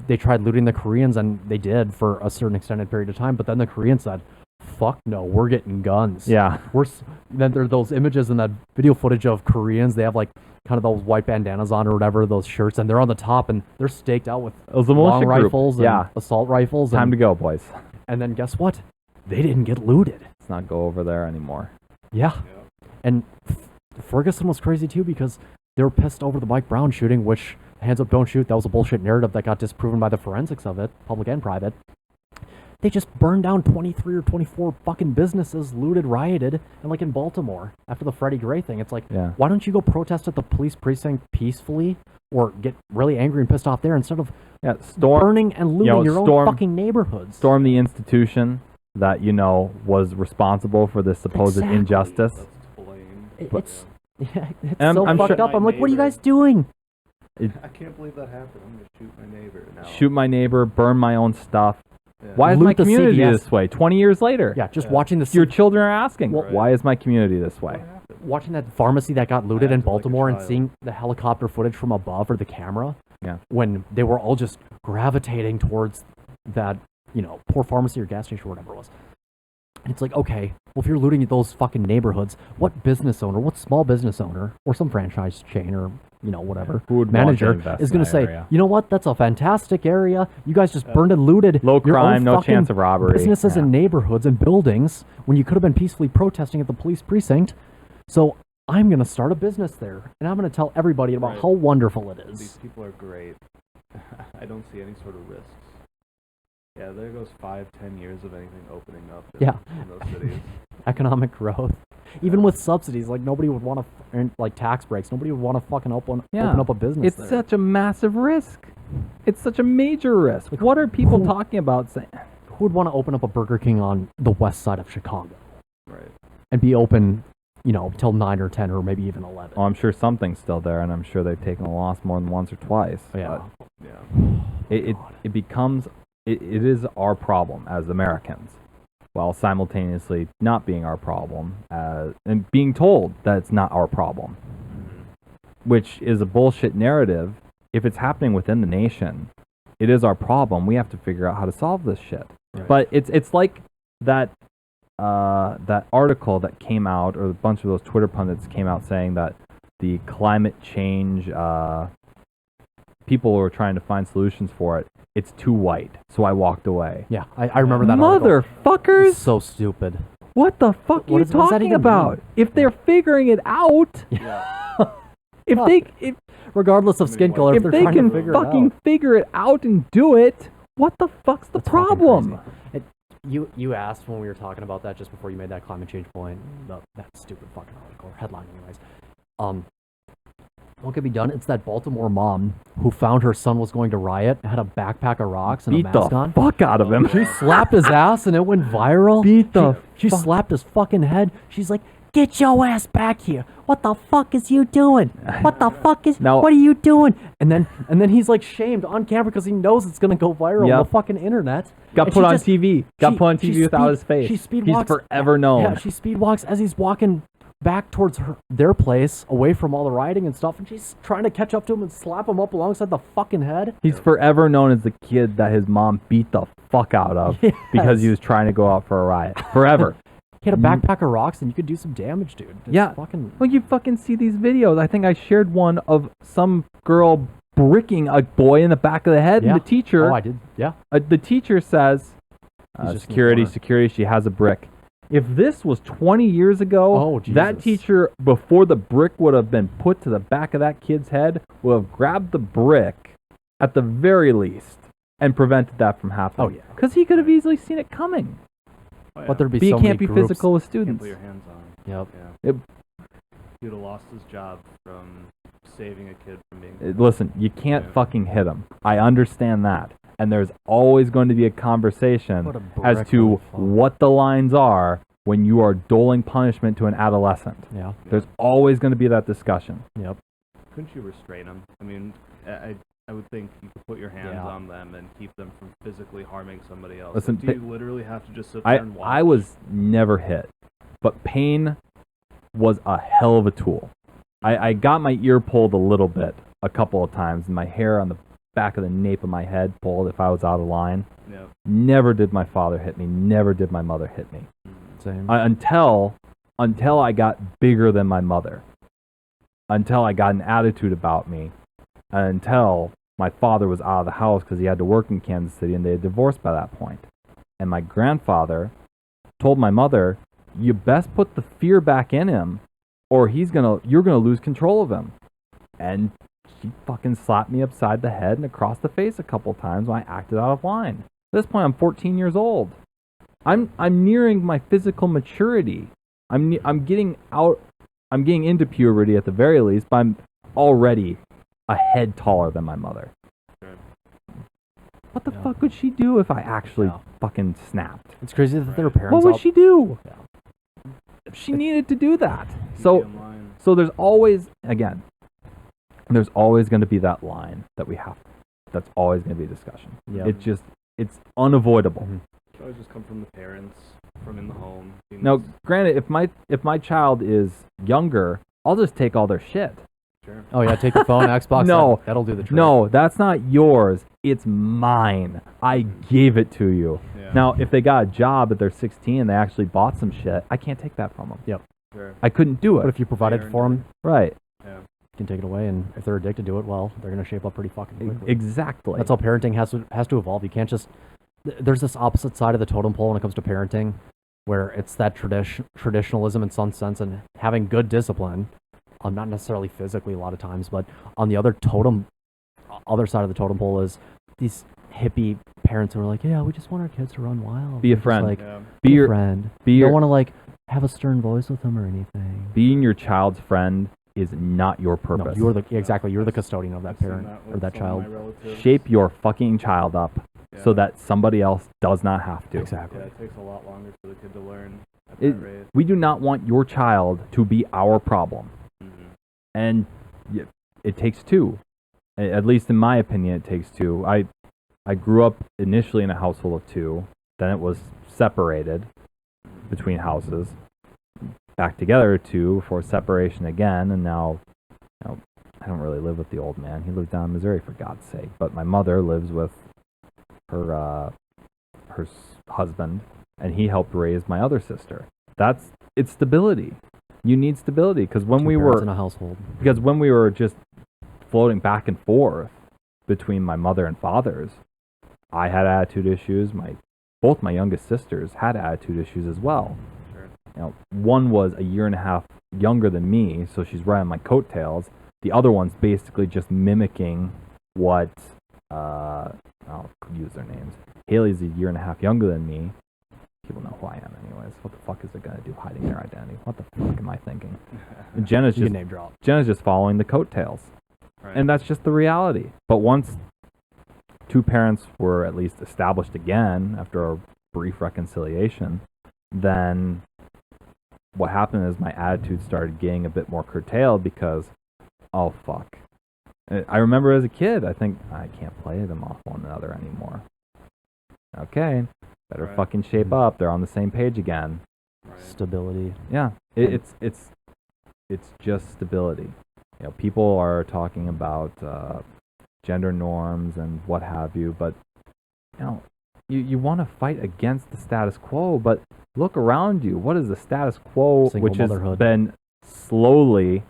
they tried looting the Koreans, and they did for a certain extended period of time. But then the Koreans said, "Fuck no, we're getting guns." Yeah. Then there are those images and that video footage of Koreans. They have like kind of those white bandanas on or whatever, those shirts, and they're on the top and they're staked out with It was a militia long group. rifles and Yeah. assault rifles. Time and, to go, boys. And then guess what? They didn't get looted. Let's not go over there anymore. Yeah. And Ferguson was crazy too because they were pissed over the Mike Brown shooting, which hands up, don't shoot. That was a bullshit narrative that got disproven by the forensics of it, public and private. They just burned down 23 or 24 fucking businesses, looted, rioted, and like in Baltimore after the Freddie Gray thing. It's like, Yeah. why don't you go protest at the police precinct peacefully or get really angry and pissed off there instead of Yeah. Storm burning and looting your own fucking neighborhoods? storm the institution that was responsible for this supposed Exactly. injustice. That's to blame. It's it's I'm- so I'm fucked sure- up. I'm like, what are you My guys doing? I can't believe that happened. I'm gonna shoot my neighbor now. Shoot my neighbor, burn my own stuff. Yeah. Why is Loot my the community CVS. this way? 20 years later. Yeah, just Yeah. watching the Your children are asking, Well- why is my community this way? What happened? watching that pharmacy that got looted in acted like a Baltimore and child. seeing the helicopter footage from above or the camera. Yeah. When they were all just gravitating towards that, poor pharmacy or gas station or whatever it was. And it's like, okay, well, if you're looting those fucking neighborhoods, what business owner, what small business owner, or some franchise chain or, whatever, Who would want to manager invest is in going that to say, area? you know what, that's a fantastic area. You guys just burned and looted Low your own crime, no fucking chance of robbery. businesses Yeah. and neighborhoods and buildings when you could have been peacefully protesting at the police precinct. So I'm going to start a business there, and I'm going to tell everybody about Right. how wonderful it These is. people are great. I don't see any sort of risks. Yeah, there goes 5-10 years of anything opening up in, Yeah. in those cities. Economic growth. Even with subsidies, like nobody would want to, like tax breaks, nobody would want to fucking open up a business. It's there. such a massive risk. It's such a major risk. Like, what are people talking about saying? Who would want to open up a Burger King on the west side of Chicago? Right. And be open, till 9 or 10 or maybe even 11. Oh, I'm sure something's still there, and I'm sure they've taken a loss more than once or twice. Yeah. It becomes it is our problem as Americans, while simultaneously not being our problem and being told that it's not our problem, which is a bullshit narrative. If it's happening within the nation, it is our problem. We have to figure out how to solve this shit. Right. But it's like that article that came out, or a bunch of those Twitter pundits came out saying that the climate change people were trying to find solutions for it. It's too white, so I walked away. Yeah, I remember that article. Motherfuckers! It's so stupid. What the fuck are you talking about? If they're figuring it out, regardless of skin color, if they can fucking figure it out and do it, what the fuck's the problem? You asked when we were talking about that just before you made that climate change point, that stupid fucking article, headline anyways. What could be done? It's that Baltimore mom who found her son was going to riot and had a backpack of rocks and a mask on. Beat the fuck out of him. She slapped his ass and it went viral. She slapped his fucking head. She's like, "Get your ass back here! What the fuck is you doing? What the fuck is? What are you doing?" And then he's like shamed on camera because he knows it's gonna go viral on the fucking internet. Got put on TV. Got put on TV without his face. He's forever known. Yeah, she speed walks as he's walking back towards their place, away from all the rioting and stuff, and she's trying to catch up to him and slap him up alongside the fucking head. He's forever known as the kid that his mom beat the fuck out of because he was trying to go out for a riot. Forever. He had a backpack of rocks, and you could do some damage, dude. Well, you fucking see these videos. I think I shared one of some girl bricking a boy in the back of the head, and the teacher. Oh, I did. Yeah. The teacher says, "Security. She has a brick." If this was 20 years ago, that teacher, before the brick would have been put to the back of that kid's head, would have grabbed the brick at the very least and prevented that from happening. Oh yeah, because he could have easily seen it coming. Oh, yeah. But there'd be so you can't many be groups. physical with students. You can't put your hands on. Yep. Yeah. He would have lost his job from saving a kid from being. Listen, you can't fucking hit him. I understand that. And there's always going to be a conversation as to what the lines are when you are doling punishment to an adolescent. Yeah. There's always going to be that discussion. Yep. Couldn't you restrain them? I mean, I would think you could put your hands on them and keep them from physically harming somebody else. Listen, do you literally have to just sit there and watch? I was never hit, but pain was a hell of a tool. I got my ear pulled a little bit a couple of times, and my hair on the back of the nape of my head pulled if I was out of line. Yep. Never did my father hit me. Never did my mother hit me. Same. Until I got bigger than my mother. Until I got an attitude about me. Until my father was out of the house because he had to work in Kansas City and they had divorced by that point. And my grandfather told my mother, "You best put the fear back in him or you're gonna lose control of him." And she fucking slapped me upside the head and across the face a couple times when I acted out of line. At this point, I'm 14 years old. I'm nearing my physical maturity. I'm getting into puberty at the very least, but I'm already a head taller than my mother. What the fuck would she do if I actually fucking snapped? It's crazy that their parents. What would she do? Yeah. She needed to do that. So there's always going to be that line that we have. That's always going to be a discussion. Yeah. It's unavoidable. Mm-hmm. It always just come from the parents, from in the home. Now, granted, if my child is younger, I'll just take all their shit. Sure. Oh yeah, take your phone, Xbox. No, that'll do the trick. No, that's not yours. It's mine. I gave it to you. Yeah. Now, if they got a job at they're 16 and they actually bought some shit, I can't take that from them. Yep. Sure. I couldn't do it. But if you provided for them, right? Yeah. You can take it away, and if they're addicted to it, well, they're gonna shape up pretty fucking quickly. Exactly. That's how parenting has to evolve. You can't just. There's this opposite side of the totem pole when it comes to parenting, where it's that traditionalism in some sense and having good discipline. Not necessarily physically a lot of times, but on the other side of the totem pole is these hippie parents who are like, yeah, we just want our kids to run wild. Be a friend. Be a friend. You don't want to have a stern voice with them or anything. Being your child's friend is not your No, purpose. you're the custodian of that parent or that child. Shape your fucking child up so that somebody else does not have to. Exactly. Yeah, it takes a lot longer for the kid to learn at that rate. We do not want your child to be our problem. Mm-hmm. And it takes two. At least in my opinion, it takes two. I grew up initially in a household of two. Then it was separated between houses. Back together two for separation again. And now, I don't really live with the old man. He lives down in Missouri, for God's sake. But my mother lives with her husband, and he helped raise my other sister. It's stability. You need stability because when we were in a household, just floating back and forth between my mother and father's, I had attitude issues. Both my youngest sisters had attitude issues as well. Sure. One was a year and a half younger than me, so she's right on my coattails. The other one's basically just mimicking what I'll use their names. Haley's a year and a half younger than me. People know who I am anyways. What the fuck is it gonna do hiding their identity? What the fuck am I thinking? And Jenna's just following the coattails. Right. And that's just the reality. But once two parents were at least established again after a brief reconciliation, then what happened is my attitude started getting a bit more curtailed because, oh fuck. I remember as a kid, I think, I can't play them off one another anymore. Okay, better fucking shape up. They're on the same page again. Right. Stability. Yeah, it's just stability. People are talking about gender norms and what have you, but you want to fight against the status quo, but look around you. What is the status quo, Single which motherhood. has been slowly,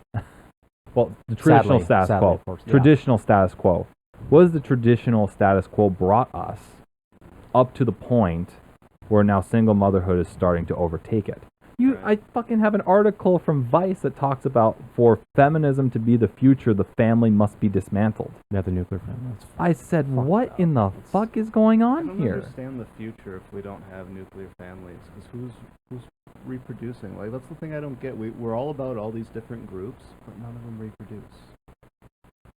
well, the traditional status sadly, quo. of course, yeah. Traditional status quo. What has the traditional status quo brought us up to the point where now single motherhood is starting to overtake it? I fucking have an article from Vice that talks about for feminism to be the future, the family must be dismantled. Yeah, the nuclear family. I said, what in the fuck is going I on don't here? understand the future if we don't have nuclear families. Because who's reproducing? Like, that's the thing I don't get. We're all about all these different groups, but none of them reproduce.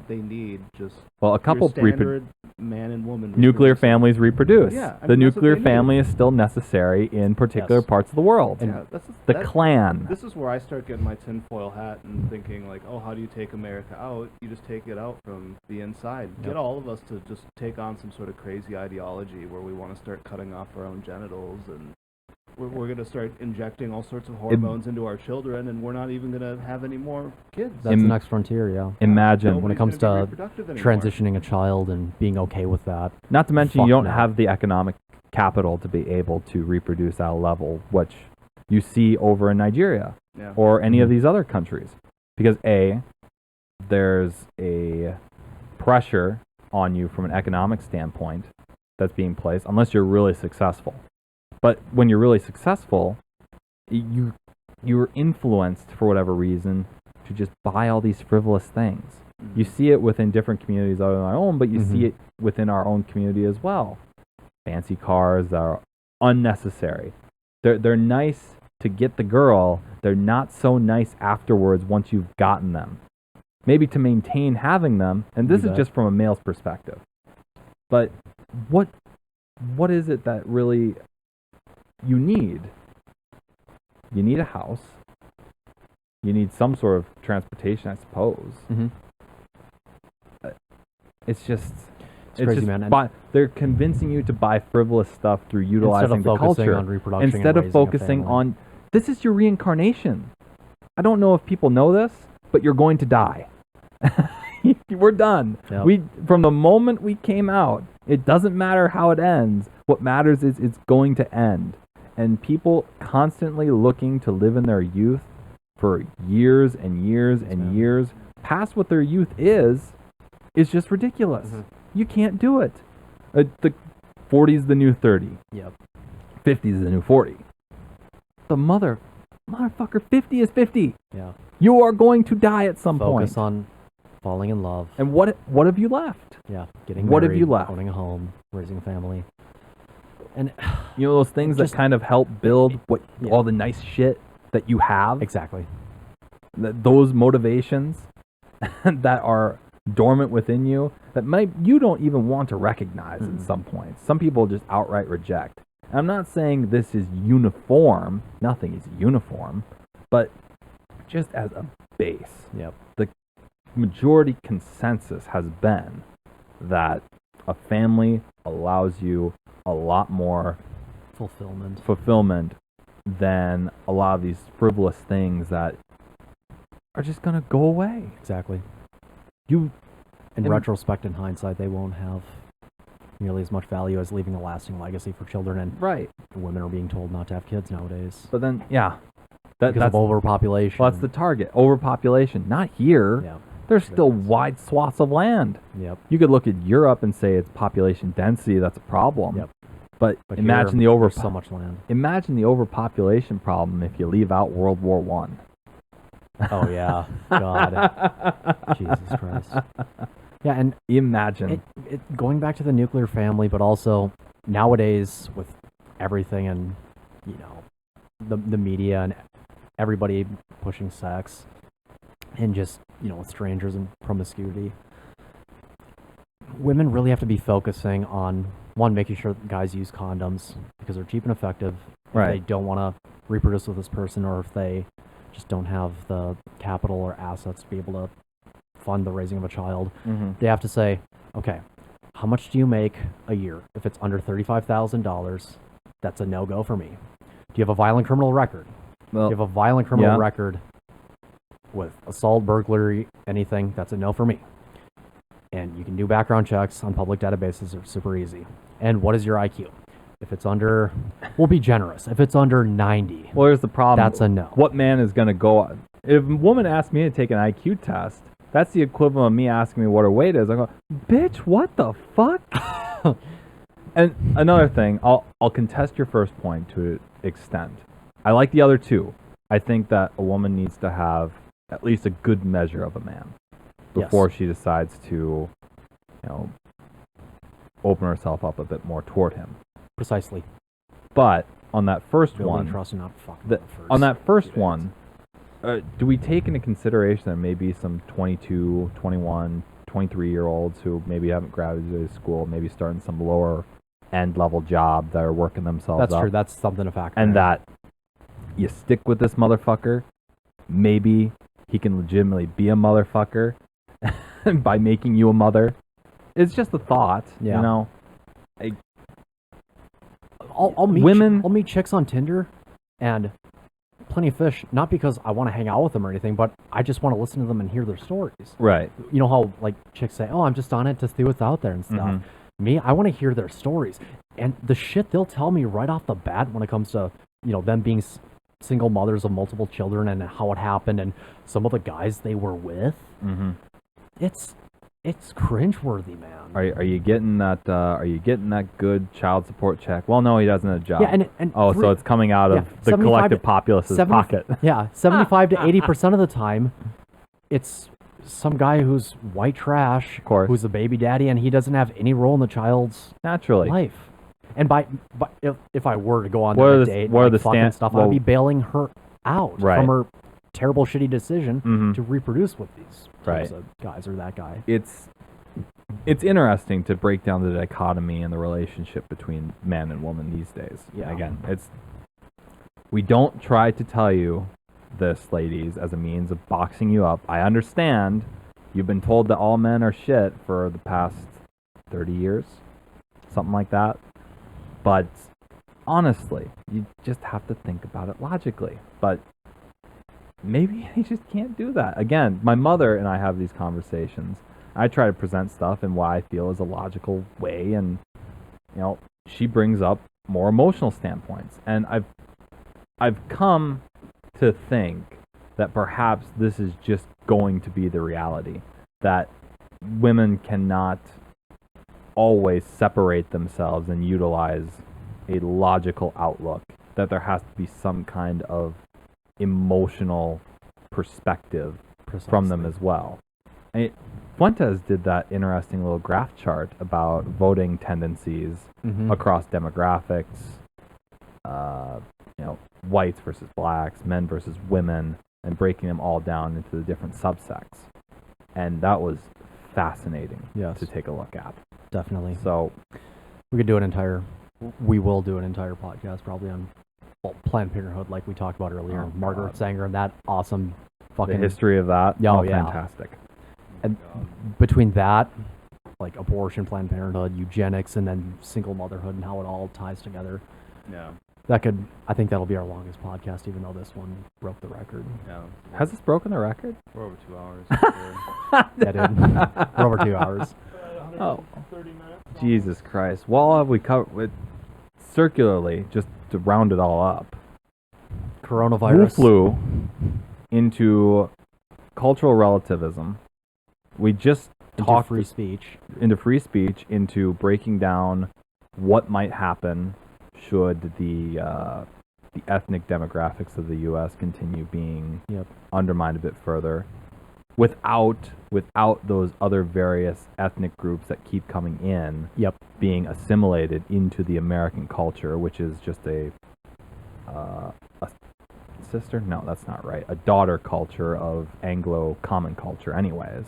They need just Well, a couple standard man and woman nuclear reproducing. families reproduce. Yeah, I the mean, that's what nuclear they family is still necessary in particular Yes. parts of the world. Yeah, The clan. This is where I start getting my tinfoil hat and thinking like, oh, how do you take America out? You just take it out from the inside. Yep. Get all of us to just take on some sort of crazy ideology where we want to start cutting off our own genitals and we're going to start injecting all sorts of hormones into our children, and we're not even going to have any more kids. That's the next frontier, yeah. Imagine. When it comes to transitioning a child and being okay with that. Not to mention, Fuck you don't no. have the economic capital to be able to reproduce at a level which you see over in Nigeria Yeah. or any of these other countries. Because there's a pressure on you from an economic standpoint that's being placed, unless you're really successful. But when you're really successful, you're influenced for whatever reason to just buy all these frivolous things. You see it within different communities other than our own, but you see it within our own community as well. Fancy cars that are unnecessary. They're nice to get the girl. They're not so nice afterwards once you've gotten them. Maybe to maintain having them, and this is just from a male's perspective. But what is it that really you need? You need a house. You need some sort of transportation, I suppose. Mm-hmm. It's just crazy, man. They're convincing you to buy frivolous stuff through utilizing the culture on reproduction instead of focusing on this is your reincarnation. I don't know if people know this, but you're going to die. We're done. Yep. From the moment we came out, it doesn't matter how it ends. What matters is it's going to end. And people constantly looking to live in their youth for years and years and years past what their youth is just ridiculous. You can't do it. The 40 is the new 30. Yep. 50 is the new 40. The motherfucker, 50 is 50. Yeah. You are going to die at some point. Focus on falling in love. And what have you left? Yeah. Getting what married, have you left? owning a home, raising a family. And those things that kind of help build all the nice shit that you have, Exactly. those motivations that are dormant within you that you don't even want to recognize at some points. Some people just outright reject. I'm not saying this is uniform. Nothing is uniform, but just as a base, Yep. the majority consensus has been that a family allows you a lot more fulfillment than a lot of these frivolous things that are just going to go away. Exactly. You, In and- retrospect, in hindsight, they won't have nearly as much value as leaving a lasting legacy for children, and right. women are being told not to have kids nowadays But then, yeah, because that's of overpopulation. well, that's the target. Overpopulation. Not here. Yeah. There's still wide swaths of land. Yep. You could look at Europe and say it's population density that's a problem. Yep. But But imagine here, the there's so much land. Imagine the overpopulation problem if you leave out World War One. Oh yeah, God, Jesus Christ. Yeah, and Imagine. going back to the nuclear family, but also nowadays with everything and the media and everybody pushing sex and just with strangers and promiscuity, women really have to be focusing on one, making sure that guys use condoms because they're cheap and effective. If Right. they don't want to reproduce with this person, or if they just don't have the capital or assets to be able to fund the raising of a child, they have to say, okay, how much do you make a year? If it's under $35,000, that's a no-go for me. Do you have a violent criminal record? Well, If you have a violent criminal yeah. record with assault, burglary, anything, that's a no for me. And you can do background checks on public databases. They're super easy. And what is your IQ? If it's under, we'll be generous. If it's under 90, well, here's the problem. that's a no. What man is going to go? If a woman asks me to take an IQ test, that's the equivalent of me asking me what her weight is. I go, bitch, what the fuck? And another thing, I'll contest your first point to an extent. I like the other two. I think that a woman needs to have at least a good measure of a man before she decides to, open herself up a bit more toward him. Precisely. But on that first Building one, trust and not fucking the, them first. on that first one, do we take into consideration that maybe some 22, 21, 23-year-olds who maybe haven't graduated school, maybe starting some lower end level job that are working themselves That's up, true. That's something to factor and in. that you stick with this motherfucker, maybe he can legitimately be a motherfucker by making you a mother. It's just a thought, Yeah. I'll meet women- I'll meet chicks on Tinder and plenty of fish, not because I want to hang out with them or anything, but I just want to listen to them and hear their stories. Right. You know how like chicks say, "Oh, I'm just on it to see what's out there and stuff." Mhm. Me, I want to hear their stories and the shit they'll tell me right off the bat when it comes to them being single mothers of multiple children and how it happened and some of the guys they were with. Mm-hmm. It's cringeworthy, man. Are you getting that? Are you getting that good child support check? Well, no, he doesn't have a job. Yeah, and so it's coming out of the 75 collective to- populace's 70 pocket. Yeah, 75 to 80% of the time, it's some guy who's white trash, Of course. who's a baby daddy, and he doesn't have any role in the child's Naturally. life. And but if I were to go on What that are the- date, what are like the fucking stan- stuff, well- I'd be bailing her out Right. from her terrible, shitty decision Mhm. to reproduce with these types Right. of guys or that guy. It's interesting to break down the dichotomy in the relationship between man and woman these days. Yeah. Again, we don't try to tell you this, ladies, as a means of boxing you up. I understand you've been told that all men are shit for the past 30 years, something like that. But honestly, you just have to think about it logically. But maybe you just can't do that. Again, my mother and I have these conversations. I try to present stuff in what I feel is a logical way, and she brings up more emotional standpoints. And I've come to think that perhaps this is just going to be the reality, that women cannot always separate themselves and utilize a logical outlook, that there has to be some kind of emotional perspective from them as well. Fuentes did that interesting little graph chart about voting tendencies Mhm. across demographics, whites versus blacks, men versus women, and breaking them all down into the different subsects. And that was fascinating Yes. to take a look at. Definitely. So We will do an entire podcast probably on Planned Parenthood, like we talked about earlier. Oh, Margaret God. Sanger and that awesome the fucking history of that, Oh, yeah. fantastic. And between that, like abortion, Planned Parenthood, eugenics, and then single motherhood and how it all ties together. Yeah. I think that'll be our longest podcast, even though this one broke the record. Yeah. Has this broken the record? We're over 2 hours. for sure. Yeah, dude. We're over 2 hours. Oh. 30 minutes. Jesus Christ. Well, have we covered circularly, just to round it all up? Who Coronavirus. flew into cultural relativism? We just into talked free speech. into free speech, into breaking down what might happen should the ethnic demographics of the U.S. continue being Yep. undermined a bit further, without those other various ethnic groups that keep coming in, Yep. being assimilated into the American culture, which is just a sister? No, that's not right. A daughter culture of Anglo common culture, anyways.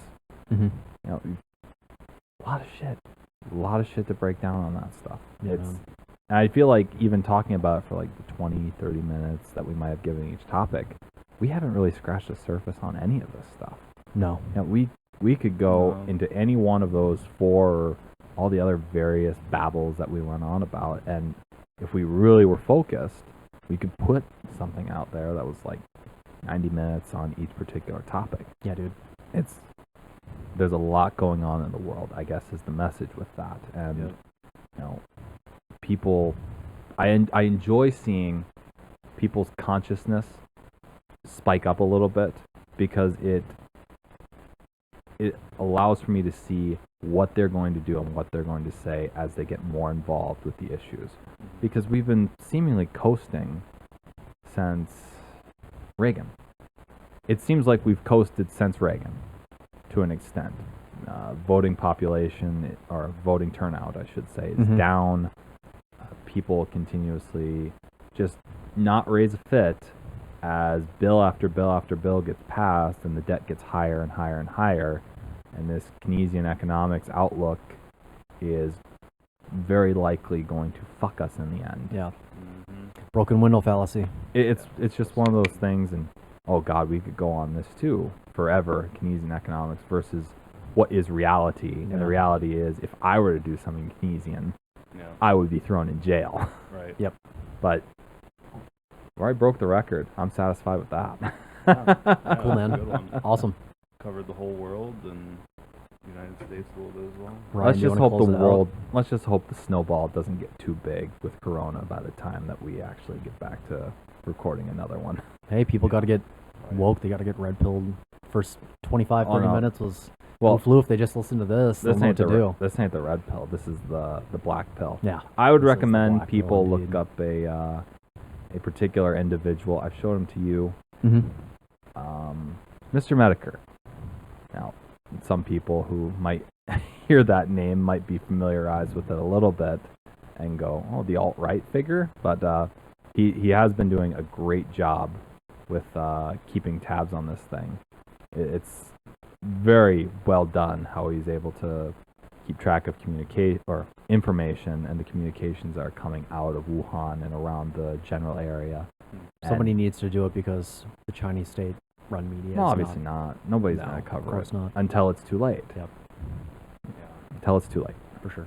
Mm-hmm. You know, a lot of shit to break down on that stuff. Yeah. And I feel like even talking about it for like the 20, 30 minutes that we might have given each topic, we haven't really scratched the surface on any of this stuff. No. You know, we could go No. into any one of those 4 or all the other various babbles that we went on about, and if we really were focused, we could put something out there that was like 90 minutes on each particular topic. Yeah, dude. There's a lot going on in the world, I guess, is the message with that. And Yep. you know, people, I enjoy seeing people's consciousness spike up a little bit, because it allows for me to see what they're going to do and what they're going to say as they get more involved with the issues. Because we've been seemingly coasting since Reagan. It seems like we've coasted since Reagan to an extent. Voting population, or voting turnout, I should say, is Mhm. down. People continuously just not raise a fit as bill after bill after bill gets passed, and the debt gets higher and higher and higher. And this Keynesian economics outlook is very likely going to fuck us in the end. Yeah. Mm-hmm. Broken window fallacy. It's just one of those things, and oh God, we could go on this too forever. Keynesian economics versus what is reality, and Yeah. the reality is, if I were to do something Keynesian, Yeah. I would be thrown in jail. Right. Yep. But where I broke the record, I'm satisfied with that. Yeah, Cool, that's a man. good one. Awesome. Covered the whole world and United States a little bit as well. Ryan, Let's do you just wanna hope the close it out? world. Let's just hope the snowball doesn't get too big with Corona by the time that we actually get back to recording another one. Hey, people got to get woke. They got to get red pilled. First 25, 30 no. minutes was Well, flu. If they just listen to this, they'll this know ain't what to do. this ain't the red pill. This is the black pill. Yeah. I would This is the recommend black pill people look indeed. up a particular individual. I've showed him to you, Mm-hmm. Mr. Medicare. Now, some people who might hear that name might be familiarized with it a little bit and go, "Oh, the alt-right figure," but he has been doing a great job with keeping tabs on this thing. It's very well done how he's able to keep track of information, and the communications are coming out of Wuhan and around the general area. Somebody And- needs to do it because the Chinese state-run media. no, is obviously not. Nobody's No, gonna of cover course it not. until it's too late. Yep. Yeah. Until it's too late. For sure.